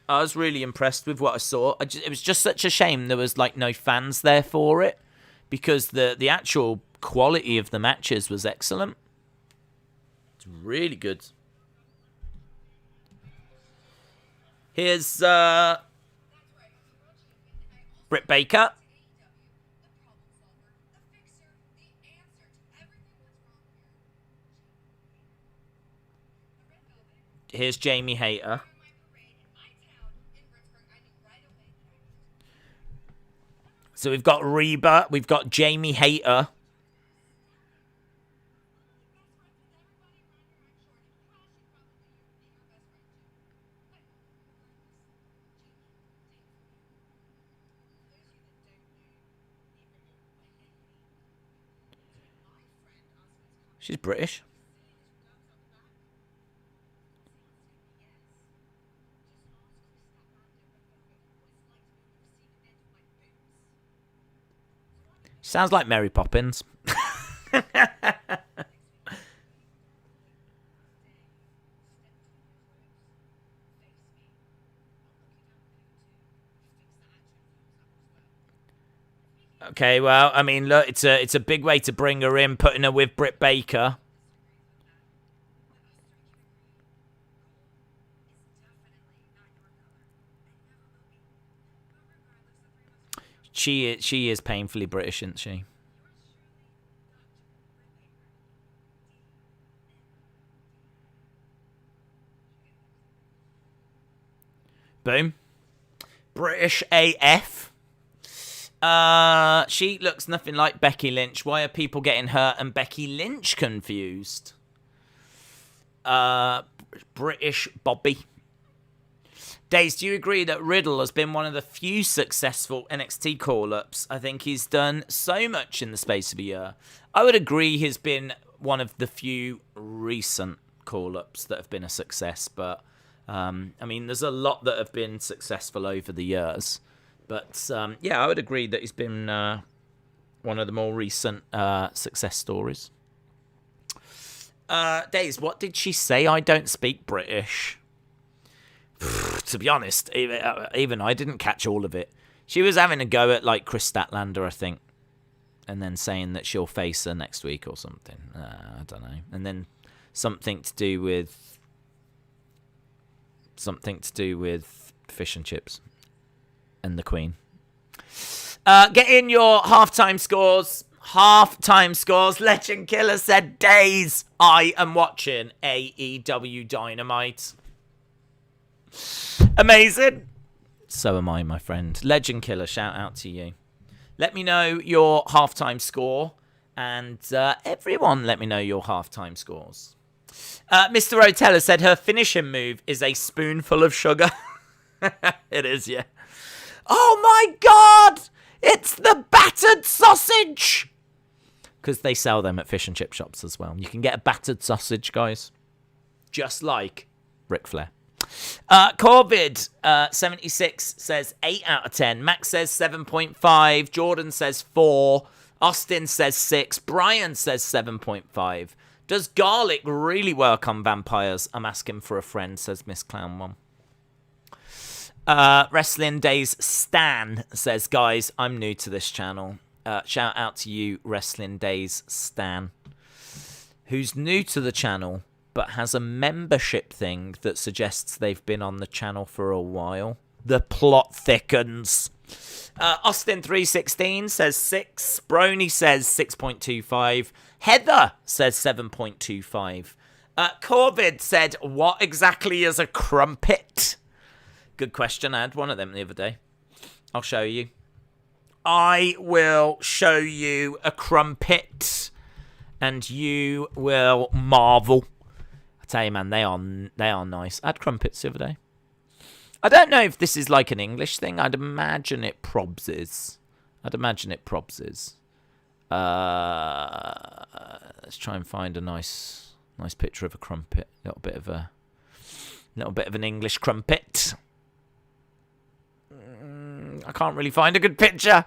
I was really impressed with what I saw. It was just such a shame there was like no fans there for it, because the actual quality of the matches was excellent. It's really good. Here's Britt Baker. Here's Jamie Hayter. So we've got Reba. We've got Jamie Hayter. She's British. Sounds like Mary Poppins. Okay, well, I mean, look, it's a big way to bring her in, putting her with Britt Baker. She is painfully British, isn't she? Boom. British AF. She looks nothing like Becky Lynch. Why are people getting her and Becky Lynch confused? British Bobby. Daze, do you agree that Riddle has been one of the few successful NXT call-ups? I think he's done so much in the space of a year. I would agree he's been one of the few recent call-ups that have been a success, but I mean, there's a lot that have been successful over the years. But yeah, I would agree that he's been one of the more recent success stories. Daze, what did she say? I don't speak British. To be honest, even I didn't catch all of it. She was having a go at like Chris Statlander, I think, and then saying that she'll face her next week or something. I don't know. And then something to do with fish and chips and the Queen. Get in your halftime scores. Halftime scores. Legend Killer said, Days, I am watching AEW Dynamite. Amazing. So am I, my friend. Legend Killer, shout out to you. Let me know your halftime score. And everyone, let me know your halftime scores. Mr. Rotella said her finishing move is a spoonful of sugar. It is, yeah. Oh my God! It's the battered sausage! Because they sell them at fish and chip shops as well. You can get a battered sausage, guys. Just like Ric Flair. Corvid 76 says 8 out of 10. Max says 7.5. Jordan says 4. Austin says 6. Brian says 7.5. Does garlic really work on vampires? I'm asking for a friend, says Miss Clown Mom. Wrestling Days Stan says, guys, I'm new to this channel. Shout out to you, Wrestling Days Stan, who's new to the channel but has a membership thing that suggests they've been on the channel for a while. The plot thickens. Austin316 says 6. Brony says 6.25. Heather says 7.25. Corvid said, what exactly is a crumpet? Good question. I had one of them the other day. I'll show you. I will show you a crumpet, and you will marvel. I tell you, man, they are nice. I had crumpets the other day. I don't know if this is like an English thing. I'd imagine it probs is. Let's try and find a nice picture of a crumpet. A little bit of an English crumpet. I can't really find a good picture.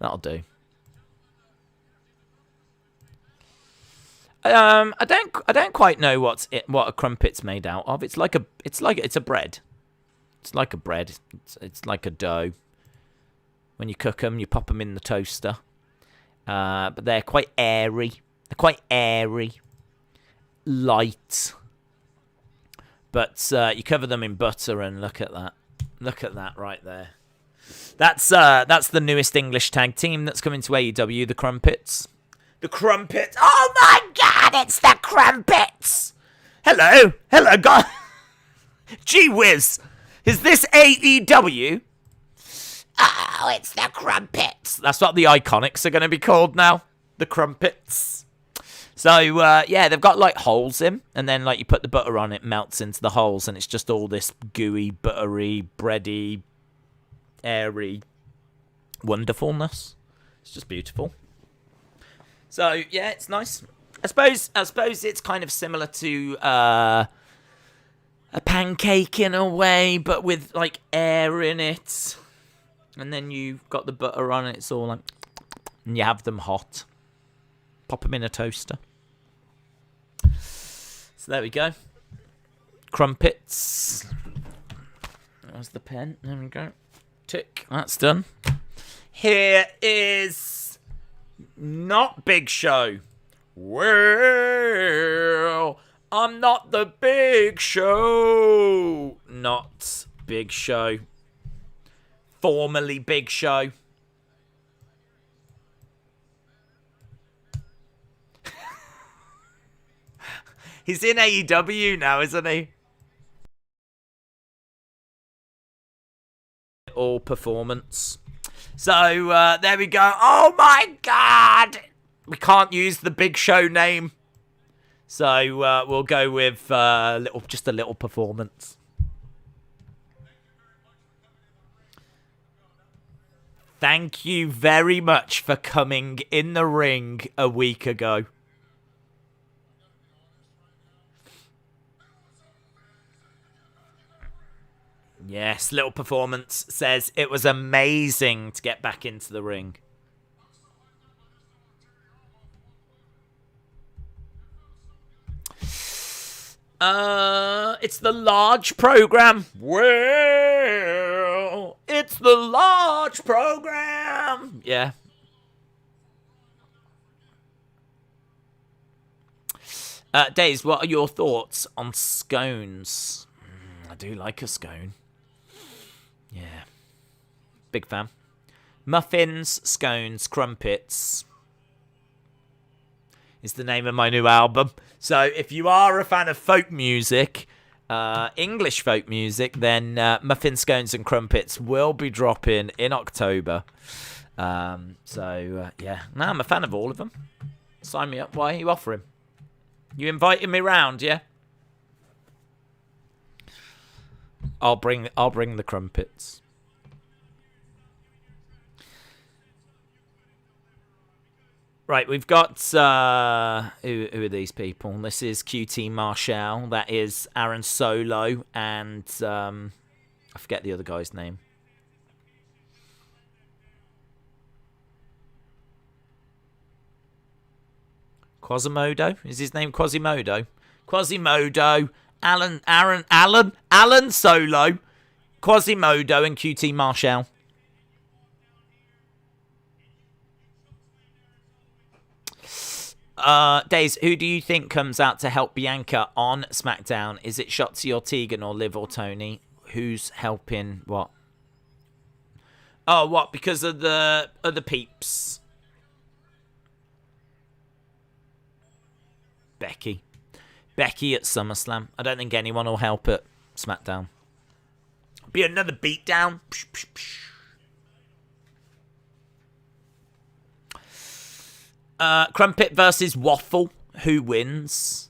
That'll do. I don't quite know what a crumpet's made out of. It's a bread. It's like a bread. It's like a dough. When you cook them, you pop them in the toaster. But they're quite airy. Light. But you cover them in butter, and look at that. Look at that right there. That's the newest English tag team that's coming to AEW, the Crumpets. The Crumpets. Oh my God, it's the Crumpets. Hello, God. Gee whiz, is this AEW? Oh, it's the Crumpets. That's what the Iconics are going to be called now. The Crumpets. So, yeah, they've got, like, holes in. And then, like, you put the butter on, it melts into the holes. And it's just all this gooey, buttery, bready, airy wonderfulness. It's just beautiful. So, yeah, it's nice. I suppose it's kind of similar to a pancake in a way, but with, like, air in it. And then you've got the butter on it. It's all like... And you have them hot. Pop them in a toaster. So there we go. Crumpets. There's the pen. There we go. Tick. That's done. Here is... Not Big Show. Well, I'm not the Big Show. Not Big Show. Formerly Big Show. He's in AEW now, isn't he? All performance. So, there we go. Oh my God! We can't use the Big Show name. So, we'll go with just a little performance. Thank you very much for coming in the ring a week ago. Yes, little performance says it was amazing to get back into the ring. It's the large program. Well, it's the large program. Yeah. Days, what are your thoughts on scones? I do like a scone. Yeah. Big fan. Muffins, scones, crumpets is the name of my new album. So if you are a fan of folk music, English folk music, then Muffins, Scones and Crumpets will be dropping in October. Yeah. No, I'm a fan of all of them. Sign me up. Why are you offering? You inviting me round, yeah? I'll bring the crumpets. Right, we've got who are these people? This is QT Marshall. That is Aaron Solo, and I forget the other guy's name. Quasimodo? Is his name Quasimodo? Quasimodo, Alan Solo, Quasimodo, and QT Marshall. Days, who do you think comes out to help Bianca on SmackDown? Is it Shotzi or Tegan or Liv or Tony? Who's helping what? Oh, what? Because of the peeps. Becky at SummerSlam. I don't think anyone will help at SmackDown. Be another beatdown. Crumpet versus Waffle. Who wins?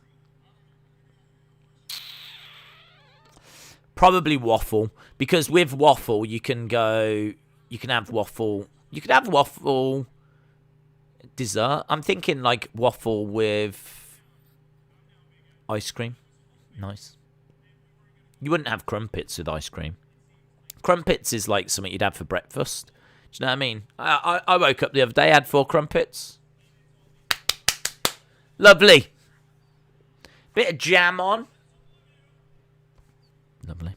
Probably Waffle, because with Waffle you can have waffle dessert. I'm thinking like waffle with ice cream. Nice. You wouldn't have crumpets with ice cream. Crumpets is like something you'd have for breakfast. Do you know what I mean? I woke up the other day, had 4 crumpets. Lovely. Bit of jam on. Lovely.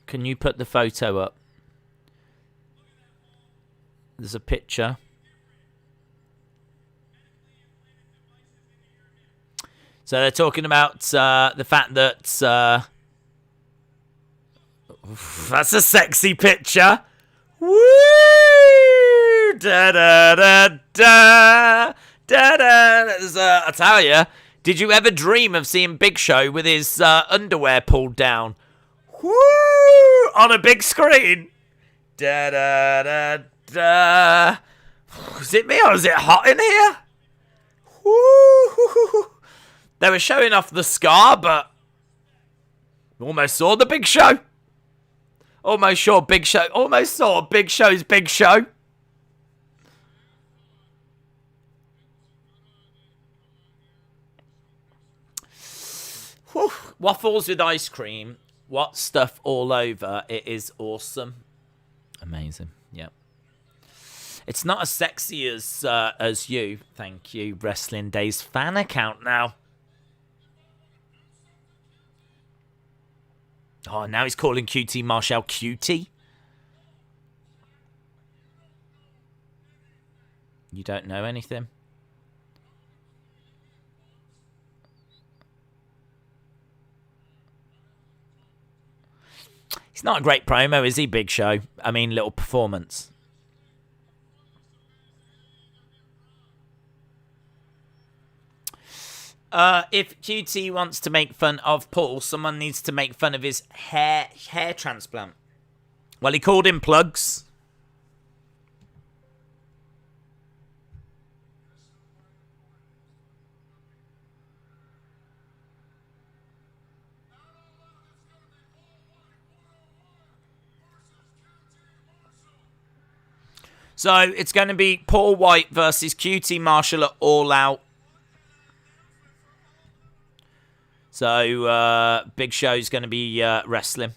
Can you put the photo up? There's a picture. So they're talking about the fact that... that's a sexy picture. Woo! Da-da-da-da. Da-da. I tell you, did you ever dream of seeing Big Show with his underwear pulled down? Woo! On a big screen. Da-da-da-da. Is it me or is it hot in here? Woo! They were showing off the scar, but almost saw the Big Show. Almost saw Big Show. Almost saw Big Show's Big Show. Whew. Waffles with ice cream. What stuff all over. It is awesome. Amazing. Yep. It's not as sexy as you. Thank you. Wrestling Days fan account now. Oh, now he's calling QT Marshall cutie. You don't know anything. He's not a great promo, is he, Big Show? I mean, little performance. If QT wants to make fun of Paul, someone needs to make fun of his hair transplant. Well, he called him plugs. So it's going to be Paul White versus QT Marshall at All Out. So, Big Show's going to be wrestling.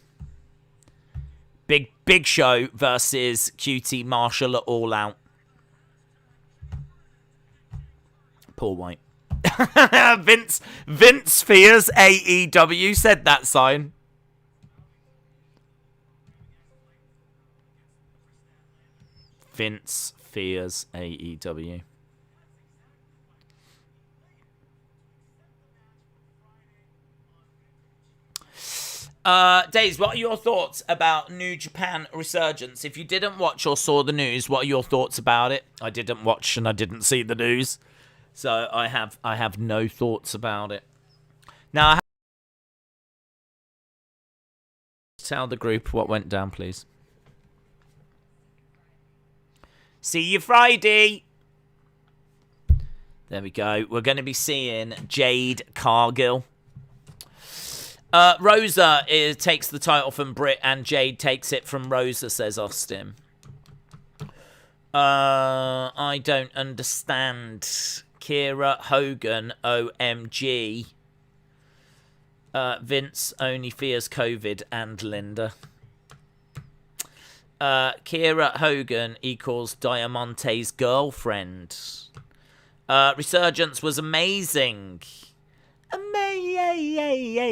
Big Show versus QT Marshall at All Out. Paul White. Vince fears AEW said that, sign. Vince fears AEW. Days, what are your thoughts about New Japan Resurgence? If you didn't watch or saw the news, what are your thoughts about it? I didn't watch and I didn't see the news, so I have no thoughts about it. Now, tell the group what went down, please. See you Friday. There we go. We're going to be seeing Jade Cargill. Rosa takes the title from Britt and Jade takes it from Rosa, says Austin. I don't understand. Kira Hogan, OMG. Vince only fears COVID and Linda. Kira Hogan equals Diamante's girlfriend. Resurgence was amazing. Amazing.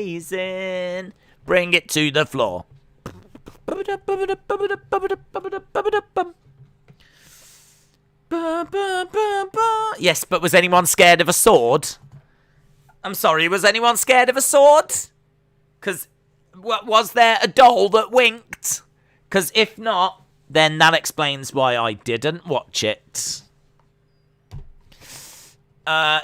Bring it to the floor. Yes, but was anyone scared of a sword? I'm sorry, was anyone scared of a sword? Because was there a doll that winked? Because if not, then that explains why I didn't watch it.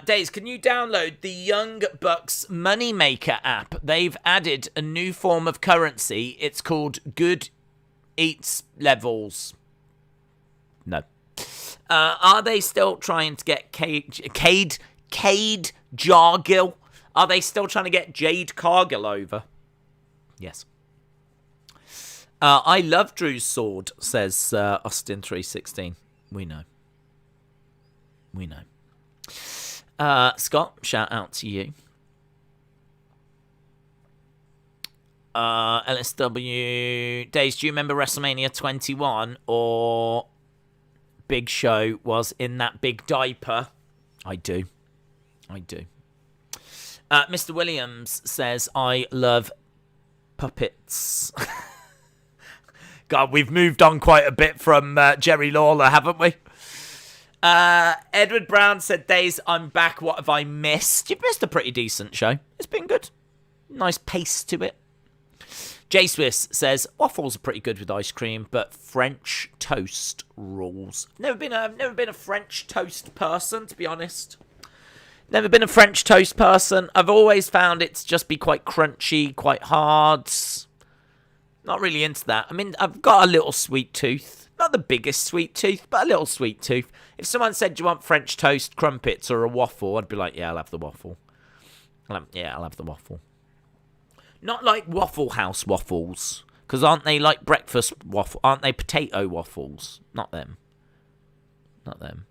Days, can you download the Young Bucks Moneymaker app? They've added a new form of currency. It's called Good Eats Levels. No. Are they still trying to get Cade Jargill? Are they still trying to get Jade Cargill over? Yes. I love Drew's sword, says Austin316. We know. We know. Scott, shout out to you. LSW. Days, do you remember WrestleMania 21 or Big Show was in that big diaper? I do. I do. Mr. Williams says, I love puppets. God, we've moved on quite a bit from Jerry Lawler, haven't we? Edward Brown said, Days, I'm back. What have I missed? You've missed a pretty decent show. It's been good. Nice pace to it. J Swiss says, waffles are pretty good with ice cream, but French toast rules. Never been a French toast person, to be honest. Never been a French toast person. I've always found it to just be quite crunchy, quite hard. Not really into that. I mean, I've got a little sweet tooth. Not the biggest sweet tooth, but a little sweet tooth. If someone said, do you want French toast, crumpets, or a waffle? I'd be like, yeah, I'll have the waffle. I'll have the waffle. Not like Waffle House waffles. Because aren't they like breakfast waffle? Aren't they potato waffles? Not them. Not them.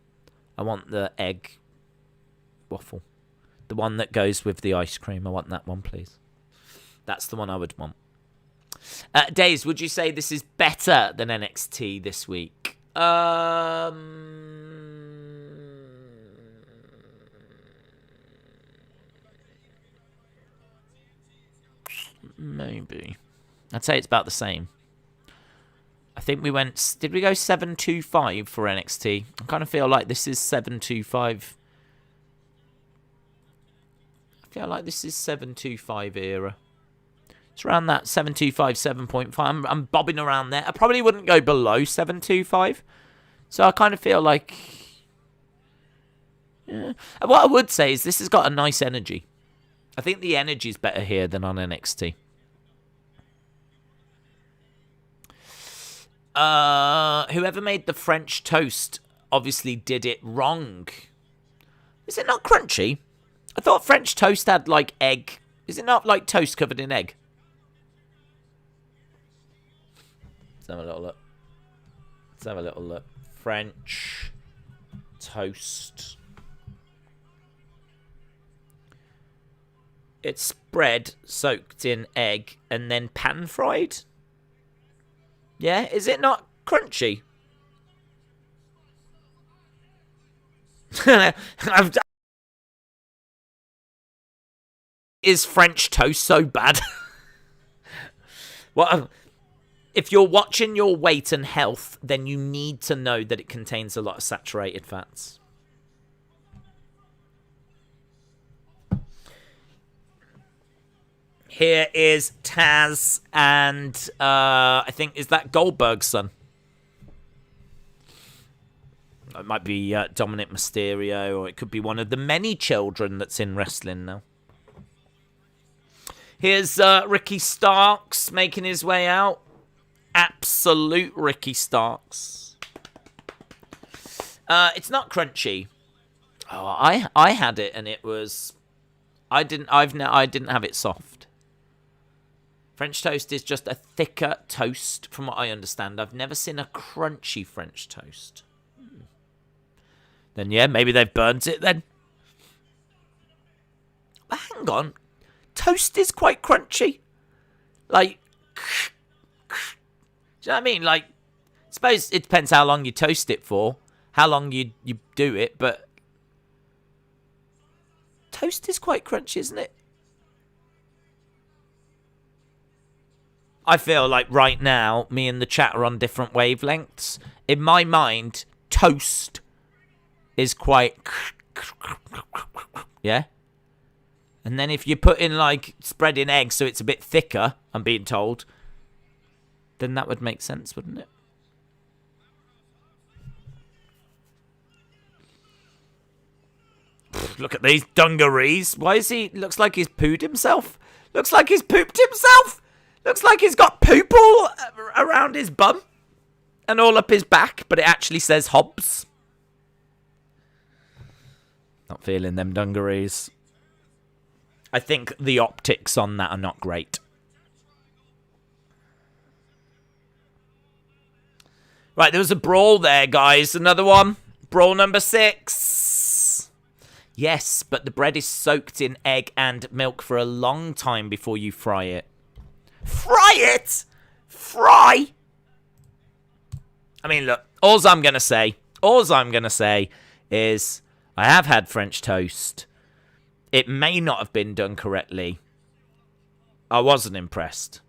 I want the egg waffle. The one that goes with the ice cream. I want that one, please. That's the one I would want. Days, would you say this is better than NXT this week? Maybe. I'd say it's about the same. I think we went... Did we go 725 for NXT? I kind of feel like this is 725. I feel like this is 725 era. It's around that 725, 7.5. I'm bobbing around there. I probably wouldn't go below 725. So I kind of feel like... Yeah. What I would say is this has got a nice energy. I think the energy's better here than on NXT. Whoever made the French toast obviously did it wrong. Is it not crunchy? I thought French toast had, like, egg. Is it not, like, toast covered in egg? Let's have a little look. Let's have a little look. French toast. It's bread soaked in egg and then pan-fried. Yeah, is it not crunchy? Is French toast so bad? Well, if you're watching your weight and health, then you need to know that it contains a lot of saturated fats. Here is Taz and I think, is that Goldberg's son? It might be Dominic Mysterio, or it could be one of the many children that's in wrestling now. Here's Ricky Starks making his way out. Absolute Ricky Starks. It's not crunchy. Oh, I had it and it was... I didn't have it soft. French toast is just a thicker toast, from what I understand. I've never seen a crunchy French toast. Then, yeah, maybe they've burnt it then. But hang on. Toast is quite crunchy. Like, do you know what I mean? Like, I suppose it depends how long you toast it for, how long you do it, but toast is quite crunchy, isn't it? I feel like right now, me and the chat are on different wavelengths. In my mind, toast is quite... Yeah? And then if you put in, like, spreading eggs so it's a bit thicker, I'm being told, then that would make sense, wouldn't it? Look at these dungarees. Why is he... Looks like he's pooed himself. Looks like he's pooped himself. Looks like he's got poop all around his bum and all up his back, but it actually says Hobbs. Not feeling them dungarees. I think the optics on that are not great. Right, there was a brawl there, guys. Another one. Brawl number 6. Yes, but the bread is soaked in egg and milk for a long time before you fry it. Fry it? Fry? I mean, look, all I'm going to say is I have had French toast. It may not have been done correctly. I wasn't impressed.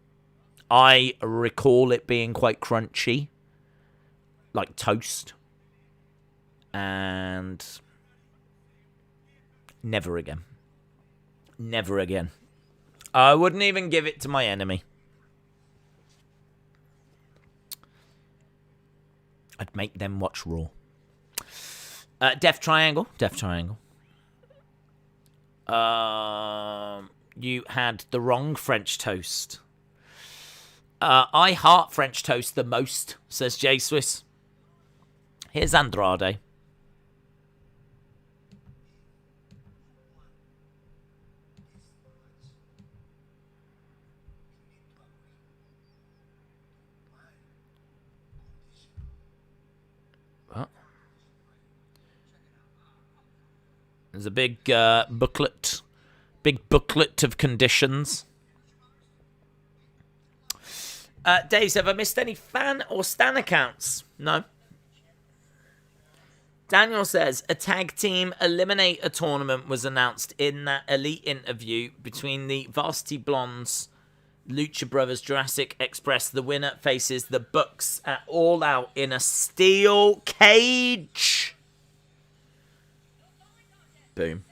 I recall it being quite crunchy, like toast. And never again. Never again. I wouldn't even give it to my enemy. I'd make them watch Raw. Death Triangle. Death Triangle. You had the wrong French toast. I heart French toast the most, says J Swiss. Here's Andrade. What? There's a big booklet. Big booklet of conditions. Dave, have I missed any fan or stan accounts? No. Daniel says, a tag team eliminator tournament was announced in that elite interview between the Varsity Blondes, Lucha Brothers, Jurassic Express. The winner faces the Bucks at All Out in a steel cage. Boom.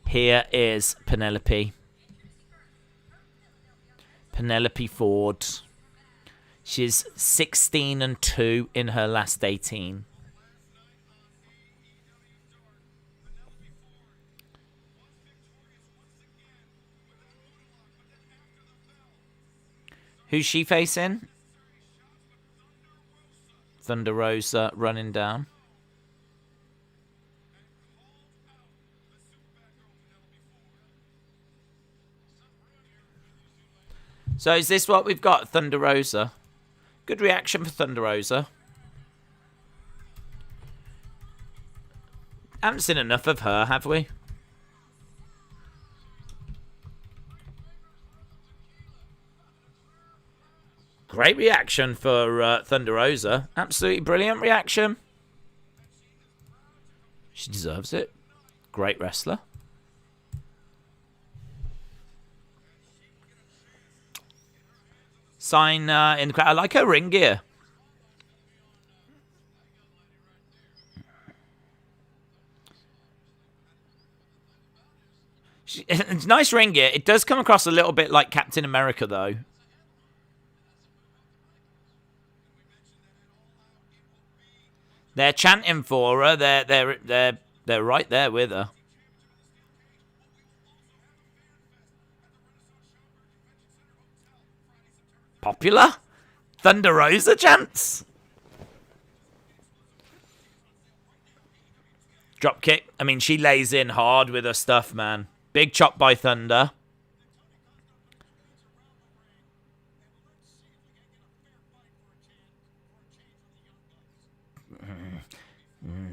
Here is Penelope. Penelope Ford. She's 16-2 in her last 18. Who's she facing? Thunder Rosa running down. So is this what we've got, Thunder Rosa? Good reaction for Thunder Rosa. Haven't seen enough of her, have we? Great reaction for Thunder Rosa. Absolutely brilliant reaction. She deserves it. Great wrestler. Sign in the crowd. I like her ring gear. It's nice ring gear. It does come across a little bit like Captain America, though. They're chanting for her. They're right there with her. Popular? Thunder Rosa chants? Drop kick. I mean, she lays in hard with her stuff, man. Big chop by Thunder.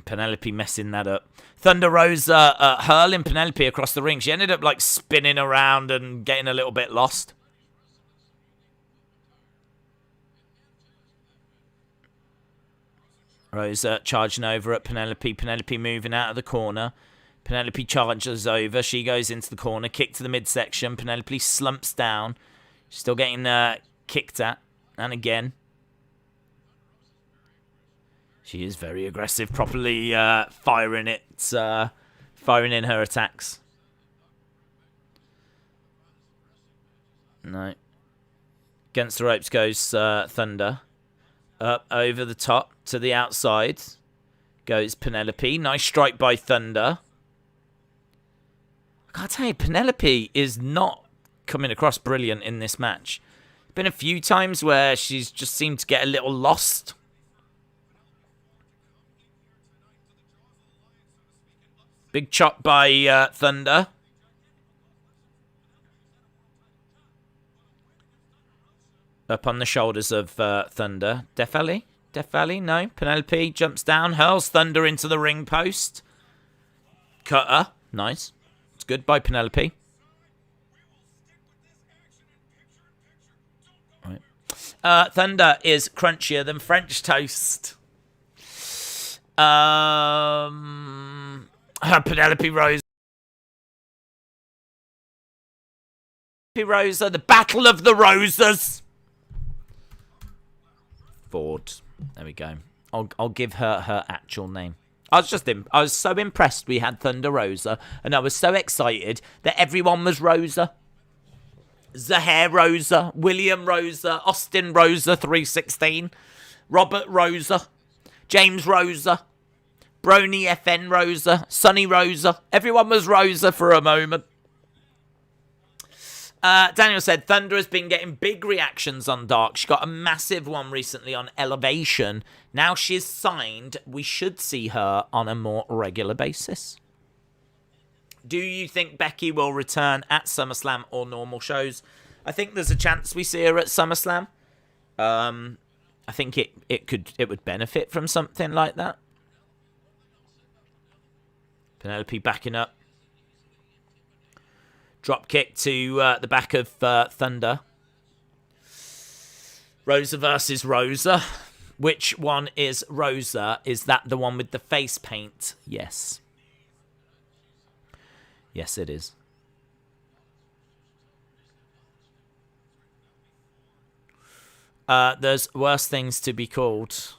Penelope messing that up. Thunder Rosa hurling Penelope across the ring. She ended up like spinning around and getting a little bit lost. Rosa charging over at Penelope. Penelope moving out of the corner. Penelope charges over. She goes into the corner. Kick to the midsection. Penelope slumps down. She's still getting kicked at. And again. She is very aggressive. Properly firing in her attacks. No. Against the ropes goes Thunder. Up over the top to the outside goes Penelope. Nice strike by Thunder. I can't tell you, Penelope is not coming across brilliant in this match. Been a few times where she's just seemed to get a little lost. Big chop by Thunder. Up on the shoulders of Thunder. Death Valley? Death Valley? No. Penelope jumps down, hurls Thunder into the ring post. Cutter. Nice. It's good by Penelope. Right. Thunder is crunchier than French toast. Penelope Rose Rosa, the Battle of the Rosas. Ford. There we go. I'll give her her actual name. I was so impressed we had Thunder Rosa, and I was so excited that everyone was Rosa. Zahir Rosa, William Rosa, Austin Rosa 316, Robert Rosa, James Rosa, Brony FN Rosa, Sonny Rosa. Everyone was Rosa for a moment. Daniel said, Thunder has been getting big reactions on Dark. She got a massive one recently on Elevation. Now she's signed. We should see her on a more regular basis. Do you think Becky will return at SummerSlam or normal shows? I think there's a chance we see her at SummerSlam. I think it would benefit from something like that. Penelope backing up. Drop kick to the back of Thunder. Rosa versus Rosa. Which one is Rosa? Is that the one with the face paint? Yes. Yes, it is. There's worse things to be called.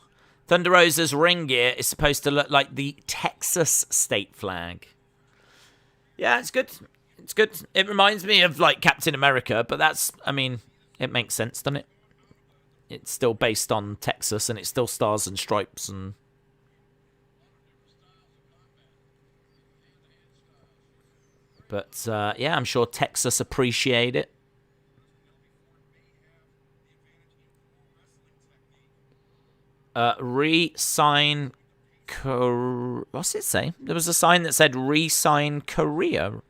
Thunder Rosa's ring gear is supposed to look like the Texas state flag. Yeah, it's good. It's good. It reminds me of, like, Captain America, but that's, I mean, it makes sense, doesn't it? It's still based on Texas, and it's still stars and stripes, and... But, yeah, I'm sure Texas appreciate it. Re-sign... What's it say? There was a sign that said re-sign Carrera?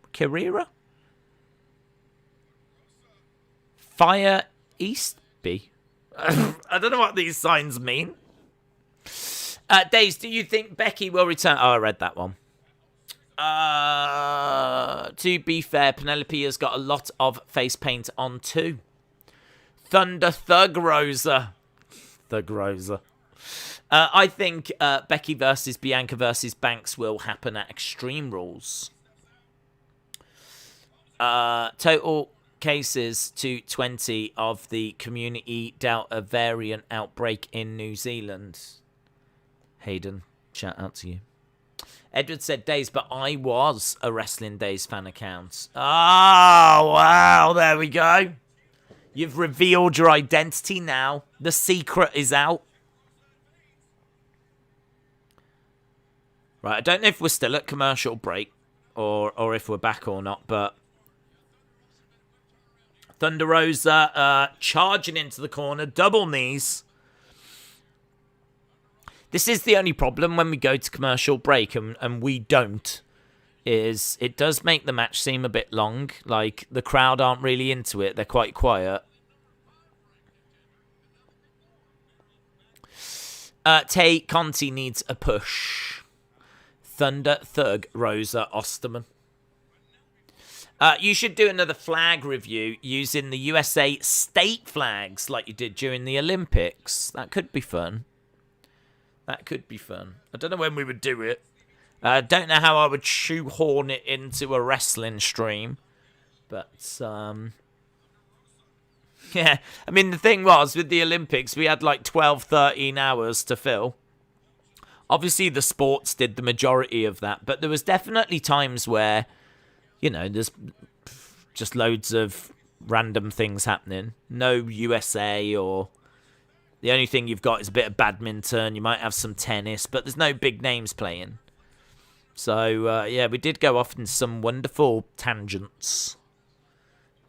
Fire Eastby? I don't know what these signs mean. Days, do you think Becky will return? Oh, I read that one. To be fair, Penelope has got a lot of face paint on too. Thunder Thug Rosa. Thug Rosa. I think Becky versus Bianca versus Banks will happen at Extreme Rules. Total cases to 20 of the community Delta variant outbreak in New Zealand. Hayden, shout out to you. Edward said Days, but I was a Wrestling Days fan account. Oh, wow, there we go. You've revealed your identity now. The secret is out. Right, I don't know if we're still at commercial break or if we're back or not, but Thunder Rosa charging into the corner, double knees. This is the only problem when we go to commercial break and we don't, is it does make the match seem a bit long. Like, the crowd aren't really into it. They're quite quiet. Tay Conti needs a push. Thunder Thug Rosa Osterman. You should do another flag review using the USA state flags like you did during the Olympics. That could be fun. That could be fun. I don't know when we would do it. I don't know how I would shoehorn it into a wrestling stream. But, yeah. I mean, the thing was, with the Olympics, we had like 12, 13 hours to fill. Obviously, the sports did the majority of that. But there was definitely times where, you know, there's just loads of random things happening. No USA or... The only thing you've got is a bit of badminton. You might have some tennis, but there's no big names playing. So, yeah, we did go off in some wonderful tangents.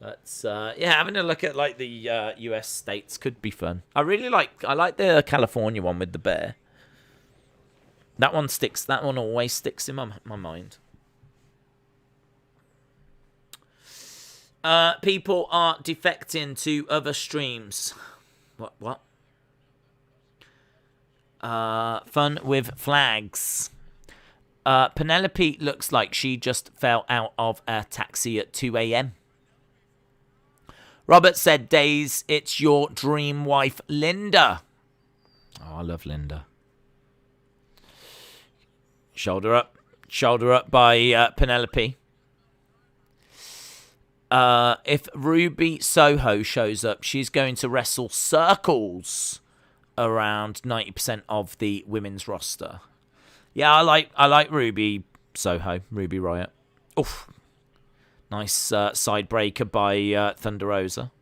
But, yeah, having a look at, like, the US states could be fun. I like the California one with the bear. That one sticks. That one always sticks in my mind. People are defecting to other streams. What? Fun with flags. Penelope looks like she just fell out of a taxi at 2 a.m. Robert said, Days, it's your dream wife, Linda. Oh, I love Linda. Shoulder up by Penelope. if Ruby Soho shows up, she's going to wrestle circles around 90% of the women's roster. Yeah, I like Ruby Soho, Ruby Riott. Oof. Nice side breaker by Thunder Rosa.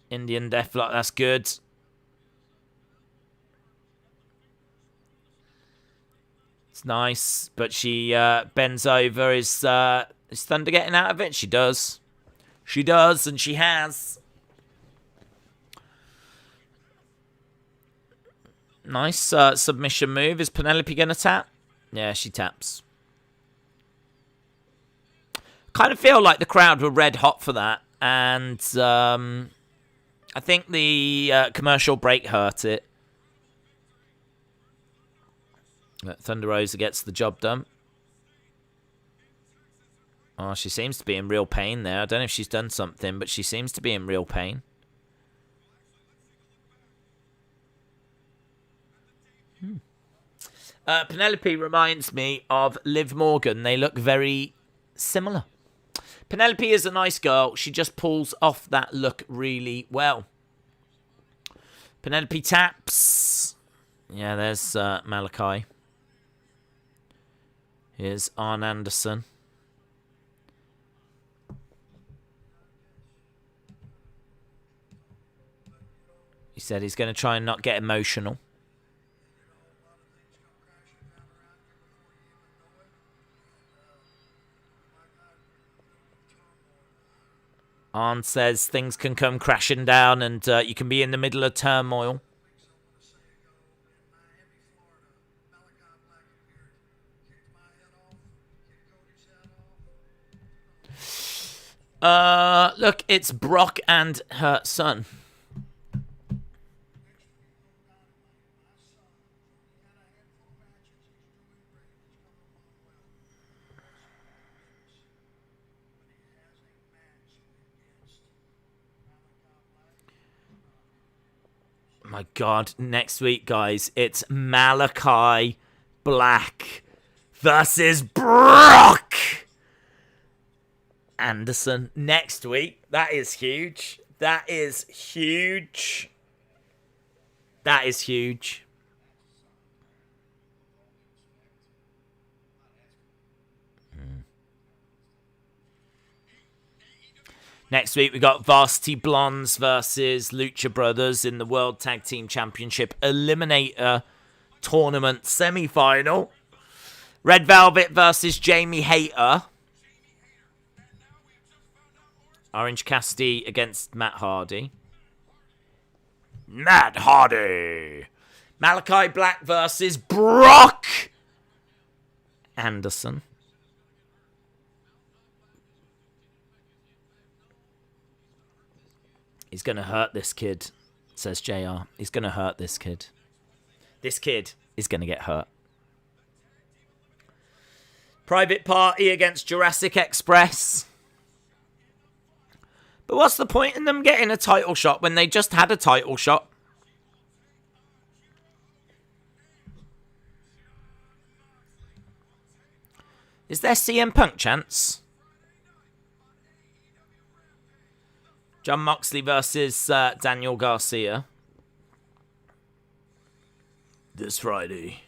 Indian Deathlock, that's good. It's nice, but she bends over. Is Thunder getting out of it? She does. She does, and she has. Nice submission move. Is Penelope going to tap? Yeah, she taps. Kind of feel like the crowd were red hot for that, and I think the commercial break hurt it. But Thunder Rosa gets the job done. Oh, she seems to be in real pain there. I don't know if she's done something, but she seems to be in real pain. Penelope reminds me of Liv Morgan. They look very similar. Penelope is a nice girl. She just pulls off that look really well. Penelope taps. Yeah, there's Malachi. Here's Arn Anderson. He said he's going to try and not get emotional. Arn says things can come crashing down and you can be in the middle of turmoil. Look, it's Brock and her son. My God, next week, guys, it's Malachi Black versus Brock Anderson next week. That is huge. That is huge. That is huge. Next week, we got Varsity Blondes versus Lucha Brothers in the World Tag Team Championship Eliminator Tournament semi-final. Red Velvet versus Jamie Hayter. Orange Cassidy against Matt Hardy. Matt Hardy. Malachi Black versus Brock Anderson. He's going to hurt this kid, says JR. He's going to hurt this kid. This kid is going to get hurt. Private Party against Jurassic Express. But what's the point in them getting a title shot when they just had a title shot? Is there CM Punk chance? John Moxley versus Daniel Garcia. This Friday.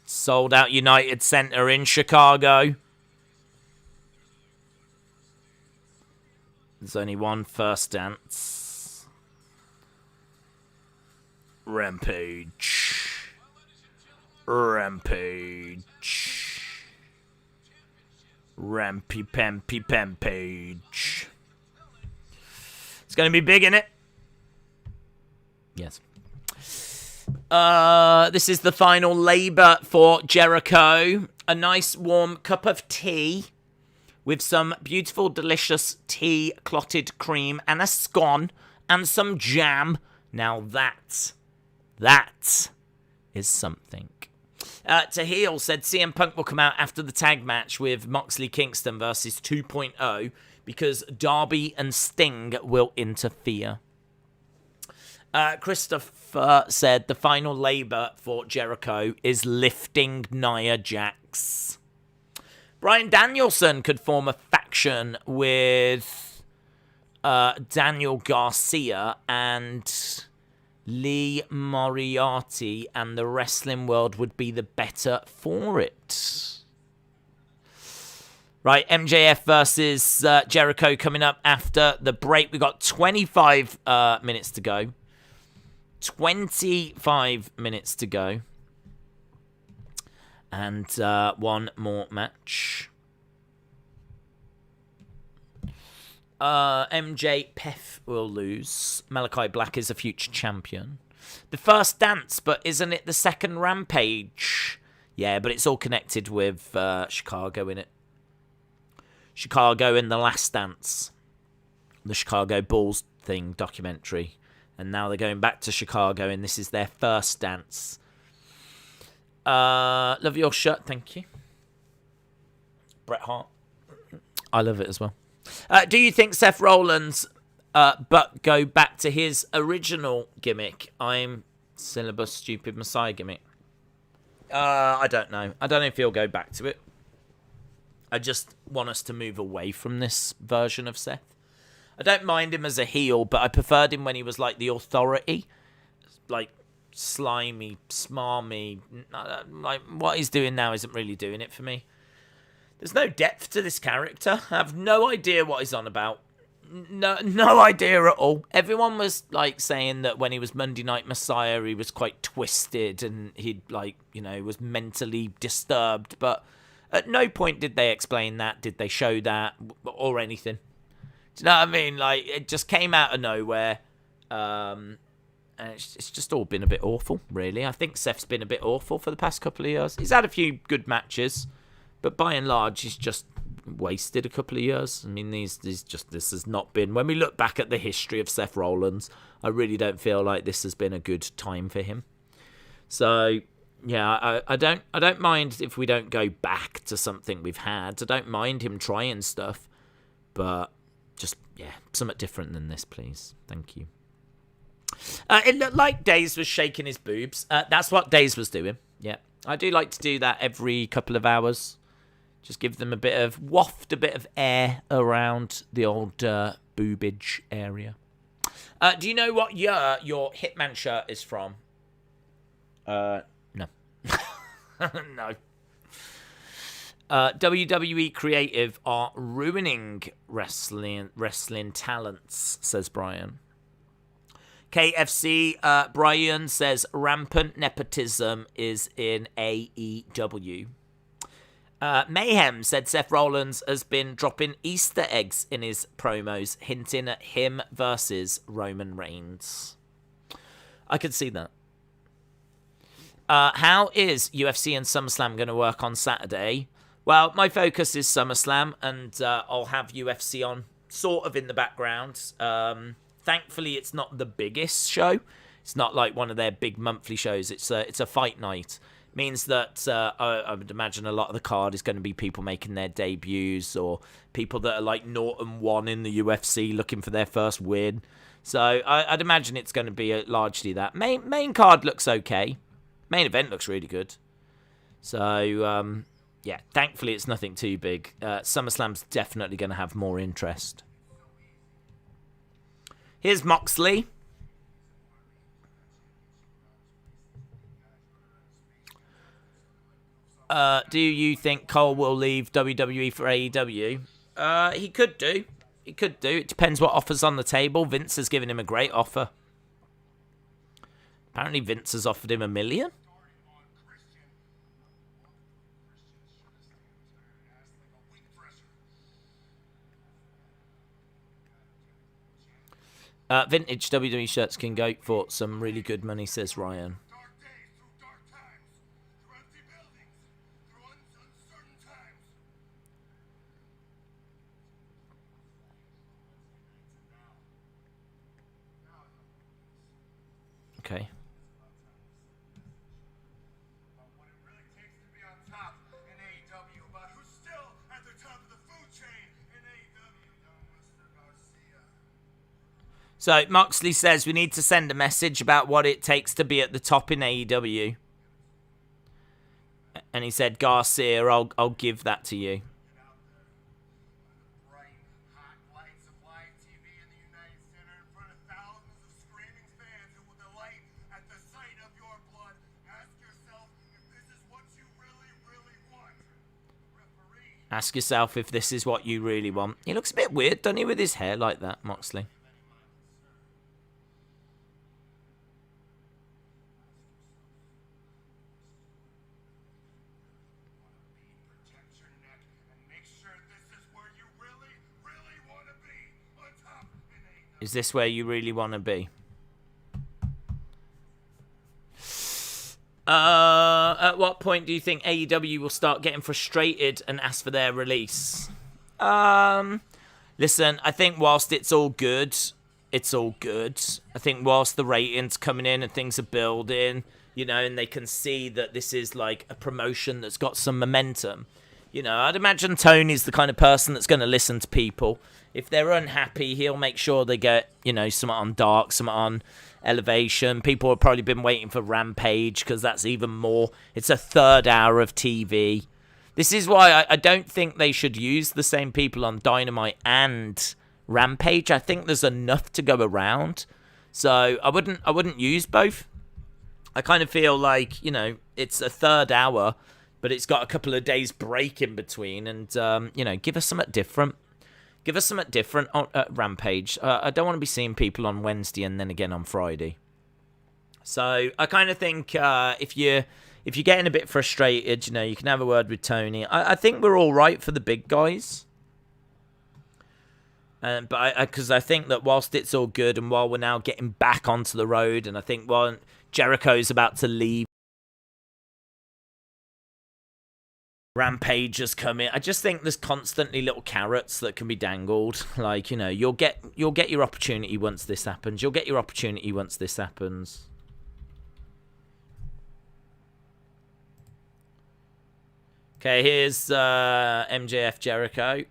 Sold Out United Center in Chicago. There's only one first dance. Rampage. Rampage. Rampy Pampy Pampage. It's going to be big, innit? Yes. This is the final labor for Jericho. A nice warm cup of tea with some beautiful, delicious tea, clotted cream, and a scone, and some jam. Now that is something. Tahil said CM Punk will come out after the tag match with Moxley Kingston versus 2.0 because Darby and Sting will interfere. Christopher said the final labour for Jericho is lifting Nia Jax. Bryan Danielson could form a faction with Daniel Garcia and Lee Moriarty, and the wrestling world would be the better for it. Right, MJF versus Jericho coming up after the break. We've got 25 minutes to go. 25 minutes to go. And one more match. MJF will lose. Malachi Black is a future champion. The first dance, but isn't it the second Rampage? Yeah, but it's all connected with Chicago in it. Chicago in the Last Dance. The Chicago Bulls thing documentary. And now they're going back to Chicago, and this is their first dance. Love your shirt, thank you. Bret Hart. I love it as well. Do you think Seth Rollins but go back to his original gimmick? I'm Syllabus Stupid Messiah gimmick. I don't know. I don't know if he'll go back to it. I just want us to move away from this version of Seth. I don't mind him as a heel, but I preferred him when he was like the Authority. Like slimy, smarmy. Like what he's doing now isn't really doing it for me. There's no depth to this character. I have no idea what he's on about. No idea at all. Everyone was like saying that when he was Monday Night Messiah, he was quite twisted and he'd like, you know, was mentally disturbed. But at no point did they explain that, did they show that, or anything. Do you know what I mean? Like, it just came out of nowhere. And it's just all been a bit awful, really. I think Seth's been a bit awful for the past couple of years. He's had a few good matches, but by and large, he's just wasted a couple of years. I mean, this has not been... When we look back at the history of Seth Rollins, I really don't feel like this has been a good time for him. So, yeah, I don't mind if we don't go back to something we've had. I don't mind him trying stuff, but just, yeah, something different than this, please. Thank you. It looked like Daze was shaking his boobs. That's what Daze was doing. Yeah, I do like to do that every couple of hours. Just give them a bit of waft, a bit of air around the old boobage area. Do you know what year your Hitman shirt is from? No. No. WWE Creative are ruining wrestling talents, says Brian. KFC, Brian says rampant nepotism is in AEW. Mayhem said Seth Rollins has been dropping Easter eggs in his promos, hinting at him versus Roman Reigns. I could see that. How is UFC and SummerSlam going to work on Saturday? Well, my focus is SummerSlam, and I'll have UFC on sort of in the background. Thankfully, it's not the biggest show. It's not like one of their big monthly shows. It's a fight night. Means that I would imagine a lot of the card is going to be people making their debuts or people that are like 0-1 in the UFC looking for their first win. So I'd imagine it's going to be largely that. Main card looks okay. Main event looks really good. So, yeah, thankfully it's nothing too big. SummerSlam's definitely going to have more interest. Here's Moxley. Do you think Cole will leave WWE for AEW? He could do. He could do. It depends what offer's on the table. Vince has given him a great offer. Apparently Vince has offered him $1 million. Vintage WWE shirts can go for some really good money, says Ryan. Okay. So Moxley says we need to send a message about what it takes to be at the top in AEW. And he said, Garcia, I'll give that to you. Ask yourself if this is what you really want. He looks a bit weird, doesn't he, with his hair like that, Moxley? Is this where you really want to be? At what point do you think AEW will start getting frustrated and ask for their release? Listen, I think whilst it's all good, it's all good. I think whilst the ratings coming in and things are building, you know, and they can see that this is like a promotion that's got some momentum. You know, I'd imagine Tony's the kind of person that's going to listen to people. If they're unhappy, he'll make sure they get, you know, something on Dark, something on Elevation. People have probably been waiting for Rampage because that's even more. It's a third hour of TV. This is why I don't think they should use the same people on Dynamite and Rampage. I think there's enough to go around. So I wouldn't use both. I kind of feel like, you know, it's a third hour, but it's got a couple of days break in between. And, you know, give us something different. Give us something different on Rampage. I don't want to be seeing people on Wednesday and then again on Friday. So I kind of think if you're getting a bit frustrated, you know, you can have a word with Tony. I think we're all right for the big guys. But because I think that whilst it's all good and while we're now getting back onto the road, and I think while Jericho's about to leave, Rampage has come in. I just think there's constantly little carrots that can be dangled. Like, you know, you'll get your opportunity once this happens. You'll get your opportunity once this happens. Okay, here's MJF Jericho.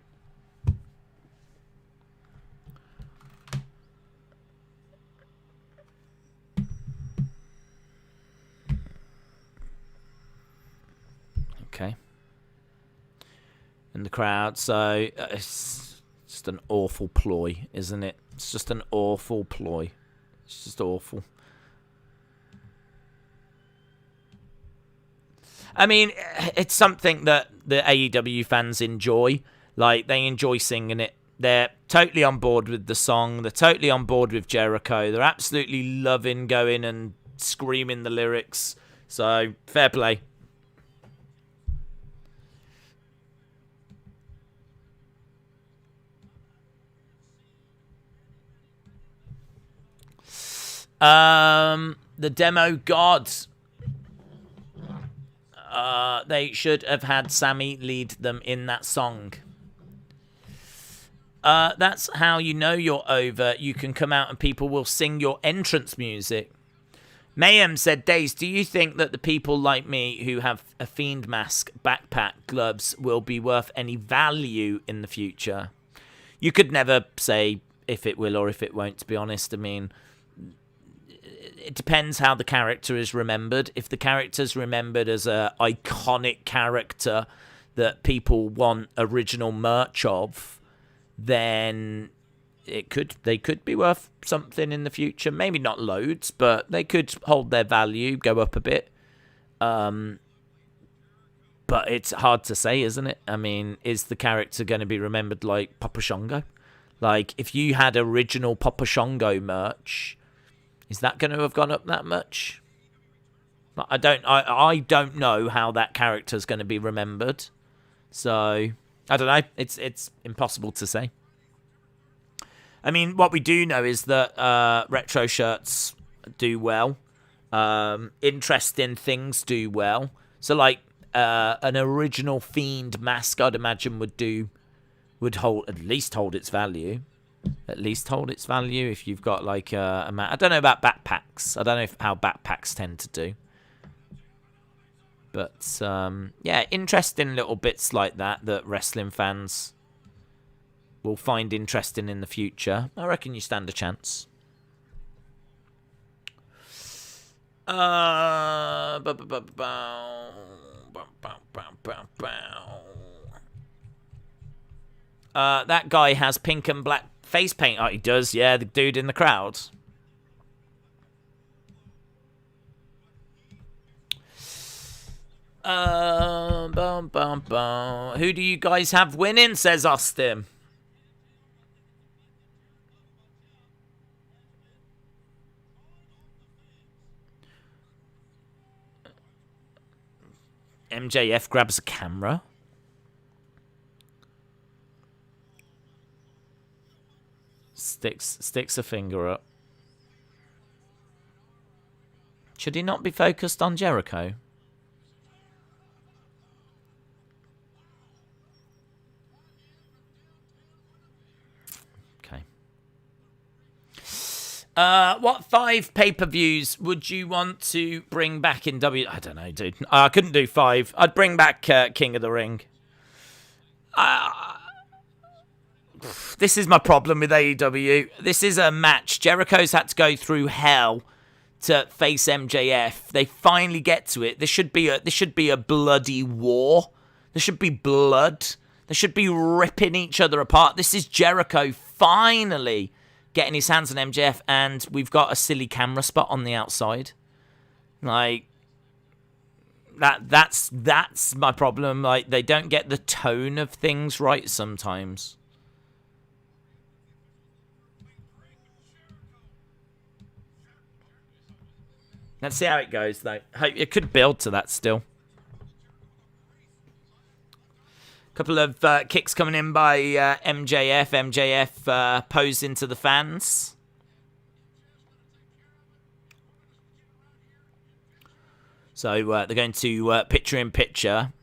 Okay. In the crowd, so it's just an awful ploy, isn't it? It's just an awful ploy. It's just awful. I mean, it's something that the AEW fans enjoy. Like, they enjoy singing it. They're totally on board with the song. They're totally on board with Jericho. They're absolutely loving going and screaming the lyrics. So, fair play. The demo gods. They should have had Sammy lead them in that song. That's how you know you're over. You can come out and people will sing your entrance music. Mayhem said, Days, do you think that the people like me who have a Fiend mask, backpack, gloves will be worth any value in the future? You could never say if it will or if it won't, to be honest. I mean, it depends how the character is remembered. If the character's remembered as an iconic character that people want original merch of, then they could be worth something in the future. Maybe not loads, but they could hold their value, go up a bit. But it's hard to say, isn't it? I mean, is the character going to be remembered like Papa Shango? Like, if you had original Papa Shango merch, is that going to have gone up that much? I don't know how that character's going to be remembered. So, I don't know. It's impossible to say. I mean, what we do know is that retro shirts do well. Interesting things do well. So, like, an original Fiend mask, I'd imagine, would at least hold its value. At least hold its value if you've got like I don't know about backpacks. I don't know how backpacks tend to do. But yeah, interesting little bits like that wrestling fans will find interesting in the future. I reckon you stand a chance. That guy has pink and black face paint. Oh, he does, yeah, the dude in the crowd. Who do you guys have winning, says Austin. MJF grabs a camera. Sticks a finger up. Should he not be focused on Jericho? Okay. What 5 pay-per-views would you want to bring back in W? I don't know, dude. I couldn't do 5. I'd bring back King of the Ring. This is my problem with AEW. This is a match. Jericho's had to go through hell to face MJF. They finally get to it. This should be a bloody war. There should be blood. They should be ripping each other apart. This is Jericho finally getting his hands on MJF, and we've got a silly camera spot on the outside. Like that's my problem. Like, they don't get the tone of things right sometimes. Let's see how it goes, though. It could build to that still. Couple of kicks coming in by MJF. MJF posed into the fans. So they're going to picture in picture.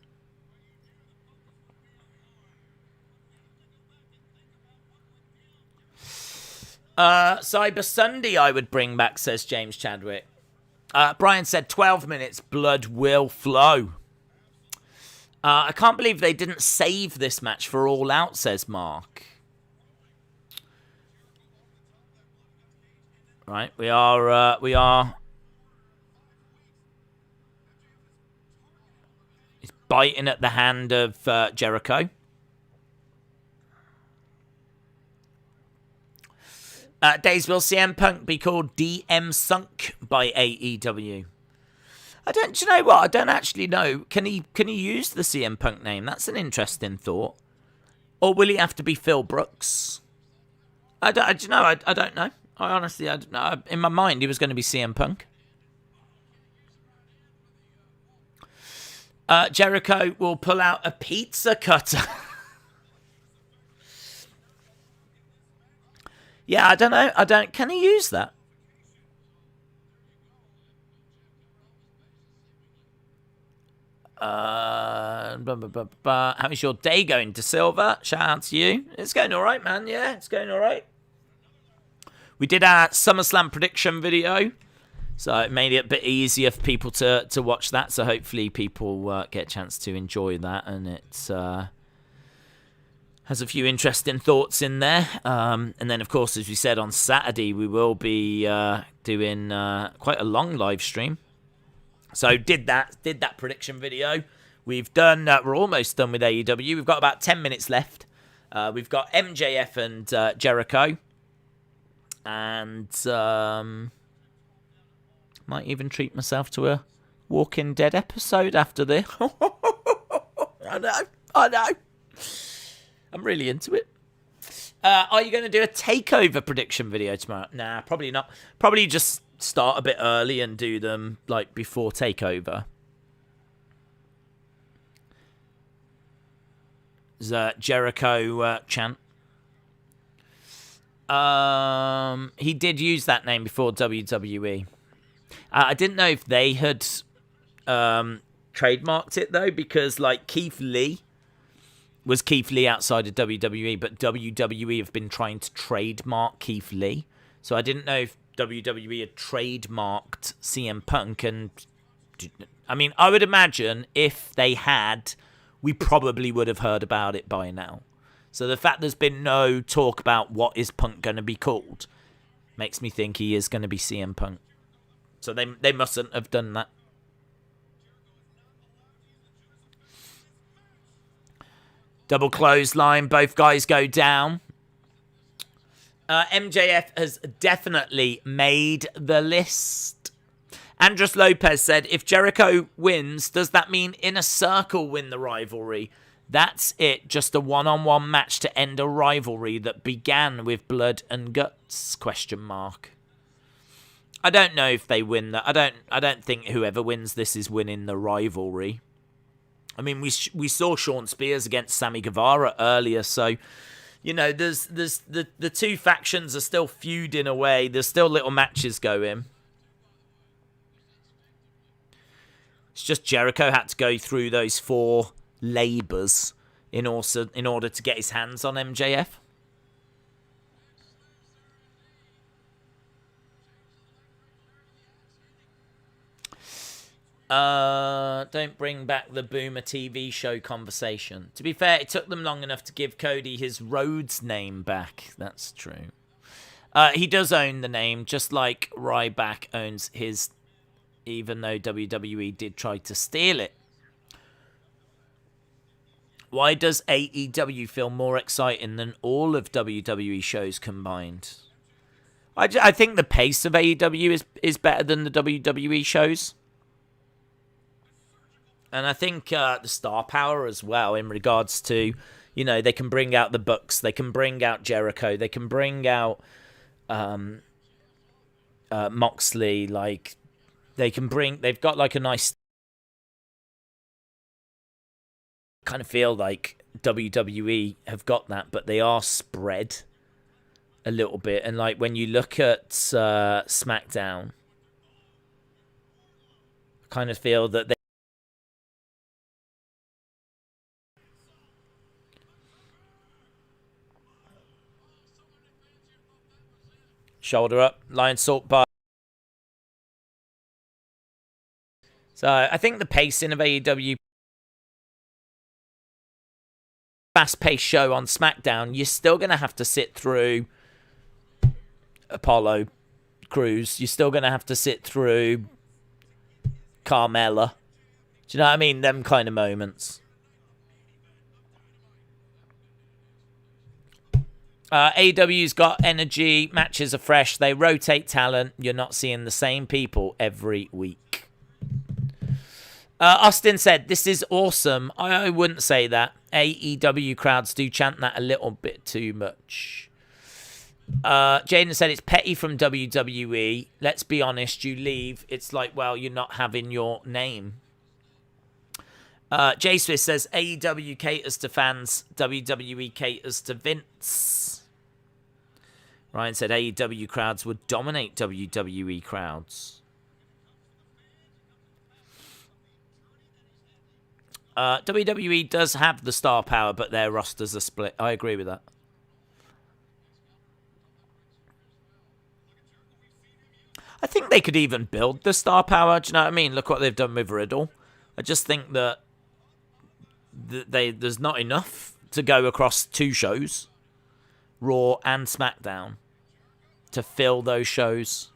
Cyber Sunday I would bring back, says James Chadwick. Brian said 12 minutes, blood will flow. I can't believe they didn't save this match for All Out, says Mark. Right, we are... He's biting at the hand of Jericho. Days will CM Punk be called DM Sunk by AEW? Do you know what? I don't actually know. Can he use the CM Punk name? That's an interesting thought. Or will he have to be Phil Brooks? I don't know. I don't know. I honestly, I don't know. In my mind, he was going to be CM Punk. Jericho will pull out a pizza cutter. Yeah, I don't know. Can he use that? How is your day going, De Silva? Shout out to you. It's going all right, man. Yeah, it's going all right. We did our SummerSlam prediction video, so it made it a bit easier for people to watch that. So hopefully people get a chance to enjoy that, and it has a few interesting thoughts in there. And then, of course, as we said, on Saturday, we will be doing quite a long live stream. So did that prediction video. We've done. We're almost done with AEW. We've got about 10 minutes left. We've got MJF and Jericho, and might even treat myself to a Walking Dead episode after this. I know. I'm really into it. Are you going to do a takeover prediction video tomorrow? Nah, probably not. Probably just start a bit early and do them like before takeover. There's Jericho chant. He did use that name before WWE. I didn't know if they had trademarked it though, because like Keith Lee was Keith Lee outside of WWE, but WWE have been trying to trademark Keith Lee. So I didn't know if WWE had trademarked CM Punk, and I mean, I would imagine if they had, we probably would have heard about it by now. So the fact there's been no talk about what is Punk going to be called makes me think he is going to be CM Punk. So they mustn't have done that. Double clothesline. Both guys go down. MJF has definitely made the list. Andres Lopez said, if Jericho wins, does that mean Inner Circle win the rivalry? That's it. Just a one-on-one match to end a rivalry that began with blood and guts? ? I don't know if they win that. I don't think whoever wins this is winning the rivalry. I mean, we saw Shawn Spears against Sammy Guevara earlier, so you know, there's the two factions are still feuding away. There's still little matches going. It's just Jericho had to go through those 4 labours in order to get his hands on MJF. Don't bring back the Boomer TV show conversation. To be fair, it took them long enough to give Cody his Rhodes name back. That's true. He does own the name, just like Ryback owns his, even though WWE did try to steal it. Why does AEW feel more exciting than all of WWE shows combined? I think the pace of AEW is better than the WWE shows. And I think the star power as well, in regards to, you know, they can bring out the Bucks, they can bring out Jericho, they can bring out Moxley, like, they've got like a nice, kind of feel like WWE have got that, but they are spread a little bit. And like when you look at SmackDown, I kind of feel that they shoulder up, lion salt bar. So I think the pacing of AEW, fast-paced show on SmackDown, you're still going to have to sit through Apollo Crews. You're still going to have to sit through Carmella. Do you know what I mean? Them kind of moments. AEW's got energy. Matches are fresh. They rotate talent. You're not seeing the same people every week. Austin said, this is awesome. I wouldn't say that. AEW crowds do chant that a little bit too much. Jaden said, it's petty from WWE. Let's be honest, you leave. It's like, well, you're not having your name. Jay Swiss says, AEW caters to fans. WWE caters to Vince. Ryan said, AEW crowds would dominate WWE crowds. WWE does have the star power, but their rosters are split. I agree with that. I think they could even build the star power. Do you know what I mean? Look what they've done with Riddle. I just think that there's not enough to go across 2 shows, Raw and SmackDown, to fill those shows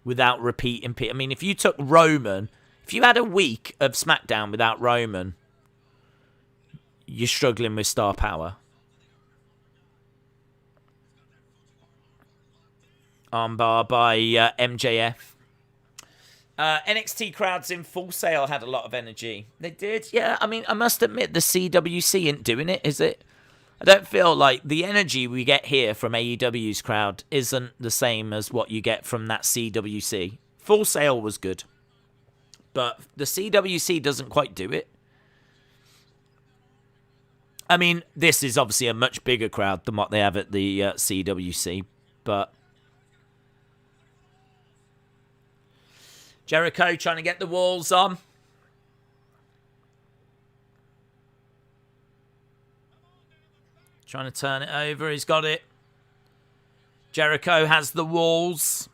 without repeating. I mean, if you took Roman, if you had a week of SmackDown without Roman, you're struggling with star power. Armbar by MJF. NXT crowds in Full Sail had a lot of energy. They did, yeah. I mean, I must admit, the CWC ain't doing it, is it? I don't feel like the energy we get here from AEW's crowd isn't the same as what you get from that CWC. Full Sail was good, but the CWC doesn't quite do it. I mean, this is obviously a much bigger crowd than what they have at the CWC, but Jericho trying to get the walls on. Trying to turn it over. He's got it. Jericho has the walls.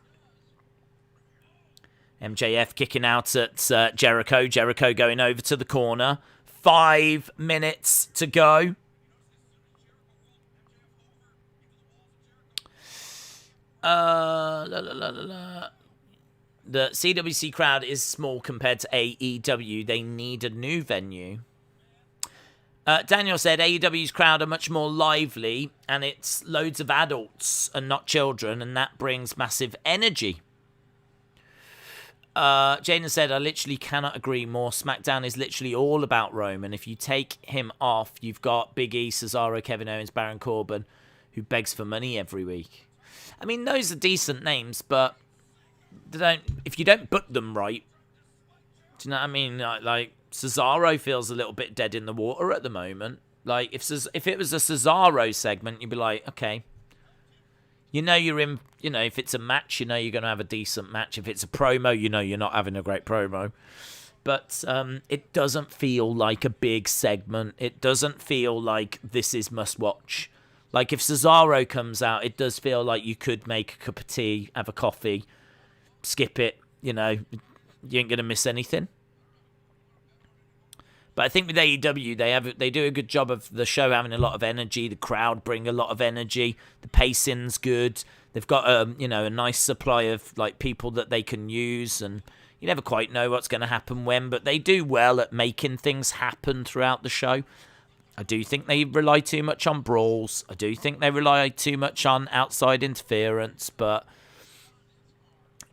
MJF kicking out at Jericho. Jericho going over to the corner. 5 minutes to go. The CWC crowd is small compared to AEW. They need a new venue. Daniel said AEW's crowd are much more lively, and it's loads of adults and not children, and that brings massive energy. Jaden said, I literally cannot agree more. SmackDown is literally all about Roman. If you take him off, you've got Big E, Cesaro, Kevin Owens, Baron Corbin, who begs for money every week. I mean, those are decent names, but if you don't book them right, do you know what I mean? Like Cesaro feels a little bit dead in the water at the moment. Like, if it was a Cesaro segment, you'd be like, okay. You're in, if it's a match, you're going to have a decent match. If it's a promo, you're not having a great promo. But it doesn't feel like a big segment. It doesn't feel like this is must-watch. Like, if Cesaro comes out, it does feel like you could make a cup of tea, have a coffee, skip it, you ain't going to miss anything. But I think with AEW, they do a good job of the show having a lot of energy. The crowd bring a lot of energy. The pacing's good. They've got a nice supply of like people that they can use, and you never quite know what's going to happen when. But they do well at making things happen throughout the show. I do think they rely too much on brawls. I do think they rely too much on outside interference, but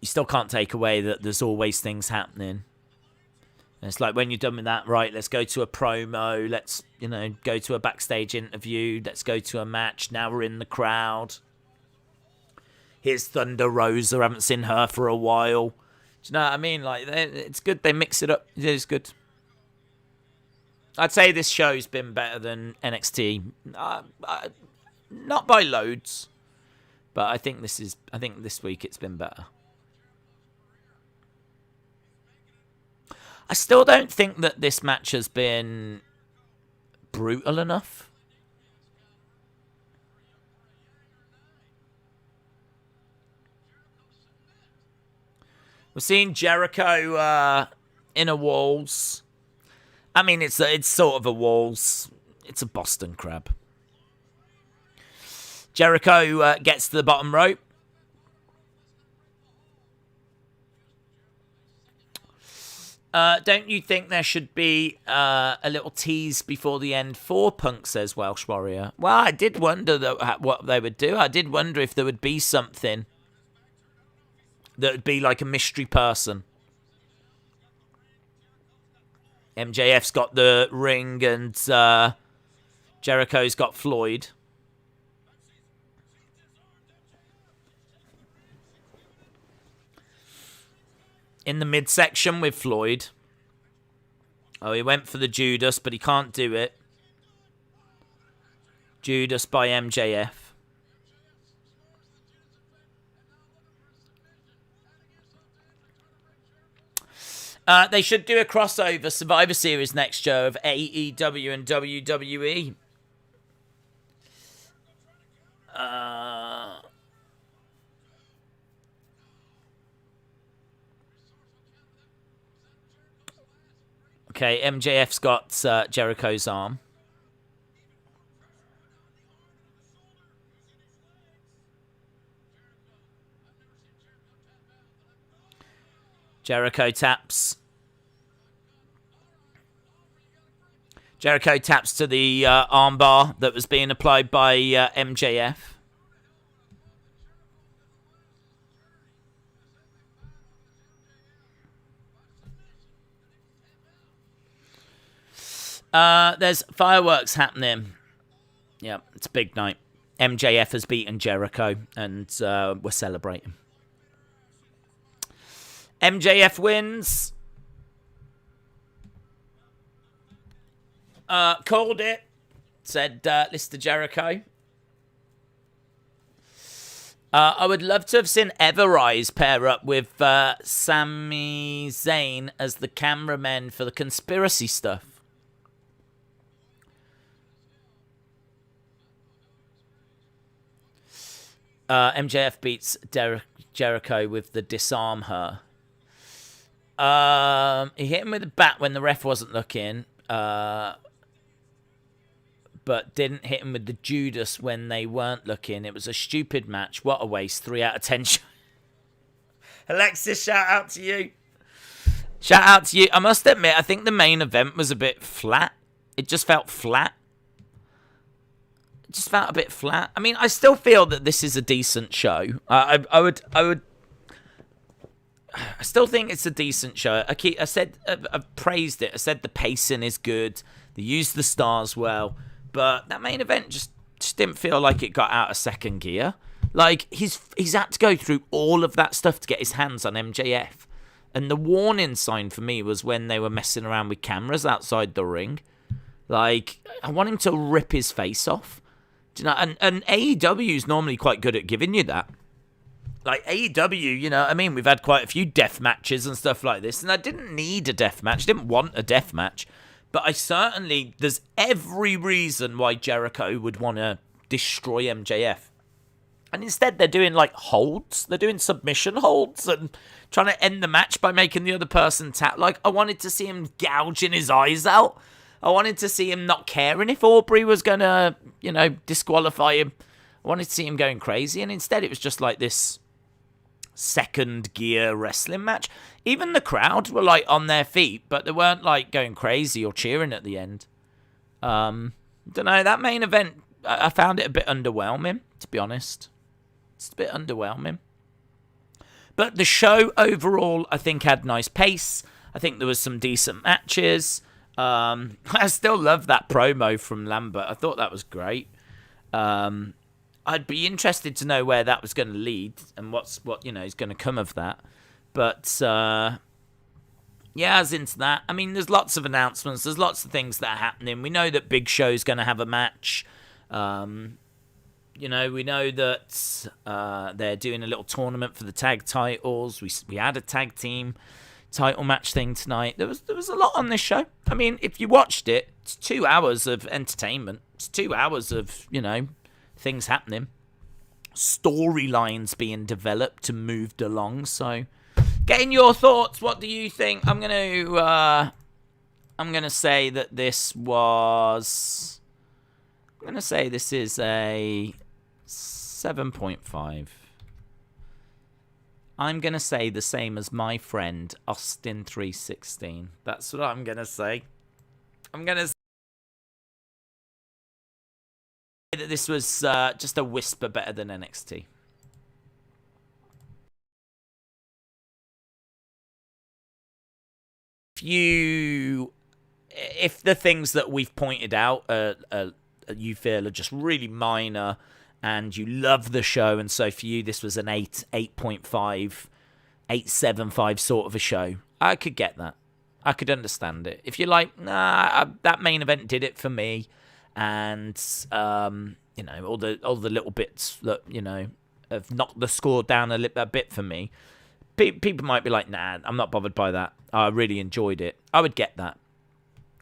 you still can't take away that there's always things happening. And it's like, when you're done with that, right, let's go to a promo, let's, go to a backstage interview, let's go to a match, now we're in the crowd. Here's Thunder Rosa, I haven't seen her for a while. Do you know what I mean? Like, it's good, they mix it up, it is good. I'd say this show's been better than NXT. Not by loads, but I think this week it's been better. I still don't think that this match has been brutal enough. We're seeing Jericho inner walls. I mean, it's sort of a walls. It's a Boston crab. Jericho gets to the bottom rope. Don't you think there should be a little tease before the end for Punk, says Welsh Warrior? Well, I did wonder what they would do. I did wonder if there would be something that would be like a mystery person. MJF's got the ring and Jericho's got Floyd. In the midsection with Floyd. Oh, he went for the Judas, but he can't do it. Judas by MJF. They should do a crossover Survivor Series next show of AEW and WWE. Okay, MJF's got Jericho's arm. Jericho taps. Jericho taps to the armbar that was being applied by MJF. There's fireworks happening. Yeah, it's a big night. MJF has beaten Jericho, and we're celebrating. MJF wins. Called it. Said Lister Jericho. I would love to have seen Everrise pair up with Sami Zayn as the cameramen for the conspiracy stuff. MJF beats Jericho with the disarm her. He hit him with a bat when the ref wasn't looking, but didn't hit him with the Judas when they weren't looking. It was a stupid match. What a waste. 3 out of 10. Alexis, shout out to you. Shout out to you. I must admit, I think the main event was a bit flat. It just felt flat. It just felt a bit flat. I mean, I still feel that this is a decent show. I still think it's a decent show. I've praised it. I said the pacing is good. They used the stars well, but that main event just didn't feel like it got out of second gear. Like he's had to go through all of that stuff to get his hands on MJF. And the warning sign for me was when they were messing around with cameras outside the ring. Like, I want him to rip his face off. Do you know? And AEW is normally quite good at giving you that. Like, AEW, you know what I mean? We've had quite a few death matches and stuff like this. And I didn't need a death match. I didn't want a death match. But there's every reason why Jericho would want to destroy MJF. And instead, they're doing, like, holds. They're doing submission holds and trying to end the match by making the other person tap. Like, I wanted to see him gouging his eyes out. I wanted to see him not caring if Aubrey was going to, you know, disqualify him. I wanted to see him going crazy. And instead, it was just like this second gear wrestling match. Even the crowd were, like, on their feet, but they weren't, like, going crazy or cheering at the end. Don't know. That main event, I found it a bit underwhelming, to be honest. It's a bit underwhelming. But the show overall, I think, had nice pace. I think there was some decent matches. I still love that promo from Lambert. I thought that was great. I'd be interested to know where that was going to lead and what is going to come of that. But yeah, I was into that. I mean, there's lots of announcements. There's lots of things that are happening. We know that Big Show's going to have a match. We know that they're doing a little tournament for the tag titles. We had a tag team title match thing tonight. There was a lot on this show. I mean, if you watched it, it's 2 hours of entertainment. It's 2 hours of, things happening. Storylines being developed and moved along. So, getting your thoughts. What do you think? I'm gonna say that this was. I'm gonna say this is a 7.5. I'm going to say the same as my friend, Austin316. That's what I'm going to say. I'm going to say that this was just a whisper better than NXT. If the things that we've pointed out you feel are just really minor, and you love the show, and so for you this was an 8.5, 8.75 sort of a show, I could get that. I could understand it. If you're like, nah, that main event did it for me, and all the little bits that have knocked the score down a bit for me, people might be like, nah, I'm not bothered by that. I really enjoyed it. I would get that.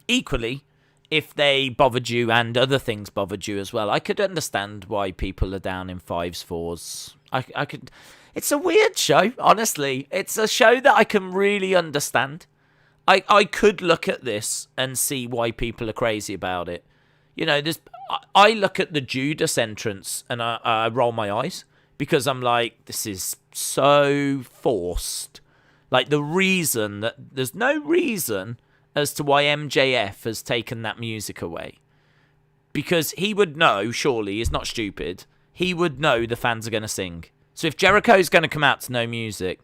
Equally, if they bothered you and other things bothered you as well, I could understand why people are down in 5s, 4s. I could. It's a weird show, honestly. It's a show that I can really understand. I could look at this and see why people are crazy about it. I look at the Judas entrance and I roll my eyes because I'm like, this is so forced. Like, there's no reason as to why MJF has taken that music away. Because he would know, surely, he's not stupid, he would know the fans are going to sing. So if Jericho's going to come out to no music,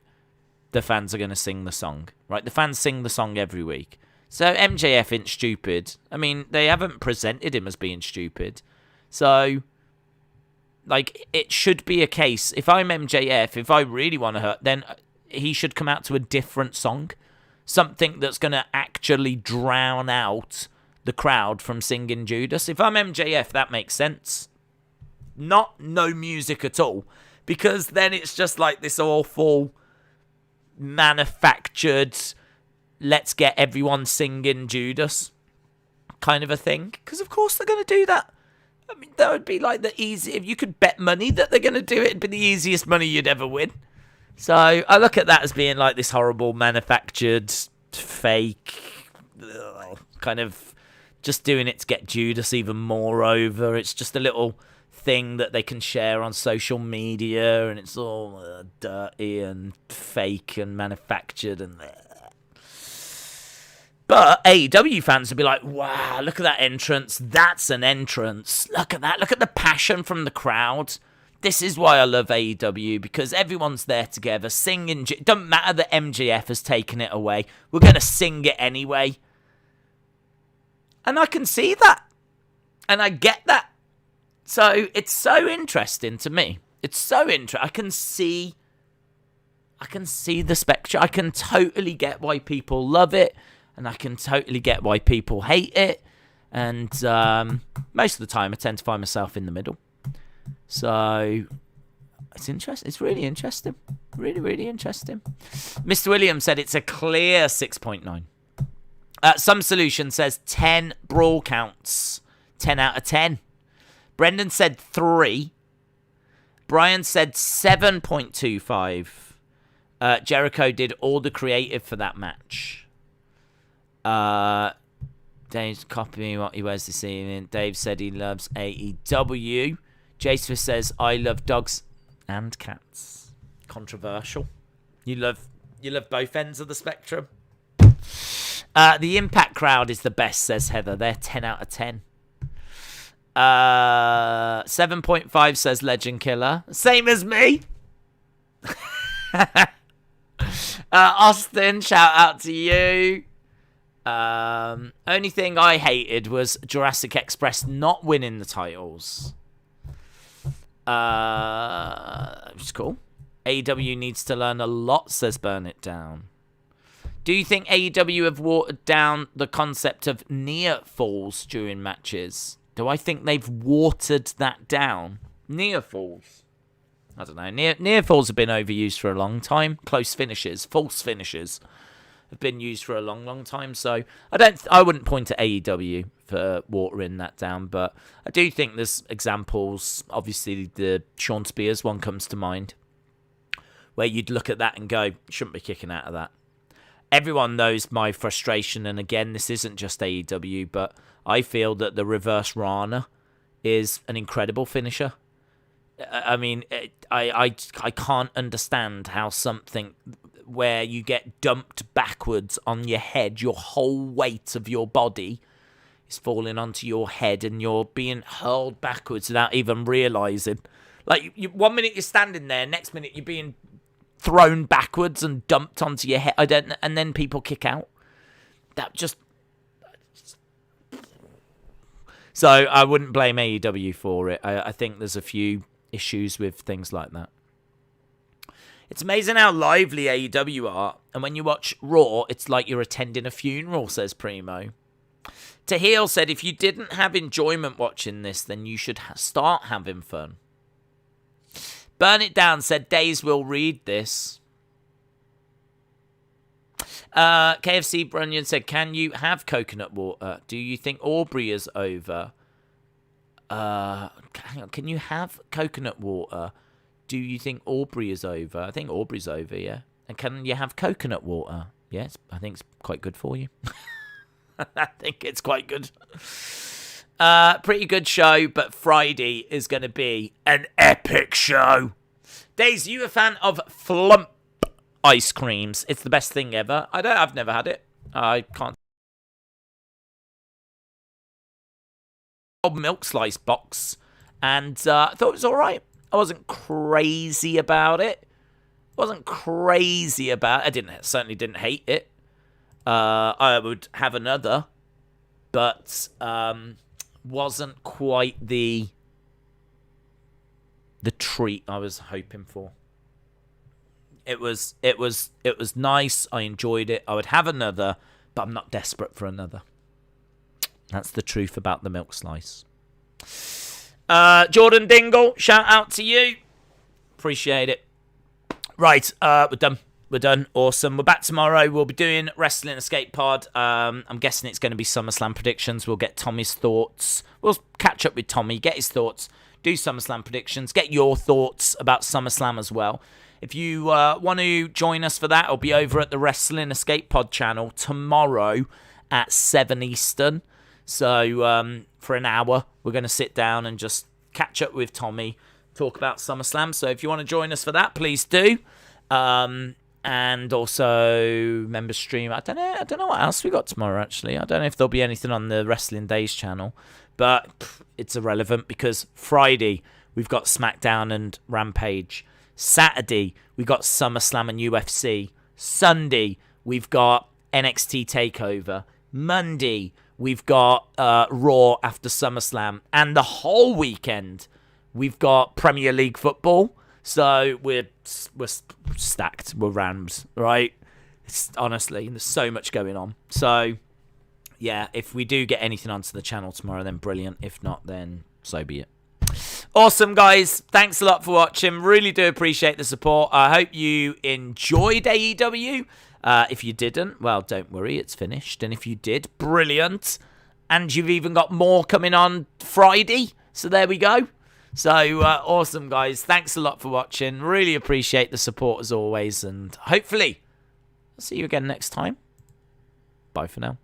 the fans are going to sing the song, right? The fans sing the song every week. So MJF ain't stupid. I mean, they haven't presented him as being stupid. So, like, it should be a case, if I'm MJF, if I really want to hurt, then he should come out to a different song. Something that's going to actually drown out the crowd from singing Judas. If I'm MJF, that makes sense. Not no music at all. Because then it's just like this awful manufactured, let's get everyone singing Judas kind of a thing. Because of course they're going to do that. I mean, that would be like the easy... If you could bet money that they're going to do it, it'd be the easiest money you'd ever win. So I look at that as being like this horrible manufactured, fake, kind of just doing it to get Judas even more over. It's just a little thing that they can share on social media, and it's all dirty and fake and manufactured and. But AEW fans would be like, wow, look at that entrance. That's an entrance. Look at that. Look at the passion from the crowd. This is why I love AEW, because everyone's there together singing. It doesn't matter that MJF has taken it away. We're going to sing it anyway. And I can see that. And I get that. So it's so interesting to me. It's so interesting. I can see the spectrum. I can totally get why people love it. And I can totally get why people hate it. And most of the time, I tend to find myself in the middle. So, it's interesting. It's really interesting. Really, really interesting. Mr. Williams said it's a clear 6.9. Some Solution says 10 brawl counts. 10 out of 10. Brendan said 3. Brian said 7.25. Jericho did all the creative for that match. Dave's copying what he wears this evening. Dave said he loves AEW. Jace says, I love dogs and cats. Controversial. You love both ends of the spectrum. The Impact crowd is the best, says Heather. They're 10 out of 10. 7.5 says Legend Killer. Same as me. Austin, shout out to you. Only thing I hated was Jurassic Express not winning the titles. Which is cool. AEW needs to learn a lot, says Burn It Down. Do you think AEW have watered down the concept of near falls during matches? Do I think they've watered that down? Near falls. I don't know. Near falls have been overused for a long time. Close finishes, false finishes have been used for a long, long time. So I wouldn't point to AEW for watering that down, but I do think there's examples. Obviously, the Sean Spears one comes to mind, where you'd look at that and go, shouldn't be kicking out of that. Everyone knows my frustration, and again, this isn't just AEW, but I feel that the reverse Rana is an incredible finisher. I mean, I can't understand how something where you get dumped backwards on your head, your whole weight of your body is falling onto your head and you're being hurled backwards without even realising. Like, you, 1 minute you're standing there, next minute you're being thrown backwards and dumped onto your head. And then people kick out. That just... So I wouldn't blame AEW for it. I think there's a few issues with things like that. It's amazing how lively AEW are, and when you watch Raw, it's like you're attending a funeral, says Primo. Tahil said, if you didn't have enjoyment watching this, then you should start having fun. Burn It Down said, Days will read this. KFC Brunion said, can you have coconut water? Do you think Aubrey is over? Hang on, can you have coconut water? Do you think Aubrey is over? I think Aubrey's over, yeah. And can you have coconut water? Yes, I think it's quite good for you. I think it's quite good. Pretty good show, but Friday is going to be an epic show. Days, you a fan of Flump ice creams? It's the best thing ever. I've never had it. I can't. Milk slice box, and I thought it was all right. I wasn't crazy about it. I certainly didn't hate it. I would have another, but wasn't quite the treat I was hoping for. It was nice. I enjoyed it. I would have another, but I'm not desperate for another. That's the truth about the milk slice. Jordan Dingle, shout out to you. Appreciate it. Right, we're done. Awesome. We're back tomorrow. We'll be doing Wrestling Escape Pod. I'm guessing it's going to be SummerSlam predictions. We'll get Tommy's thoughts. We'll catch up with Tommy, get his thoughts, do SummerSlam predictions, get your thoughts about SummerSlam as well. If you want to join us for that, it'll be over at the Wrestling Escape Pod channel tomorrow at 7 Eastern. So for an hour, we're going to sit down and just catch up with Tommy, talk about SummerSlam. So if you want to join us for that, please do. And also member stream. I don't know what else we got tomorrow, actually. I don't know if there'll be anything on the Wrestling Days channel, but it's irrelevant because Friday we've got SmackDown and Rampage. Saturday we've got SummerSlam and UFC. Sunday we've got NXT TakeOver. Monday we've got Raw after SummerSlam, and the whole weekend we've got Premier League football. So we're stacked. We're rammed, right? Honestly, there's so much going on. So, yeah, if we do get anything onto the channel tomorrow, then brilliant. If not, then so be it. Awesome, guys. Thanks a lot for watching. Really do appreciate the support. I hope you enjoyed AEW. If you didn't, well, don't worry. It's finished. And if you did, brilliant. And you've even got more coming on Friday. So there we go. So, awesome, guys. Thanks a lot for watching. Really appreciate the support as always. And hopefully, I'll see you again next time. Bye for now.